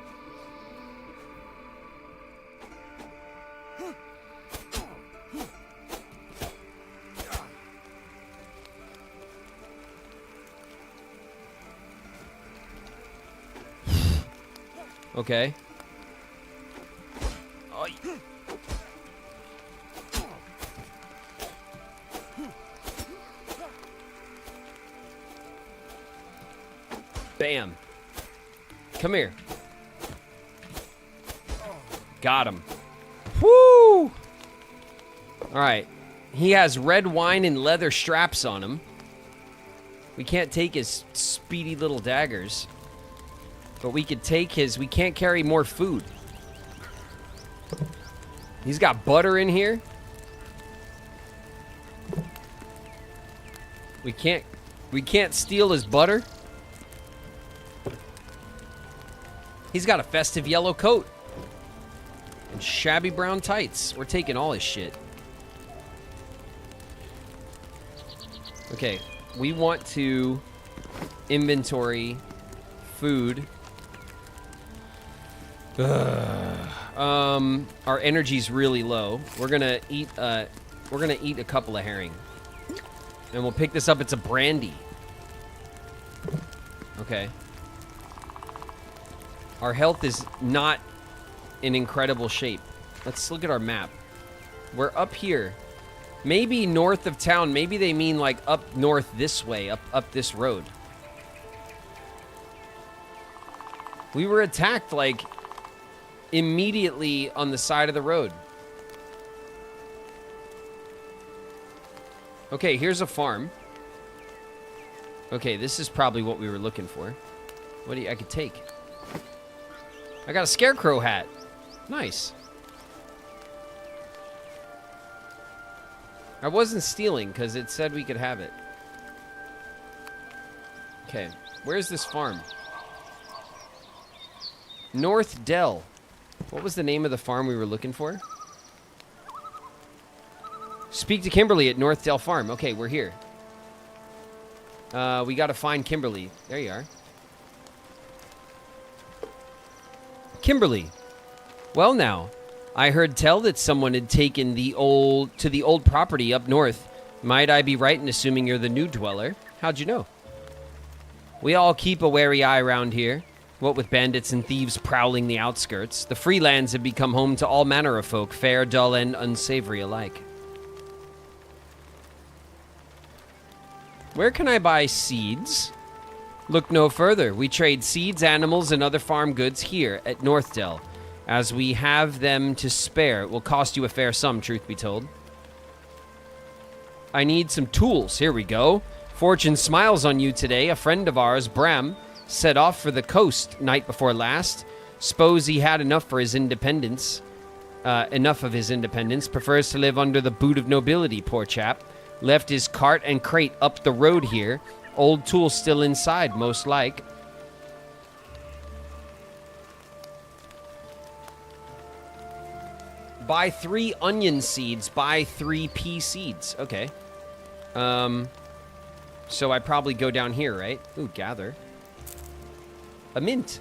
Okay. Oh. Bam. Come here. Got him. Woo! All right. He has red wine and leather straps on him. We can't take his speedy little daggers. But we could take his... We can't carry more food. He's got butter in here. We can't steal his butter. He's got a festive yellow coat. And shabby brown tights. We're taking all his shit. Okay. We want to inventory food. Our energy's really low. We're gonna eat a couple of herring. And we'll pick this up. It's a brandy. Okay. Our health is not in incredible shape. Let's look at our map. We're up here. Maybe north of town. Maybe they mean like up north this way, up this road. We were attacked like immediately on the side of the road. Okay, here's a farm. Okay, this is probably what we were looking for. What do I could take? I got a scarecrow hat. Nice. I wasn't stealing because it said we could have it. Okay, where's this farm? North Dell. What was the name of the farm we were looking for? Speak to Kimberly at North Dell Farm. Okay, we're here. We gotta find Kimberly. There you are. Kimberly. Well now, I heard tell that someone had taken the old property up north. Might I be right in assuming you're the new dweller? How'd you know? We all keep a wary eye around here. What with bandits and thieves prowling the outskirts, the free lands have become home to all manner of folk, fair, dull, and unsavory alike. Where can I buy seeds? Look no further. We trade seeds, animals, and other farm goods here at Northdell. As we have them to spare, it will cost you a fair sum, truth be told. I need some tools. Here we go. Fortune smiles on you today. A friend of ours, Bram, set off for the coast night before last. Suppose he had enough for his independence. Enough of his independence. Prefers to live under the boot of nobility, poor chap. Left his cart and crate up the road here. Old tool still inside, most like. Buy 3 onion seeds. Buy 3 pea seeds. Okay. So I probably go down here, right? Ooh, gather. A mint.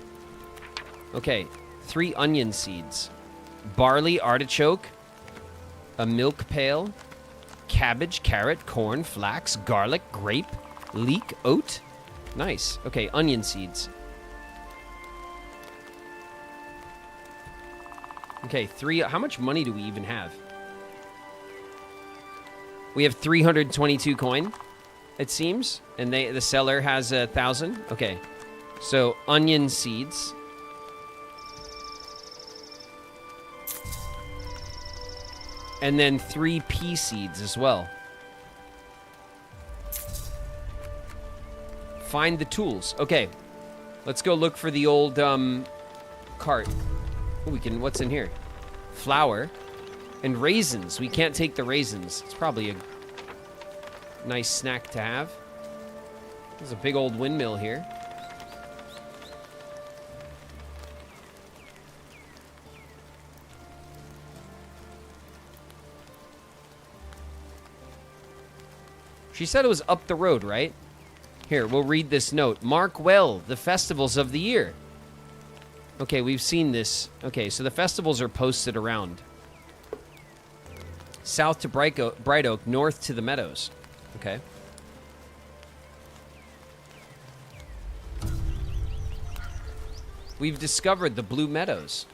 Okay. 3 onion seeds. Barley, artichoke. A milk pail. Cabbage, carrot, corn, flax, garlic, grape, leek, oat. Nice. Okay, onion seeds. Okay, 3. How much money do we even have? We have 322 coin, it seems. And the seller has 1,000. Okay. So, onion seeds. And then 3 pea seeds as well. Find the tools. Okay. Let's go look for the old cart. Ooh, we can. What's in here? Flour and raisins. We can't take the raisins. It's probably a nice snack to have. There's a big old windmill here. She said it was up the road, right? Here, we'll read this note. Mark well the festivals of the year. Okay, we've seen this. Okay, so the festivals are posted around. South to Bright Oak, north to the Meadows. Okay. We've discovered the Blue Meadows.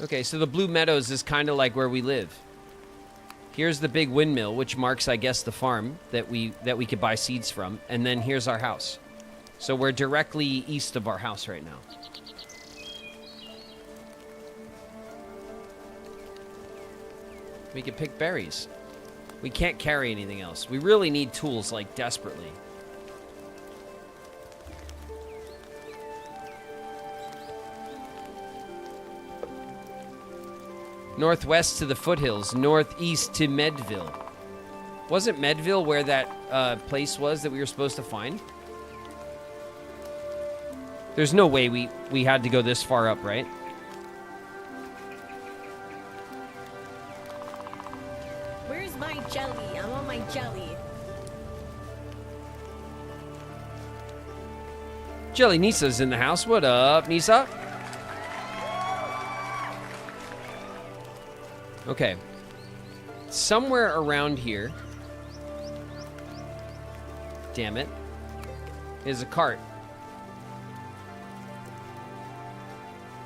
Okay, so the Blue Meadows is kind of like where we live. Here's the big windmill, which marks, I guess, the farm that we could buy seeds from. And then here's our house. So we're directly east of our house right now. We can pick berries. We can't carry anything else. We really need tools, like, desperately. Northwest to the foothills, northeast to Medville. Wasn't Medville where that place was that we were supposed to find? There's no way we had to go this far up, right? Where's my jelly? I want my jelly. Jelly Nisa's in the house. What up, Nisa? Okay. Somewhere around here. Damn it. Is a cart.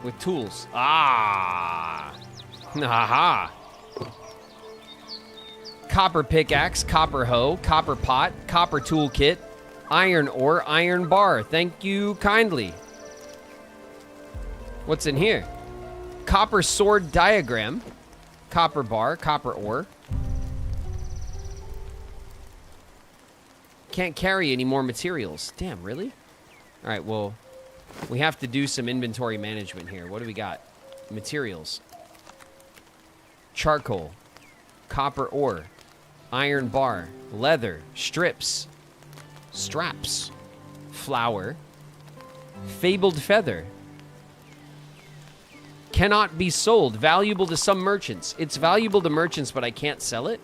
With tools. Ah! Haha! Copper pickaxe, copper hoe, copper pot, copper toolkit, iron ore, iron bar. Thank you kindly. What's in here? Copper sword diagram, copper bar, copper ore. Can't carry any more materials. Damn, really? All right, well, we have to do some inventory management here. What do we got? Materials. Charcoal, copper ore, iron bar, leather, strips, straps, flour, fabled feather. Cannot be sold. Valuable to some merchants. It's valuable to merchants, but I can't sell it.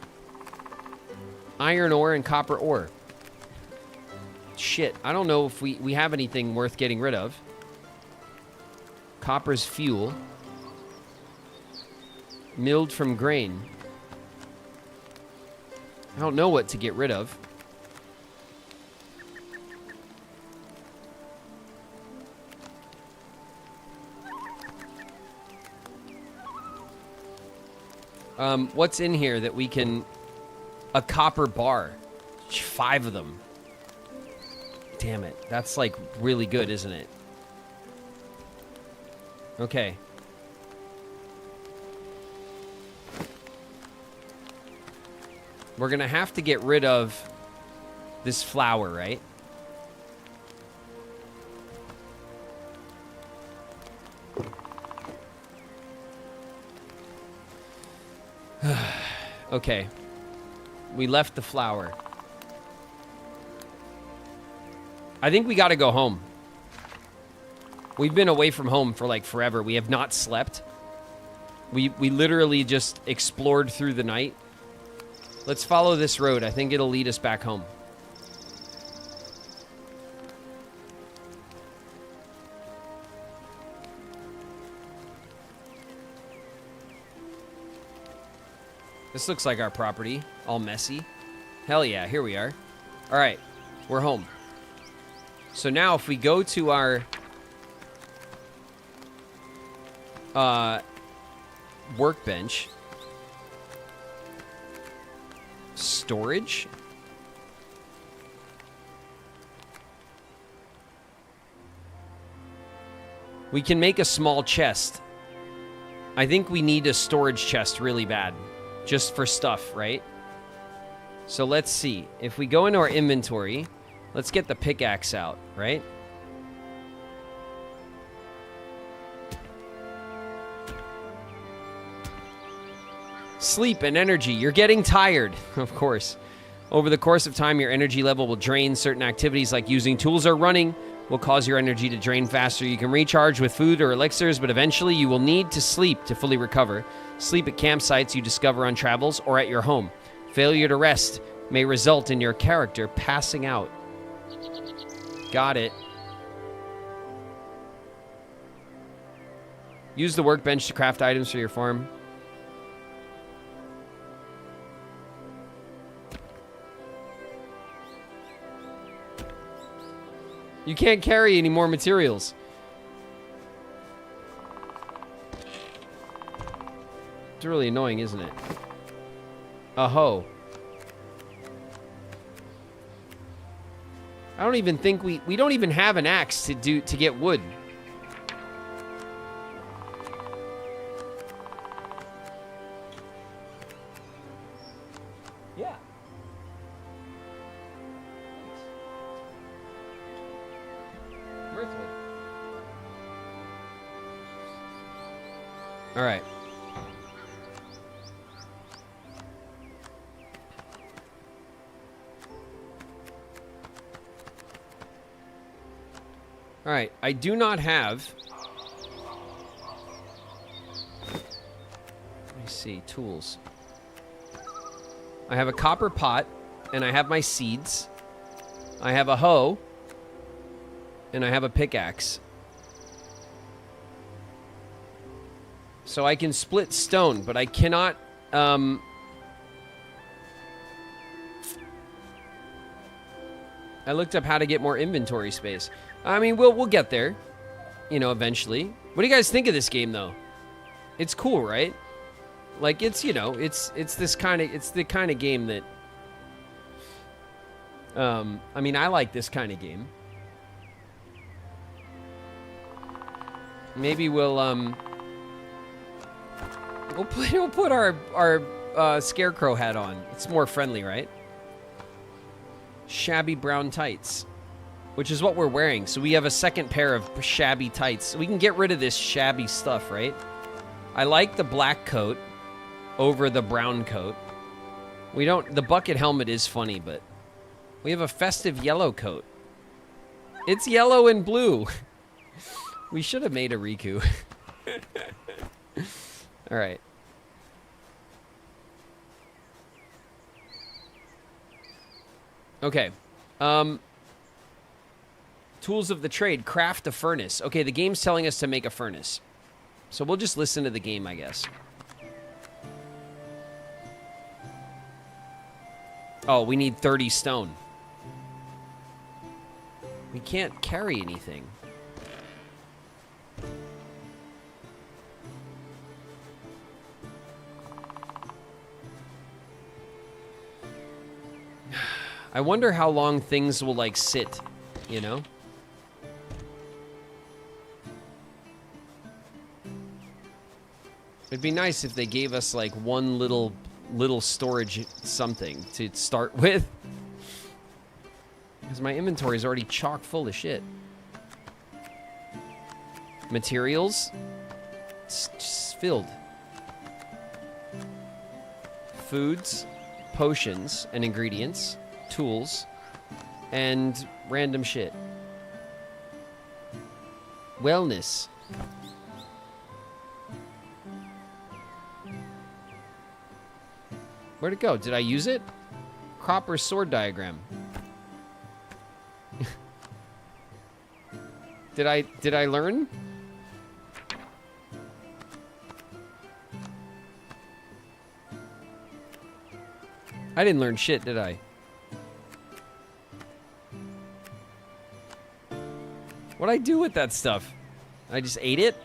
Iron ore and copper ore. Shit, I don't know if we have anything worth getting rid of. Copper's fuel. Milled from grain. I don't know what to get rid of. What's in here that we can... A copper bar. 5 of them. Damn it. That's, like, really good, isn't it? Okay. We're gonna have to get rid of this flour, right? Okay. We left the flour. I think we gotta go home. We've been away from home for like forever. We have not slept. We literally just explored through the night. Let's follow this road. I think it'll lead us back home. This looks like our property. All messy. Hell yeah, here we are. All right, we're home. So now if we go to our workbench, storage, we can make a small chest. I think we need a storage chest really bad, just for stuff, right? So let's see. If we go into our inventory, let's get the pickaxe out, right? Sleep and energy. You're getting tired, of course. Over the course of time, your energy level will drain. Certain activities like using tools or running will cause your energy to drain faster. You can recharge with food or elixirs, but eventually you will need to sleep to fully recover. Sleep at campsites you discover on travels or at your home. Failure to rest may result in your character passing out. Got it. Use the workbench to craft items for your farm. You can't carry any more materials. It's really annoying, isn't it? A hoe. I don't even think we don't even have an axe to get wood. Yeah. Mirthwood. All right. All right, I do not have... Let me see, tools. I have a copper pot, and I have my seeds. I have a hoe, and I have a pickaxe. So I can split stone, but I cannot... I looked up how to get more inventory space. I mean, we'll get there, you know, eventually. What do you guys think of this game, though? It's cool, right? Like, it's, you know, it's this kind of, it's the kind of game that, I mean, I like this kind of game. Maybe we'll put our scarecrow hat on. It's more friendly, right? Shabby brown tights. Which is what we're wearing. So we have a second pair of shabby tights. We can get rid of this shabby stuff, right? I like the black coat over the brown coat. We don't... The bucket helmet is funny, but... We have a festive yellow coat. It's yellow and blue. We should have made a Riku. Alright. Okay. Tools of the trade. Craft a furnace. Okay, the game's telling us to make a furnace. So we'll just listen to the game, I guess. Oh, we need 30 stone. We can't carry anything. I wonder how long things will, like, sit, you know? It'd be nice if they gave us, like, one little storage something to start with. Because my inventory is already chock full of shit. Materials. It's just filled. Foods, potions, and ingredients. Tools. And random shit. Wellness. Where'd it go? Did I use it? Copper sword diagram. Did I learn? I didn't learn shit, did I? What'd I do with that stuff? I just ate it?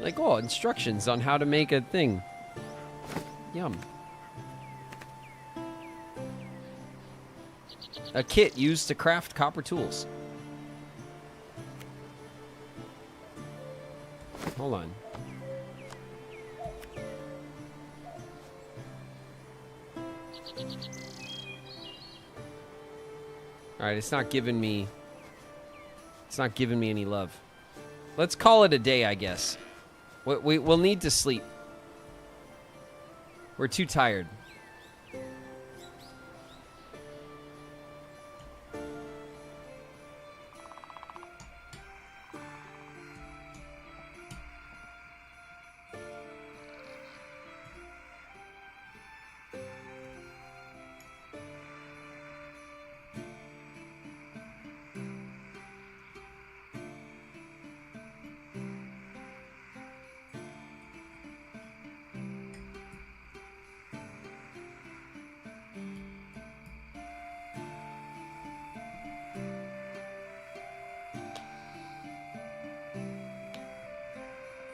Like, oh, instructions on how to make a thing. Yum. A kit used to craft copper tools. Hold on. Alright, it's not giving me... It's not giving me any love. Let's call it a day, I guess. We'll need to sleep. We're too tired.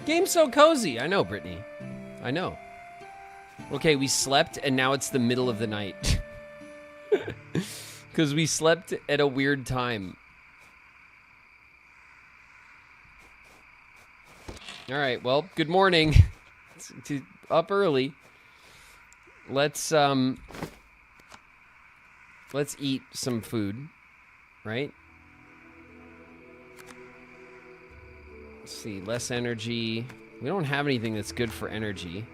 Game's so cozy. I know, Brittany. I know. Okay, we slept, and now it's the middle of the night. Because we slept at a weird time. All right, well, good morning. Up early. Let's eat some food, right? Let's see, less energy. We don't have anything that's good for energy.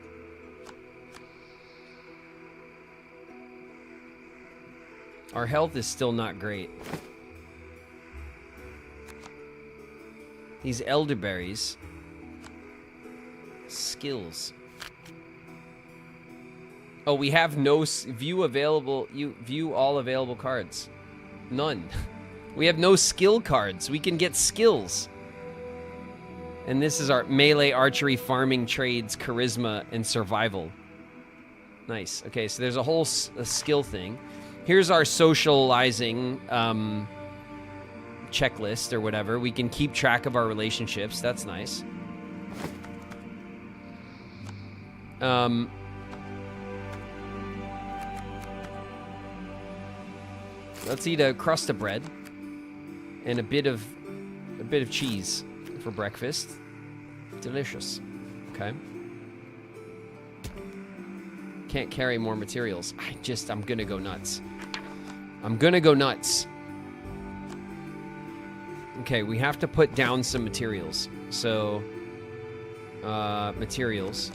Our health is still not great. These elderberries. Skills. Oh, we have no view all available cards. None. We have no skill cards. We can get skills. And this is our melee, archery, farming, trades, charisma, and survival. Nice. Okay, so there's a whole skill thing. Here's our socializing checklist or whatever. We can keep track of our relationships. That's nice. Let's eat a crust of bread and a bit of cheese for breakfast. Delicious. Okay. Can't carry more materials. I'm gonna go nuts. I'm gonna go nuts. Okay, we have to put down some materials. So, materials.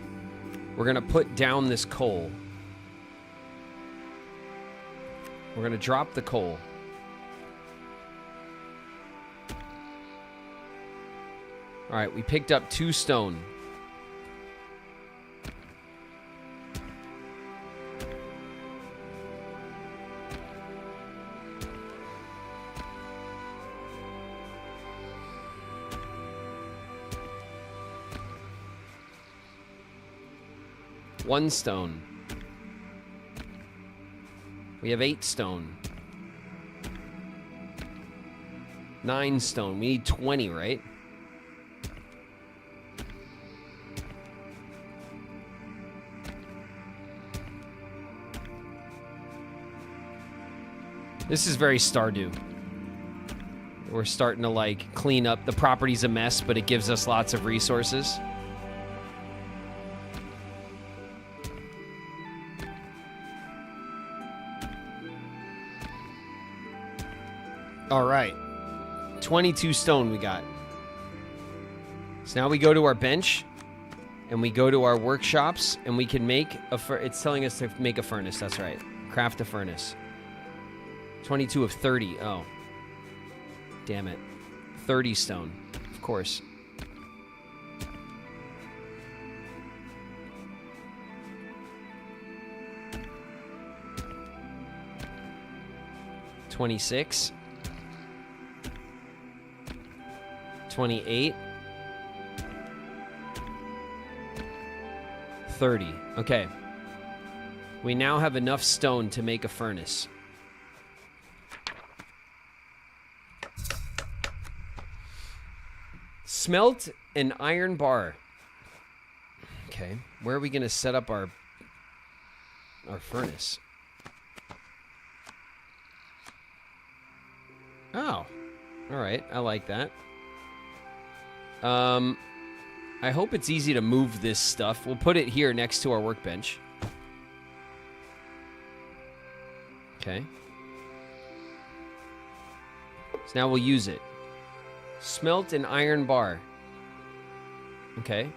We're gonna put down this coal. We're gonna drop the coal. All right, we picked up 2 stone. One stone. We have 8 stone. 9 stone. We need 20, right? This is very Stardew. We're starting to, like, clean up. The property's a mess, but it gives us lots of resources. All right. 22 stone we got. So now we go to our bench, and we go to our workshops, and we can make a it's telling us to make a furnace. That's right. Craft a furnace. 22 of 30. Oh. Damn it. 30 stone. Of course. $26. 28. 30. Okay. We now have enough stone to make a furnace. Smelt an iron bar. Okay. Where are we going to set up our furnace? Oh. All right. I like that. I hope it's easy to move this stuff. We'll put it here next to our workbench. Okay. So now we'll use it. Smelt an iron bar. Okay.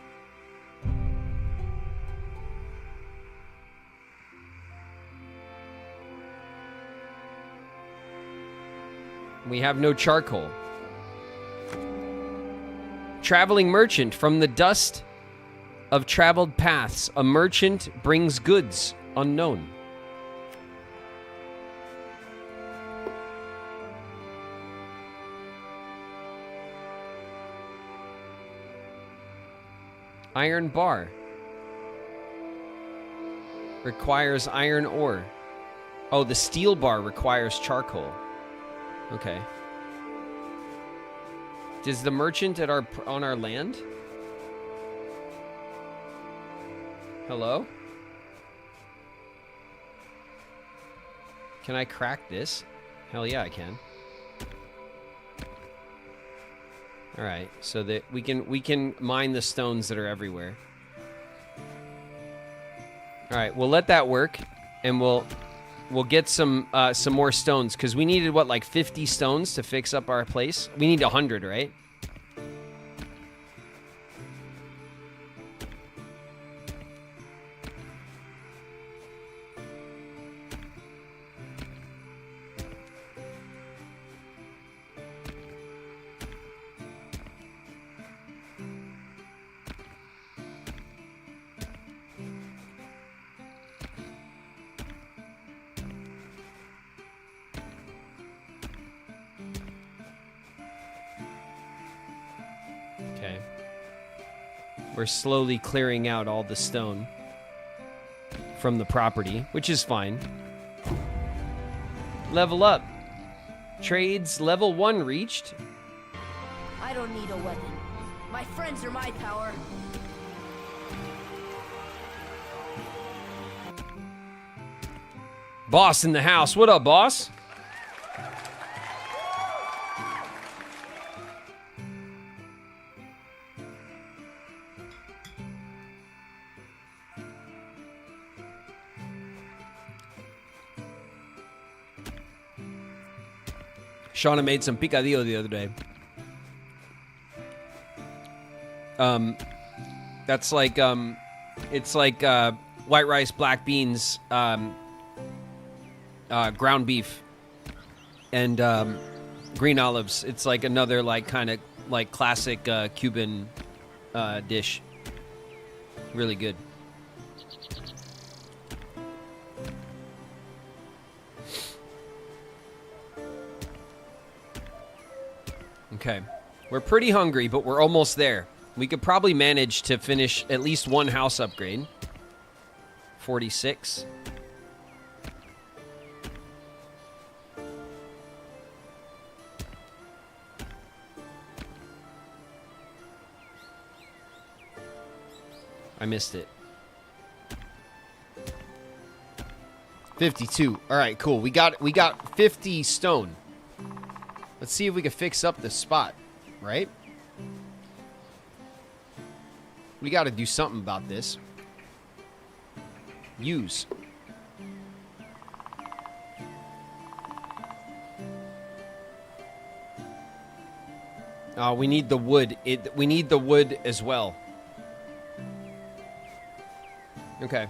We have no charcoal. Traveling merchant. From the dust of traveled paths, a merchant brings goods unknown. Iron bar. Requires iron ore. Oh, the steel bar requires charcoal. Okay. Does the merchant on our land? Hello? Can I crack this? Hell yeah, I can. All right, so that we can mine the stones that are everywhere. All right, we'll let that work, and we'll get some more stones because we needed what, like 50 stones to fix up our place. We need 100, right? Okay. We're slowly clearing out all the stone from the property, which is fine. Level up. Trades level 1 reached. I don't need a weapon. My friends are my power. Boss in the house. What up, boss? Shauna made some picadillo the other day. That's like, it's like white rice, black beans, ground beef, and green olives. It's like another like kind of like classic Cuban dish. Really good. Okay, we're pretty hungry, but we're almost there. We could probably manage to finish at least one house upgrade. 46. I missed it. 52. All right, cool. We got 50 stone. Let's see if we can fix up the spot, right? We got to do something about this. Use. We need the wood. We need the wood as well. Okay.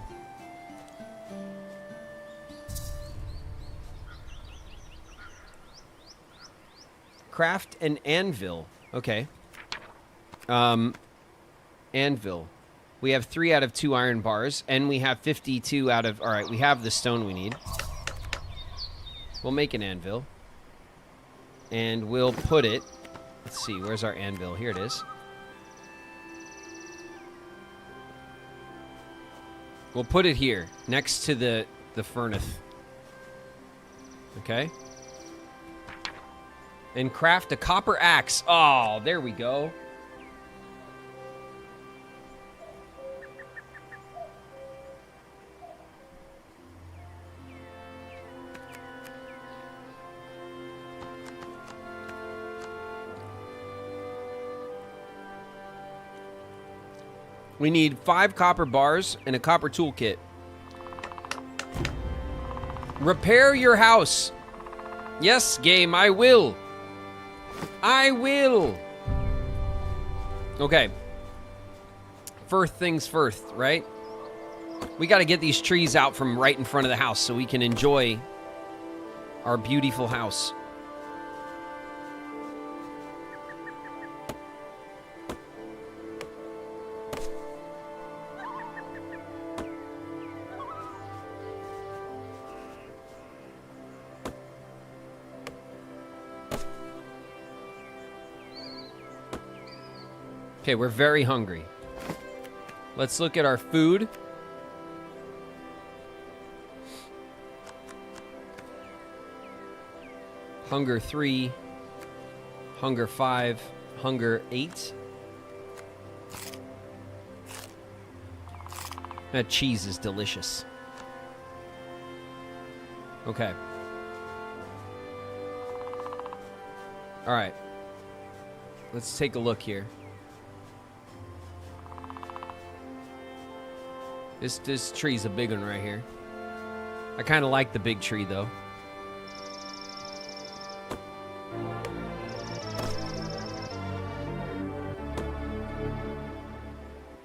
Craft an anvil. Okay. Anvil. We have 3 out of 2 iron bars, and we have 52 out of... All right, we have the stone we need. We'll make an anvil. And we'll put it... Let's see, where's our anvil? Here it is. We'll put it here, next to the furnace. Okay? And craft a copper axe. Oh, there we go. We need 5 copper bars and a copper toolkit. Repair your house. Yes, game, I will. I will. Okay. First things first, right? We got to get these trees out from right in front of the house so we can enjoy our beautiful house. Okay, we're very hungry. Let's look at our food. Hunger 3. Hunger 5. Hunger 8. That cheese is delicious. Okay. All right. Let's take a look here. This tree's a big one right here. I kind of like the big tree, though.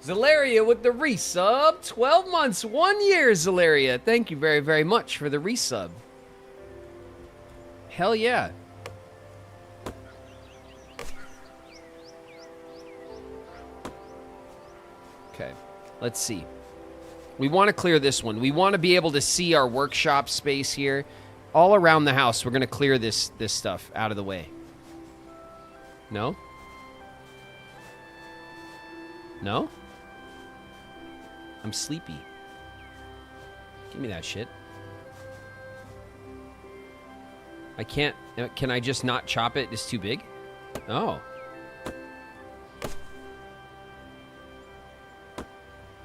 Zalaria with the resub. 12 months, 1 year, Zalaria. Thank you very, very much for the resub. Hell yeah. Okay, let's see. We want to clear this one. We want to be able to see our workshop space here. All around the house, we're going to clear this stuff out of the way. No? No? I'm sleepy. Give me that shit. I can't... Can I just not chop it? It's too big? Oh.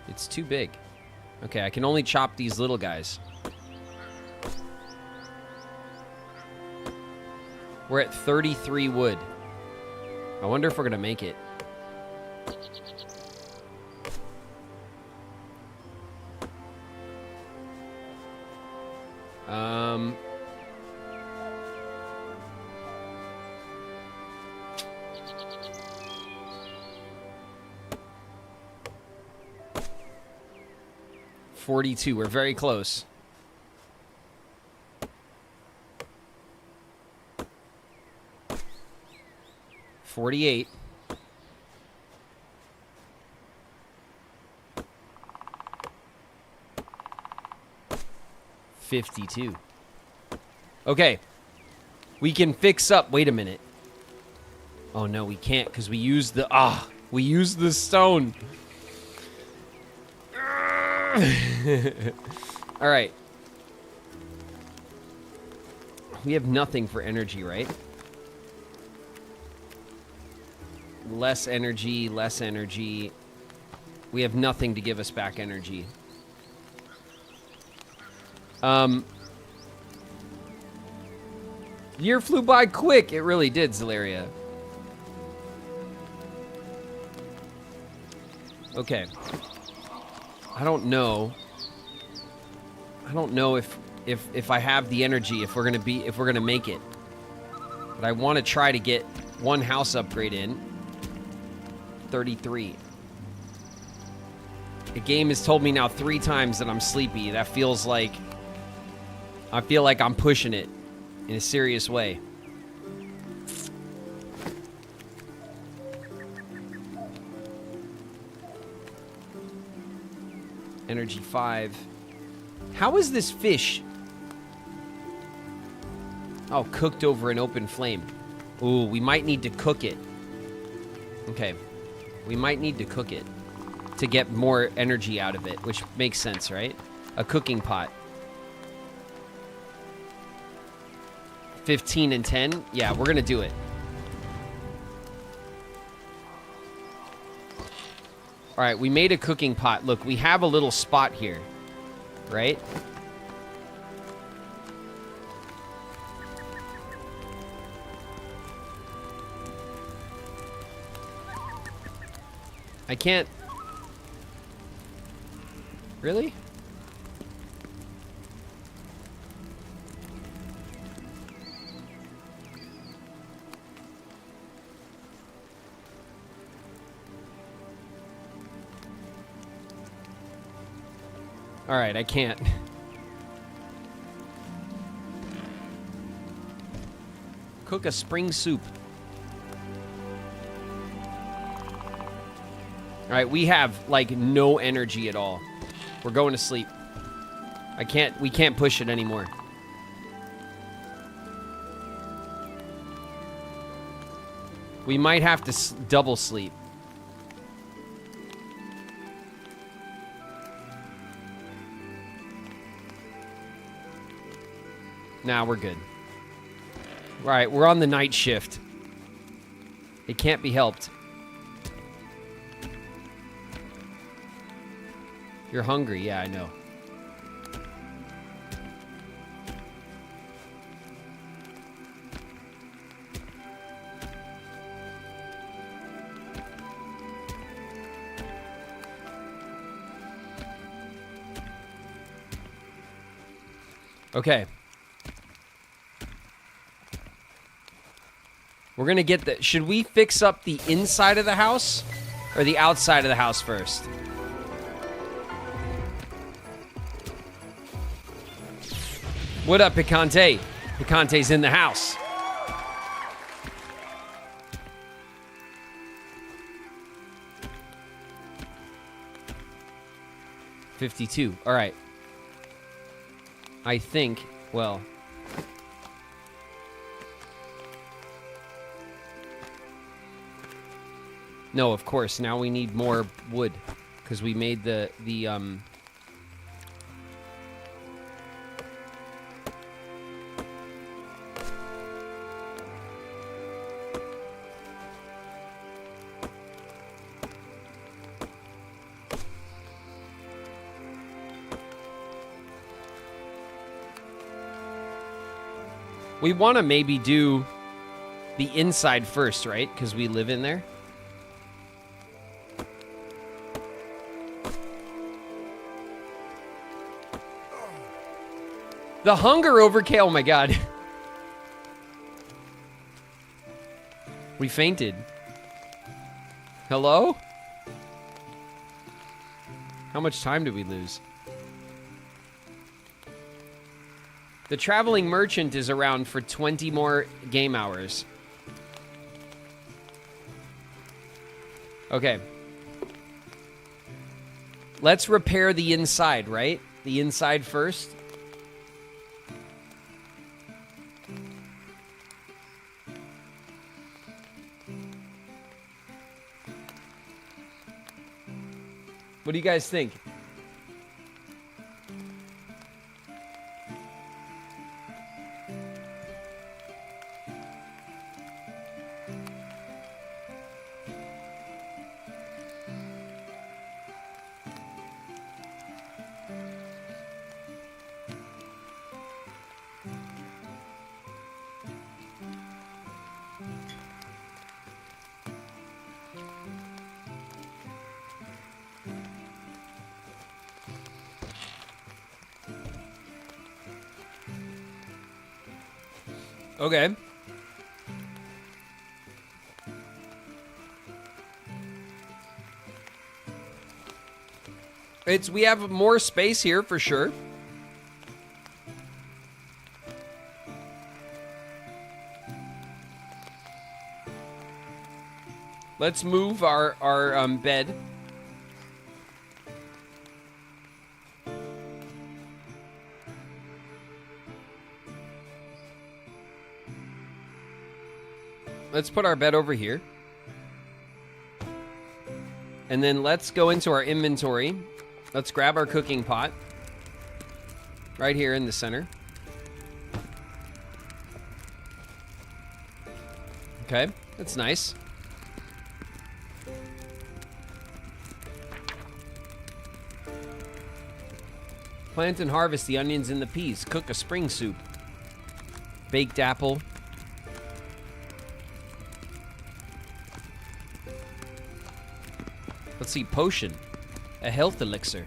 It's too big. Okay, I can only chop these little guys. We're at 33 wood. I wonder if we're gonna make it. $42. We're very close. $48. $52. Okay. We can fix up. Wait a minute. Oh no, we can't because we used the we used the stone. All right. We have nothing for energy, right? Less energy, less energy. We have nothing to give us back energy. Year flew by quick. It really did, Zalaria. Okay. I don't know if I have the energy, if we're gonna make it. But I want to try to get one house upgrade in. 33. The game has told me now 3 times that I'm sleepy. That feels like... I feel like I'm pushing it in a serious way. Energy 5. How is this fish? Oh, cooked over an open flame. Ooh, we might need to cook it. Okay. We might need to cook it to get more energy out of it, which makes sense, right? A cooking pot. 15 and 10? Yeah, we're gonna do it. All right, we made a cooking pot. Look, we have a little spot here, right? I can't... Really? All right, I can't. Cook a spring soup. All right, we have like no energy at all. We're going to sleep. We can't push it anymore. We might have to double sleep. Nah, we're good. All right, we're on the night shift. It can't be helped. You're hungry. Yeah, I know. Okay. We're gonna get the... Should we fix up the inside of the house? Or the outside of the house first? What up, Picante? Picante's in the house. $52. All right. I think, well... No, of course. Now we need more wood. Because we made the We want to maybe do the inside first, right? Because we live in there. The hunger overkill. Oh my god. We fainted. Hello? How much time did we lose? The traveling merchant is around for 20 more game hours. Okay. Let's repair the inside, right? The inside first. What do you guys think? Okay. We have more space here for sure. Let's move our bed. Let's put our bed over here. And then let's go into our inventory. Let's grab our cooking pot. Right here in the center. Okay, that's nice. Plant and harvest the onions and the peas. Cook a spring soup. Baked apple. Let's see, potion. A health elixir.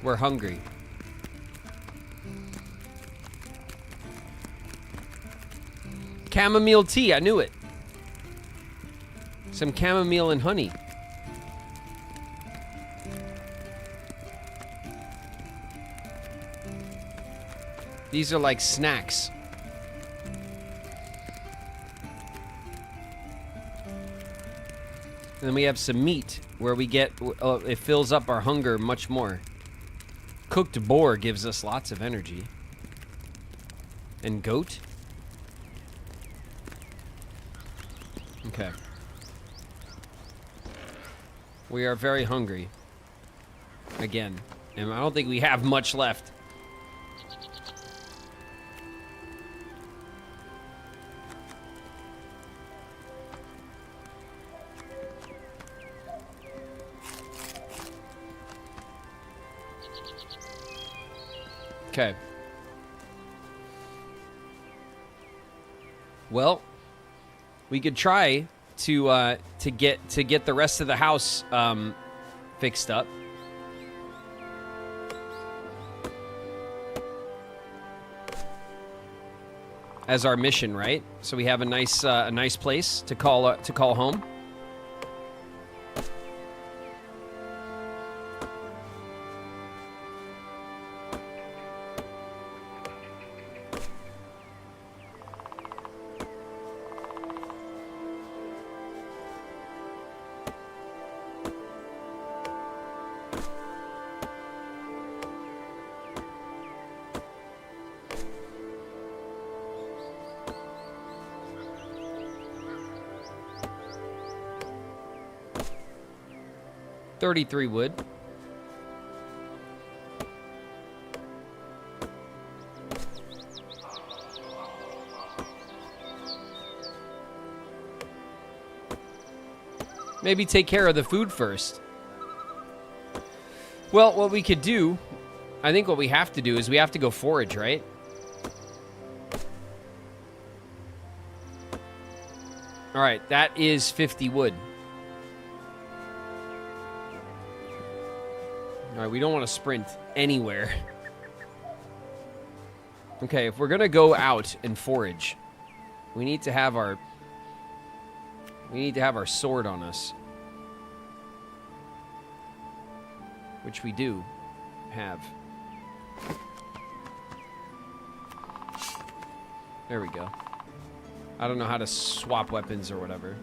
We're hungry. Chamomile tea, I knew it. Some chamomile and honey. These are like snacks. And then we have some meat where we get, it fills up our hunger much more. Cooked boar gives us lots of energy. And goat? Okay. We are very hungry. Again. And I don't think we have much left. Okay. Well, we could try to get the rest of the house fixed up. As our mission, right? So we have a nice place to call home. $33 wood. Maybe take care of the food first. Well, what we could do, I think what we have to do is we have to go forage, right? All right, that is 50 wood. All right, we don't want to sprint anywhere. Okay, if we're going to go out and forage, we need to have our sword on us. Which we do have. There we go. I don't know how to swap weapons or whatever.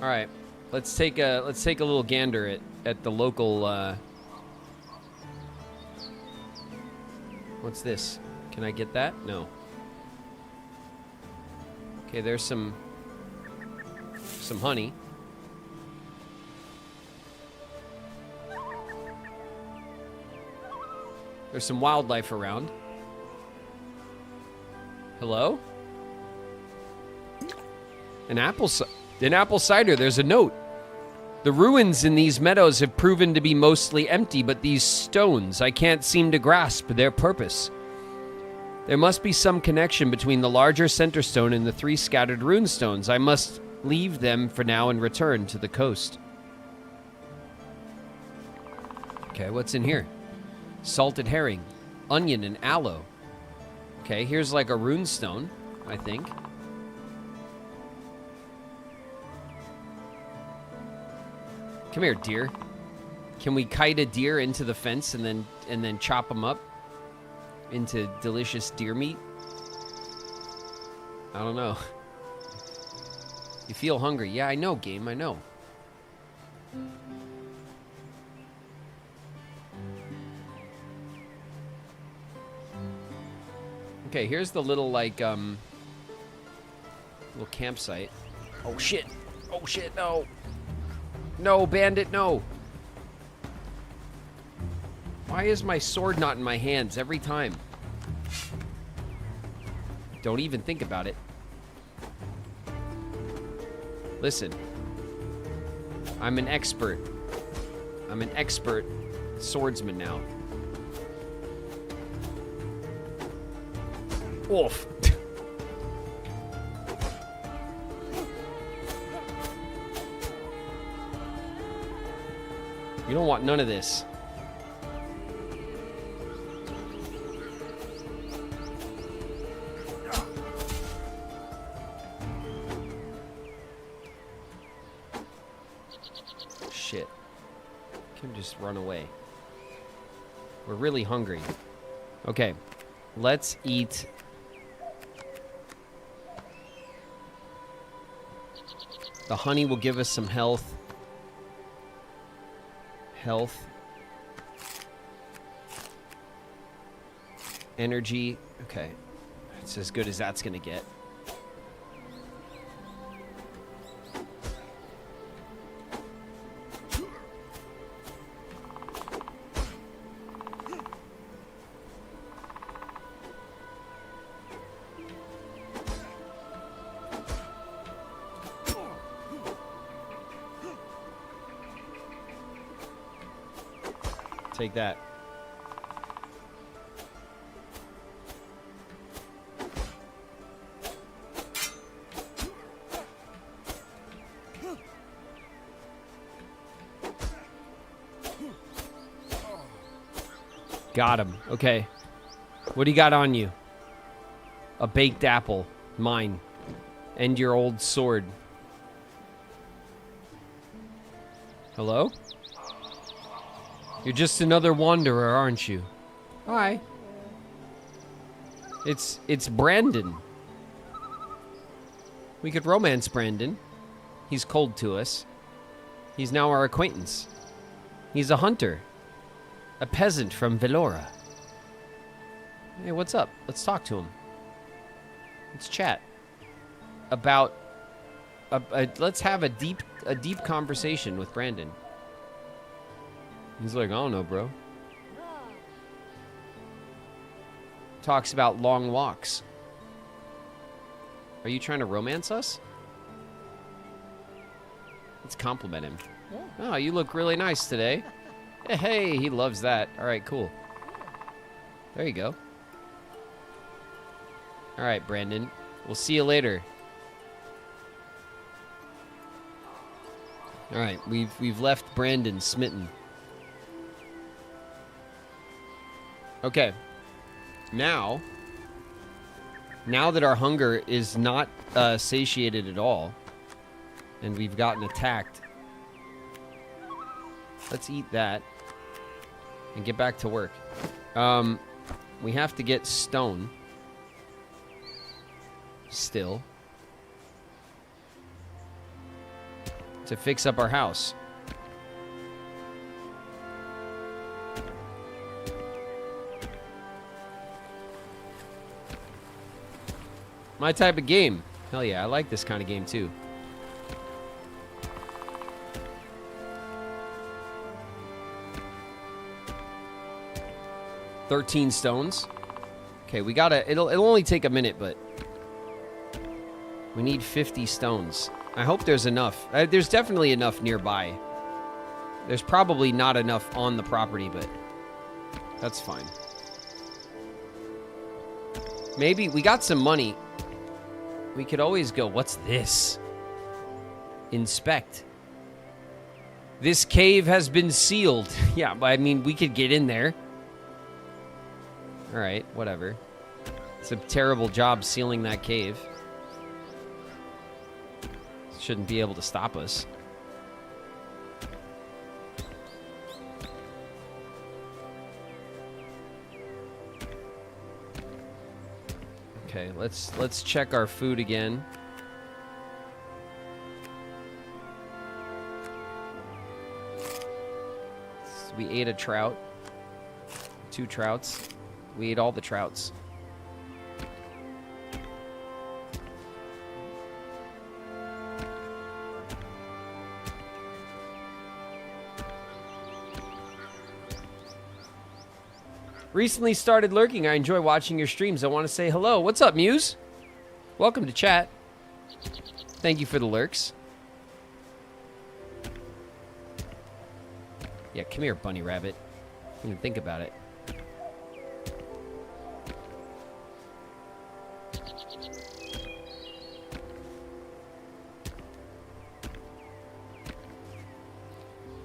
All right. Let's take a little gander at the local what's this? Can I get that? No. Okay, there's some honey. There's some wildlife around. Hello? An apple cider. There's a note. The ruins in these meadows have proven to be mostly empty, but these stones, I can't seem to grasp their purpose. There must be some connection between the larger center stone and the 3 scattered rune stones. I must leave them for now and return to the coast. Okay, what's in here? Salted herring, onion, and aloe. Okay, here's like a rune stone, I think. Come here, deer. Can we kite a deer into the fence and then chop them up into delicious deer meat? I don't know. You feel hungry. Yeah, I know, game. I know. Okay, here's the little, like, little campsite. Oh, shit. Oh, shit, no. No, bandit, no. Why is my sword not in my hands every time? Don't even think about it. Listen. I'm an expert. I'm an expert swordsman now. Oof. You don't want none of this. Shit. Can just run away. We're really hungry. Okay. Let's eat. The honey will give us some health. Energy. Okay. It's as good as that's gonna get. take that. Got him. Okay. What do you got on you? A baked apple. Mine. And your old sword. Hello? You're just another wanderer, aren't you? Hi. It's Brandon. We could romance Brandon. He's cold to us. He's now our acquaintance. He's a hunter. A peasant from Velora. Hey, what's up? Let's talk to him. Let's chat. About... let's have a deep conversation with Brandon. He's like, I don't know, bro. Talks about long walks. Are you trying to romance us? Let's compliment him. Oh, you look really nice today. Hey, he loves that. All right, cool. There you go. All right, Brandon. We'll see you later. All right, we've left Brandon smitten. Okay. Now that our hunger is not satiated at all, and we've gotten attacked, let's eat that and get back to work. We have to get stone still to fix up our house. My type of game. Hell yeah, I like this kind of game too. $13 stones. Okay, we gotta... It'll only take a minute, but... We need 50 stones. I hope there's enough. There's definitely enough nearby. There's probably not enough on the property, but... That's fine. Maybe... We got some money. We could always go... What's this? Inspect. This cave has been sealed. Yeah, but I mean, we could get in there. Alright, whatever. It's a terrible job sealing that cave. Shouldn't be able to stop us. Okay, let's check our food again. So we ate a trout. 2 trouts. We ate all the trouts. Recently started lurking. I enjoy watching your streams. I want to say hello. What's up, Muse? Welcome to chat. Thank you for the lurks. Yeah, come here, bunny rabbit. Don't even think about it.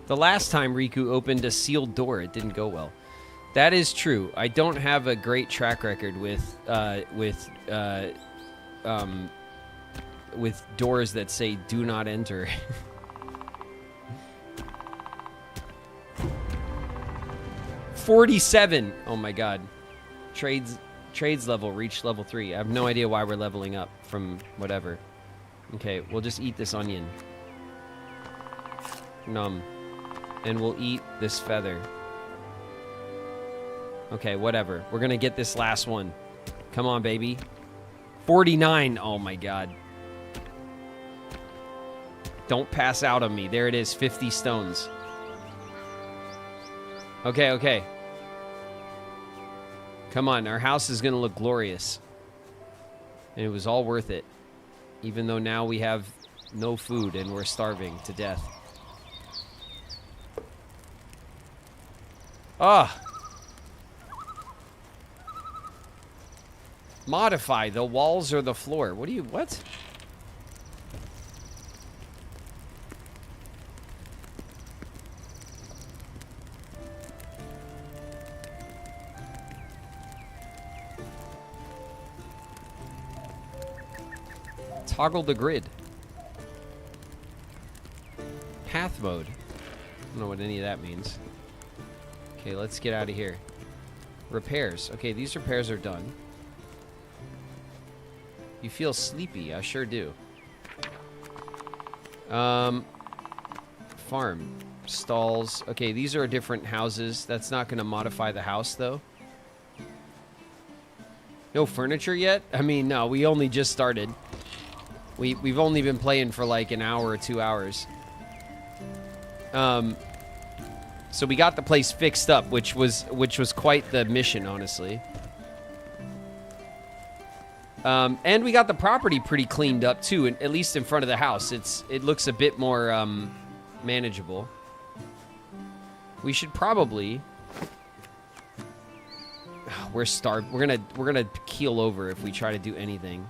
The last time Riku opened a sealed door, it didn't go well. That is true. I don't have a great track record with doors that say "Do not enter." 47. Oh my god. Trades level reached level 3. I have no idea why we're leveling up from whatever. Okay, we'll just eat this onion. Num. And we'll eat this feather. Okay, whatever. We're gonna get this last one. Come on, baby. 49. Oh my god. Don't pass out on me. There it is. 50 stones. Okay, okay. Come on. Our house is gonna look glorious. And it was all worth it. Even though now we have no food and we're starving to death. Ah. Modify the walls or the floor. What? Toggle the grid. Path mode. I don't know what any of that means. Okay, let's get out of here. Repairs. Okay, these repairs are done. You feel sleepy. I sure do. Farm. Stalls. Okay, these are different houses. That's not going to modify the house, though. No furniture yet? I mean, no, we only just started. We've only been playing for like an hour or 2 hours. So we got the place fixed up, which was quite the mission, honestly. And we got the property pretty cleaned up too, at least in front of the house. It looks a bit more manageable. We should probably. We're starved. We're gonna keel over if we try to do anything.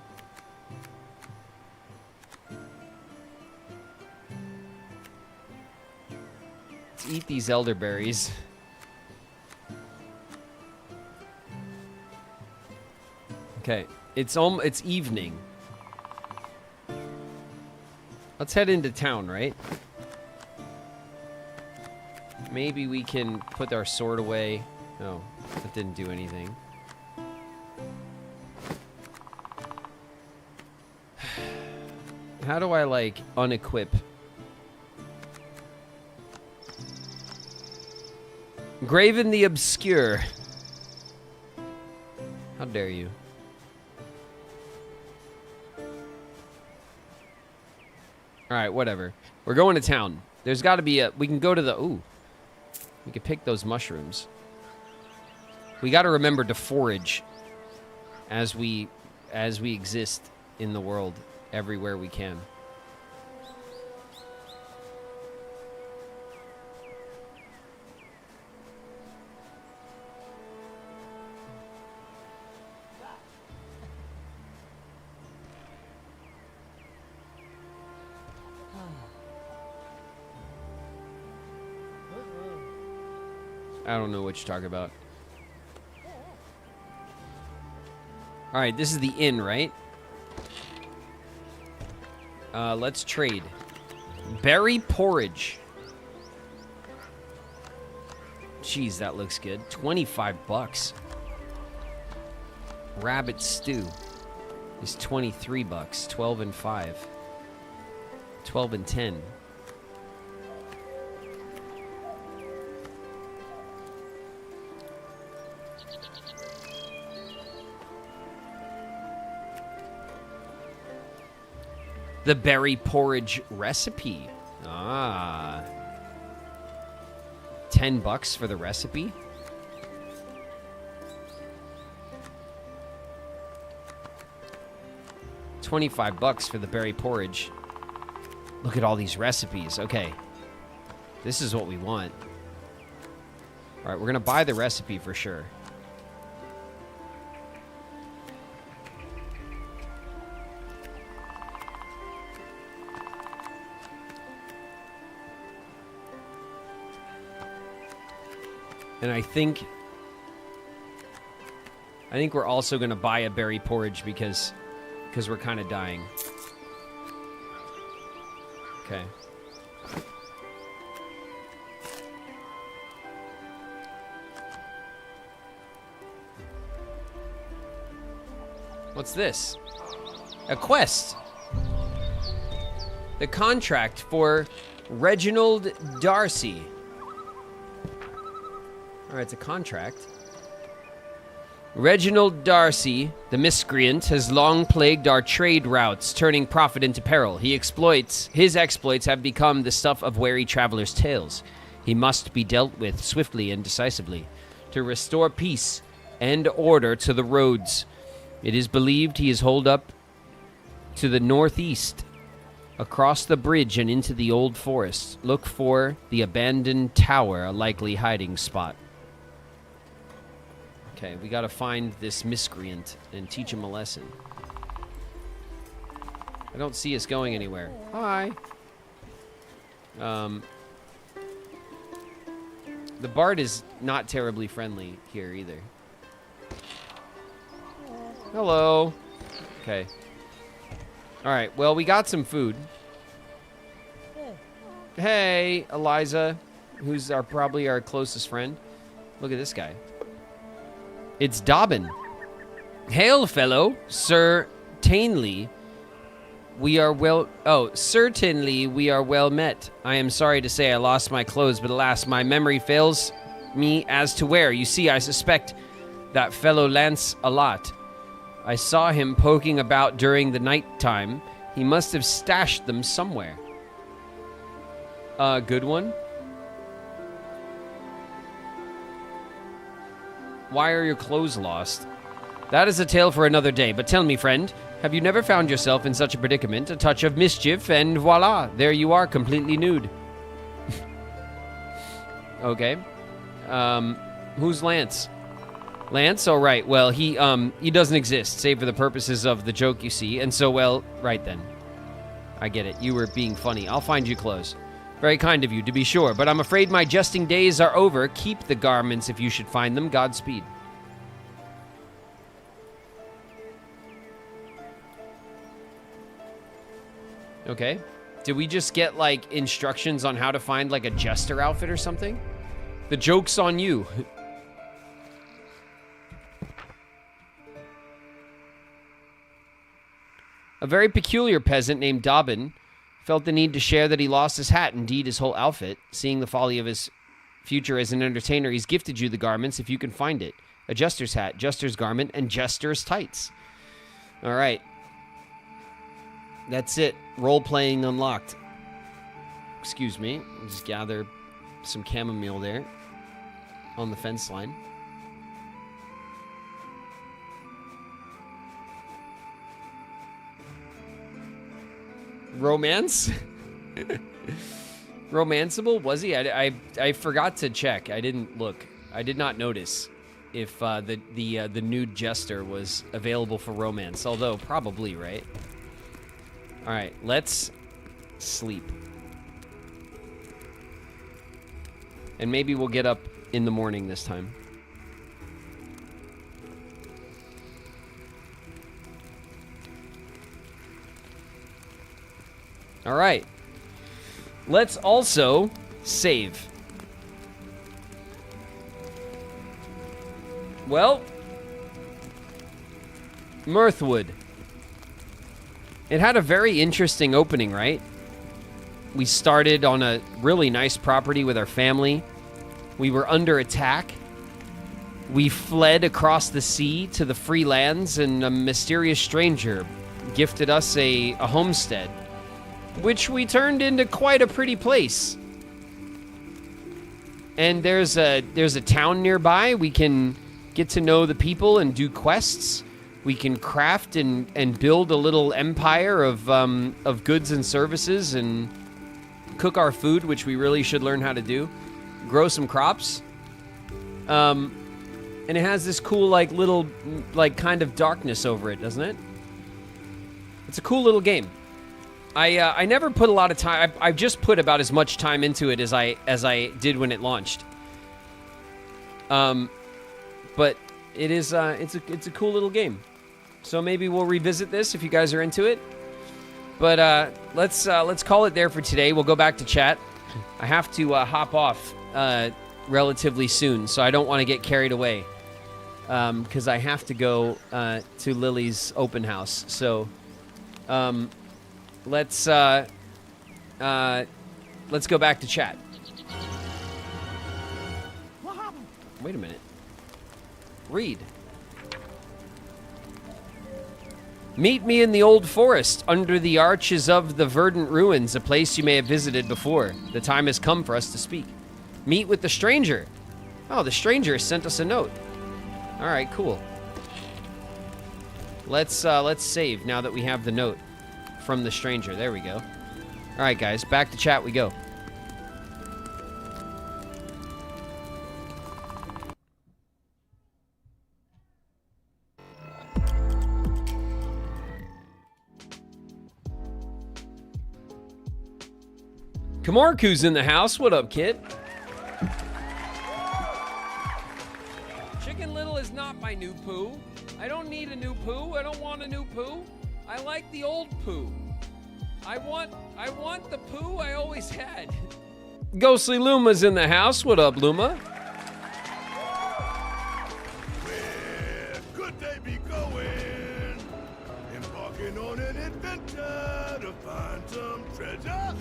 Let's eat these elderberries. Okay, it's evening. Let's head into town, right? Maybe we can put our sword away. No, that didn't do anything. How do I, like, unequip? Graven the Obscure. How dare you? Alright, whatever. We're going to town. There's got to be a... We can go to the... Ooh. We can pick those mushrooms. We got to remember to forage as we exist in the world everywhere we can. I don't know what you're talking about. Alright, this is the inn, right? Let's trade. Berry porridge. Jeez, that looks good. 25 bucks. Rabbit stew is 23 bucks. 12 and 5. 12 and 10. The berry porridge recipe. Ah. 10 bucks for the recipe? $25 for the berry porridge. Look at all these recipes. Okay. This is what we want. Alright, we're gonna buy the recipe for sure. And I think we're also going to buy a berry porridge because we're kind of dying. Okay. What's this? A quest. The contract for Reginald Darcy. Alright, it's a contract. Reginald Darcy, the miscreant, has long plagued our trade routes, turning profit into peril. His exploits have become the stuff of wary travelers' tales. He must be dealt with swiftly and decisively to restore peace and order to the roads. It is believed he is holed up to the northeast, across the bridge and into the old forest. Look for the abandoned tower, a likely hiding spot. Okay, we gotta find this miscreant and teach him a lesson. I don't see us going anywhere. Hi. The bard is not terribly friendly here either. Hello. Okay. Alright, well, we got some food. Hey, Eliza, who's probably our closest friend. Look at this guy. It's Dobbin. Hail, fellow, Sir Tainley. We are well... Oh, certainly we are well met. I am sorry to say I lost my clothes, but alas, my memory fails me as to where. You see, I suspect that fellow Lance a lot. I saw him poking about during the night time. He must have stashed them somewhere. Good one. Why are your clothes lost? That is a tale for another day, but tell me, friend, have you never found yourself in such a predicament? A touch of mischief, and voila, there you are, completely nude. Okay. Who's Lance? Lance? Oh, right. Well, he doesn't exist, save for the purposes of the joke, you see. And so, well, right then. I get it. You were being funny. I'll find you clothes. Very kind of you, to be sure, but I'm afraid my jesting days are over. Keep the garments if you should find them. Godspeed. Okay. Did we just get, like, instructions on how to find, like, a jester outfit or something? The joke's on you. A very peculiar peasant named Dobbin felt the need to share that he lost his hat, indeed his whole outfit. Seeing the folly of his future as an entertainer, he's gifted you the garments if you can find it. A jester's hat, jester's garment, and jester's tights. All right. That's it. Role-playing unlocked. Excuse me. I'll just gather some chamomile there on the fence line. Romance? Romanceable? Was he? I forgot to check. I didn't look. I did not notice if the nude jester was available for romance. Although, probably, right? Alright, let's sleep. And maybe we'll get up in the morning this time. All right. Let's also save. Well, Mirthwood. It had a very interesting opening, right? We started on a really nice property with our family. We were under attack. We fled across the sea to the free lands, and a mysterious stranger gifted us a homestead, which we turned into quite a pretty place. And there's a town nearby. We can get to know the people and do quests. We can craft and build a little empire of goods and services and cook our food, which we really should learn how to do. Grow some crops. And it has this cool, like, little, like, kind of darkness over it, doesn't it? It's a cool little game. I never put a lot of time. I've just put about as much time into it as I did when it launched. But it is it's a cool little game. So maybe we'll revisit this if you guys are into it. But let's call it there for today. We'll go back to chat. I have to hop off relatively soon, so I don't want to get carried away. Because I have to go to Lily's open house. So let's go back to chat. Wait a minute. Read. Meet me in the old forest, under the arches of the verdant ruins, a place you may have visited before. The time has come for us to speak. Meet with the stranger. Oh, the stranger sent us a note. All right, cool. Let's save now that we have the note from the stranger. There we go. All right, guys, back to chat we go. Kamarku's in the house. What up, kid? Chicken Little is not my new poo. I don't need a new poo. I don't want a new poo. I like the old poo. I want the poo I always had. Ghostly Luma's in the house. What up, Luma? Where could they be going? Embarking on an adventure to find some treasure.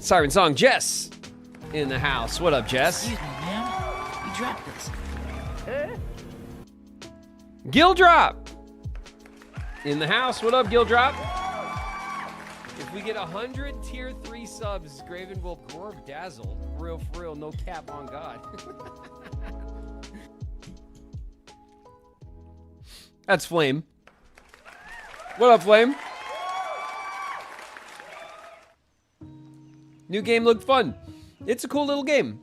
Siren Song Jess in the house. What up, Jess? Excuse me, ma'am. You dropped this. Gildrop in the house. What up, Gildrop? If we get 100 tier 3 subs, Graven will Gorg Dazzle. For real, no cap on God. That's Flame. What up, Flame? New game looked fun. It's a cool little game.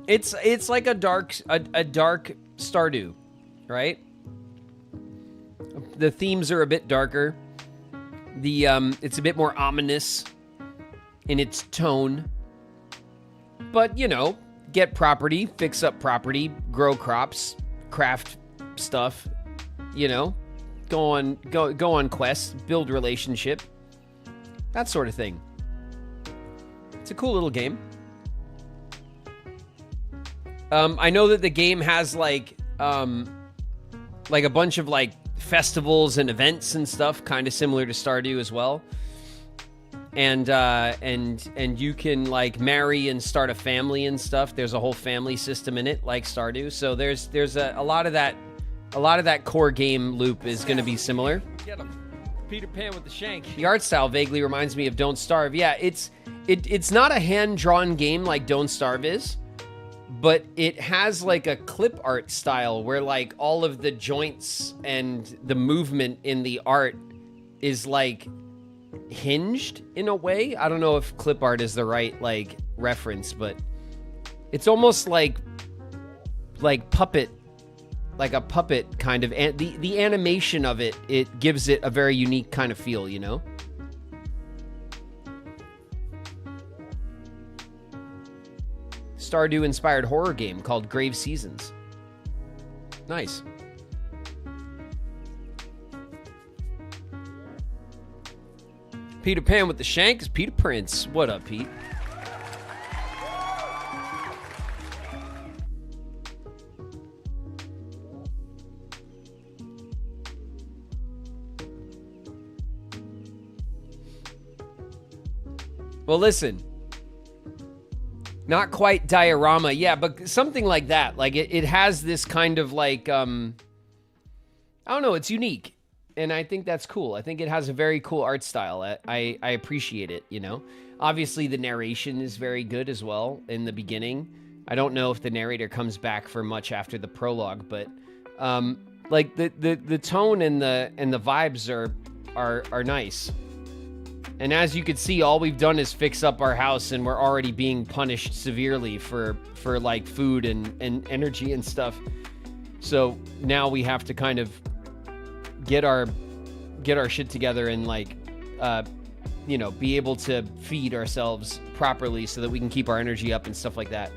It's like a dark Stardew, right? The themes are a bit darker. It's a bit more ominous in its tone. But, you know, get property, fix up property, grow crops, craft stuff, you know, go on quests, build relationship, that sort of thing. It's a cool little game. I know that the game has like a bunch of like festivals and events and stuff, kind of similar to Stardew as well. And you can like marry and start a family and stuff. There's a whole family system in it, like Stardew. So there's a lot of that core game loop is going to be similar. Get him. Peter Pan with the shank. The art style vaguely reminds me of Don't Starve. Yeah, it's not a hand-drawn game like Don't Starve is, but it has like a clip art style where like all of the joints and the movement in the art is like hinged in a way. I don't know if clip art is the right like reference, but it's almost like puppet, like a puppet kind of, the animation of it gives it a very unique kind of feel, you know? Stardew inspired horror game called Grave Seasons. Nice. Peter Pan with the shank is Peter Prince. What up, Pete? Well, listen. Not quite diorama, yeah, but something like that. Like it has this kind of like I don't know, it's unique. And I think that's cool. I think it has a very cool art style. I appreciate it, you know. Obviously the narration is very good as well in the beginning. I don't know if the narrator comes back for much after the prologue, but like the tone and the vibes are nice. And as you can see, all we've done is fix up our house, and we're already being punished severely for like food and energy and stuff. So now we have to kind of get our shit together and like you know, be able to feed ourselves properly so that we can keep our energy up and stuff like that.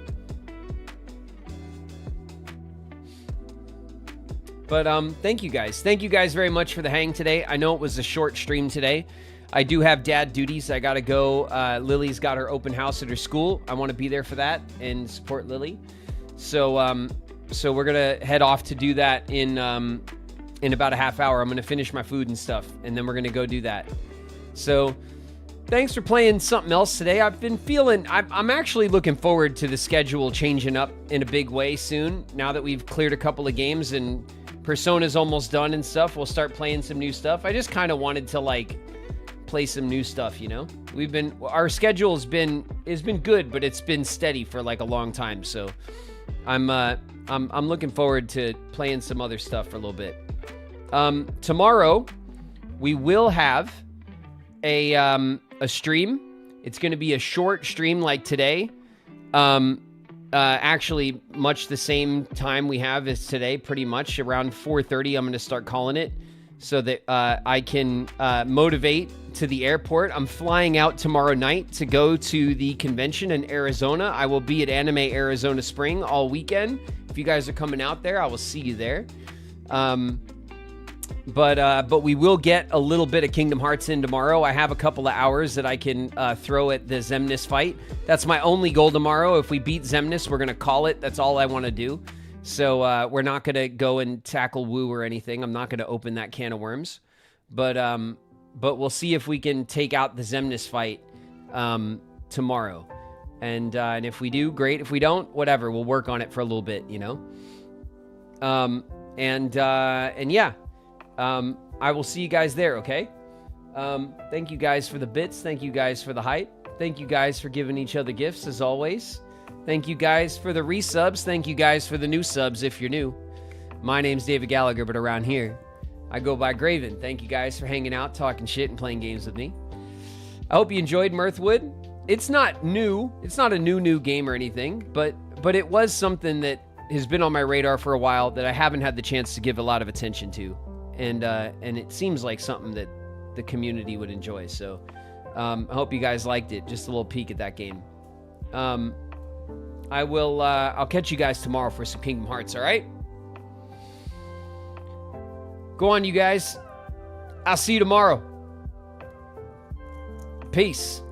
But thank you guys very much for the hang today. I know it was a short stream today. I do have dad duties. I gotta go. Lily's got her open house at her school. I want to be there for that and support Lily. So we're gonna head off to do that in about a half hour. I'm gonna finish my food and stuff, and then we're gonna go do that. So thanks for playing something else today. I've been feeling. I'm actually looking forward to the schedule changing up in a big way soon. Now that we've cleared a couple of games and Persona's almost done and stuff, we'll start playing some new stuff. I just kind of wanted to like play some new stuff, you know. Our schedule has been good, but it's been steady for like a long time. So I'm looking forward to playing some other stuff for a little bit. Tomorrow we will have a stream. It's going to be a short stream like today. Actually much the same time we have as today, pretty much around 4:30. I'm going to start calling it. so that I can motivate to the airport. I'm flying out tomorrow night to go to the convention in Arizona. I will be at Anime Arizona Spring all weekend. If you guys are coming out there, I will see you there. But we will get a little bit of Kingdom Hearts in tomorrow. I have a couple of hours that I can throw at the Xemnas fight. That's my only goal tomorrow. If we beat Xemnas, we're going to call it. That's all I want to do. So we're not going to go and tackle Wu or anything. I'm not going to open that can of worms. But we'll see if we can take out the Xemnas fight tomorrow. And if we do, great. If we don't, whatever. We'll work on it for a little bit, you know? And yeah. I will see you guys there, okay? Thank you guys for the bits. Thank you guys for the hype. Thank you guys for giving each other gifts, as always. Thank you guys for the resubs. Thank you guys for the new subs if you're new. My name's David Gallagher, but around here, I go by Graven. Thank you guys for hanging out, talking shit, and playing games with me. I hope you enjoyed Mirthwood. It's not new. It's not a new game or anything, but it was something that has been on my radar for a while that I haven't had the chance to give a lot of attention to. And it seems like something that the community would enjoy. So I hope you guys liked it. Just a little peek at that game. I'll catch you guys tomorrow for some Kingdom Hearts, all right? Go on, you guys. I'll see you tomorrow. Peace.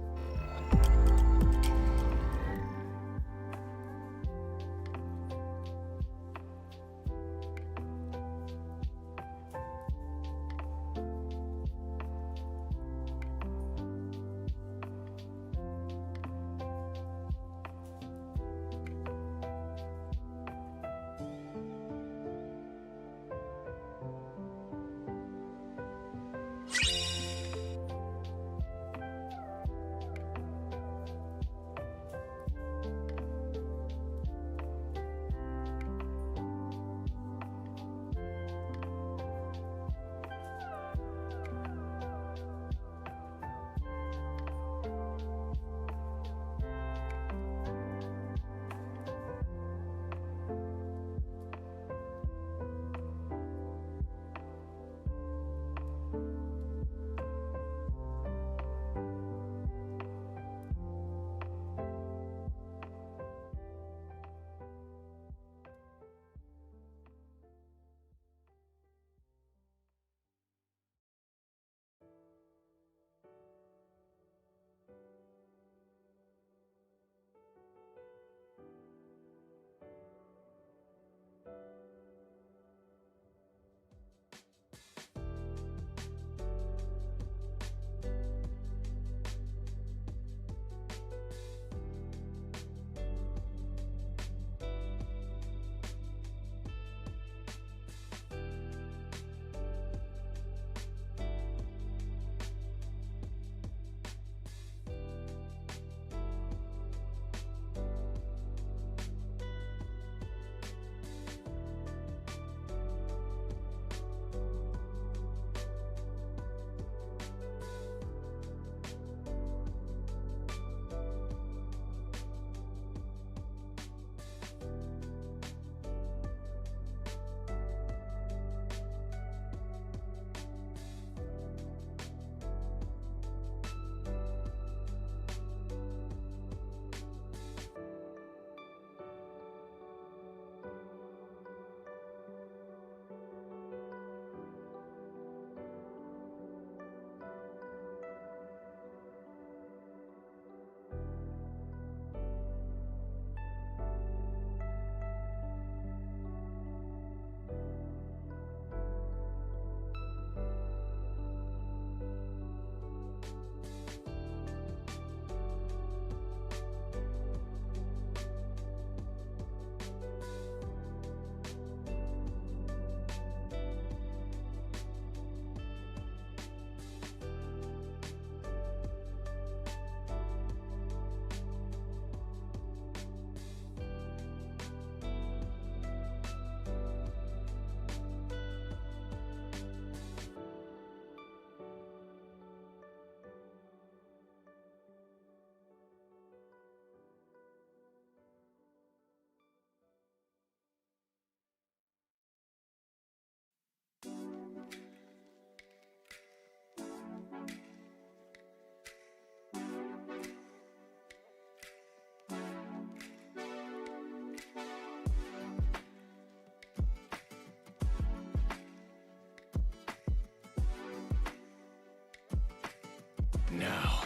Now,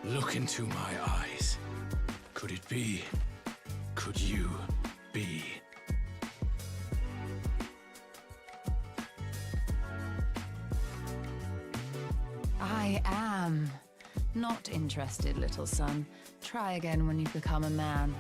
look into my eyes. Could it be? Could you be? I am not interested, little son. Try again when you become a man.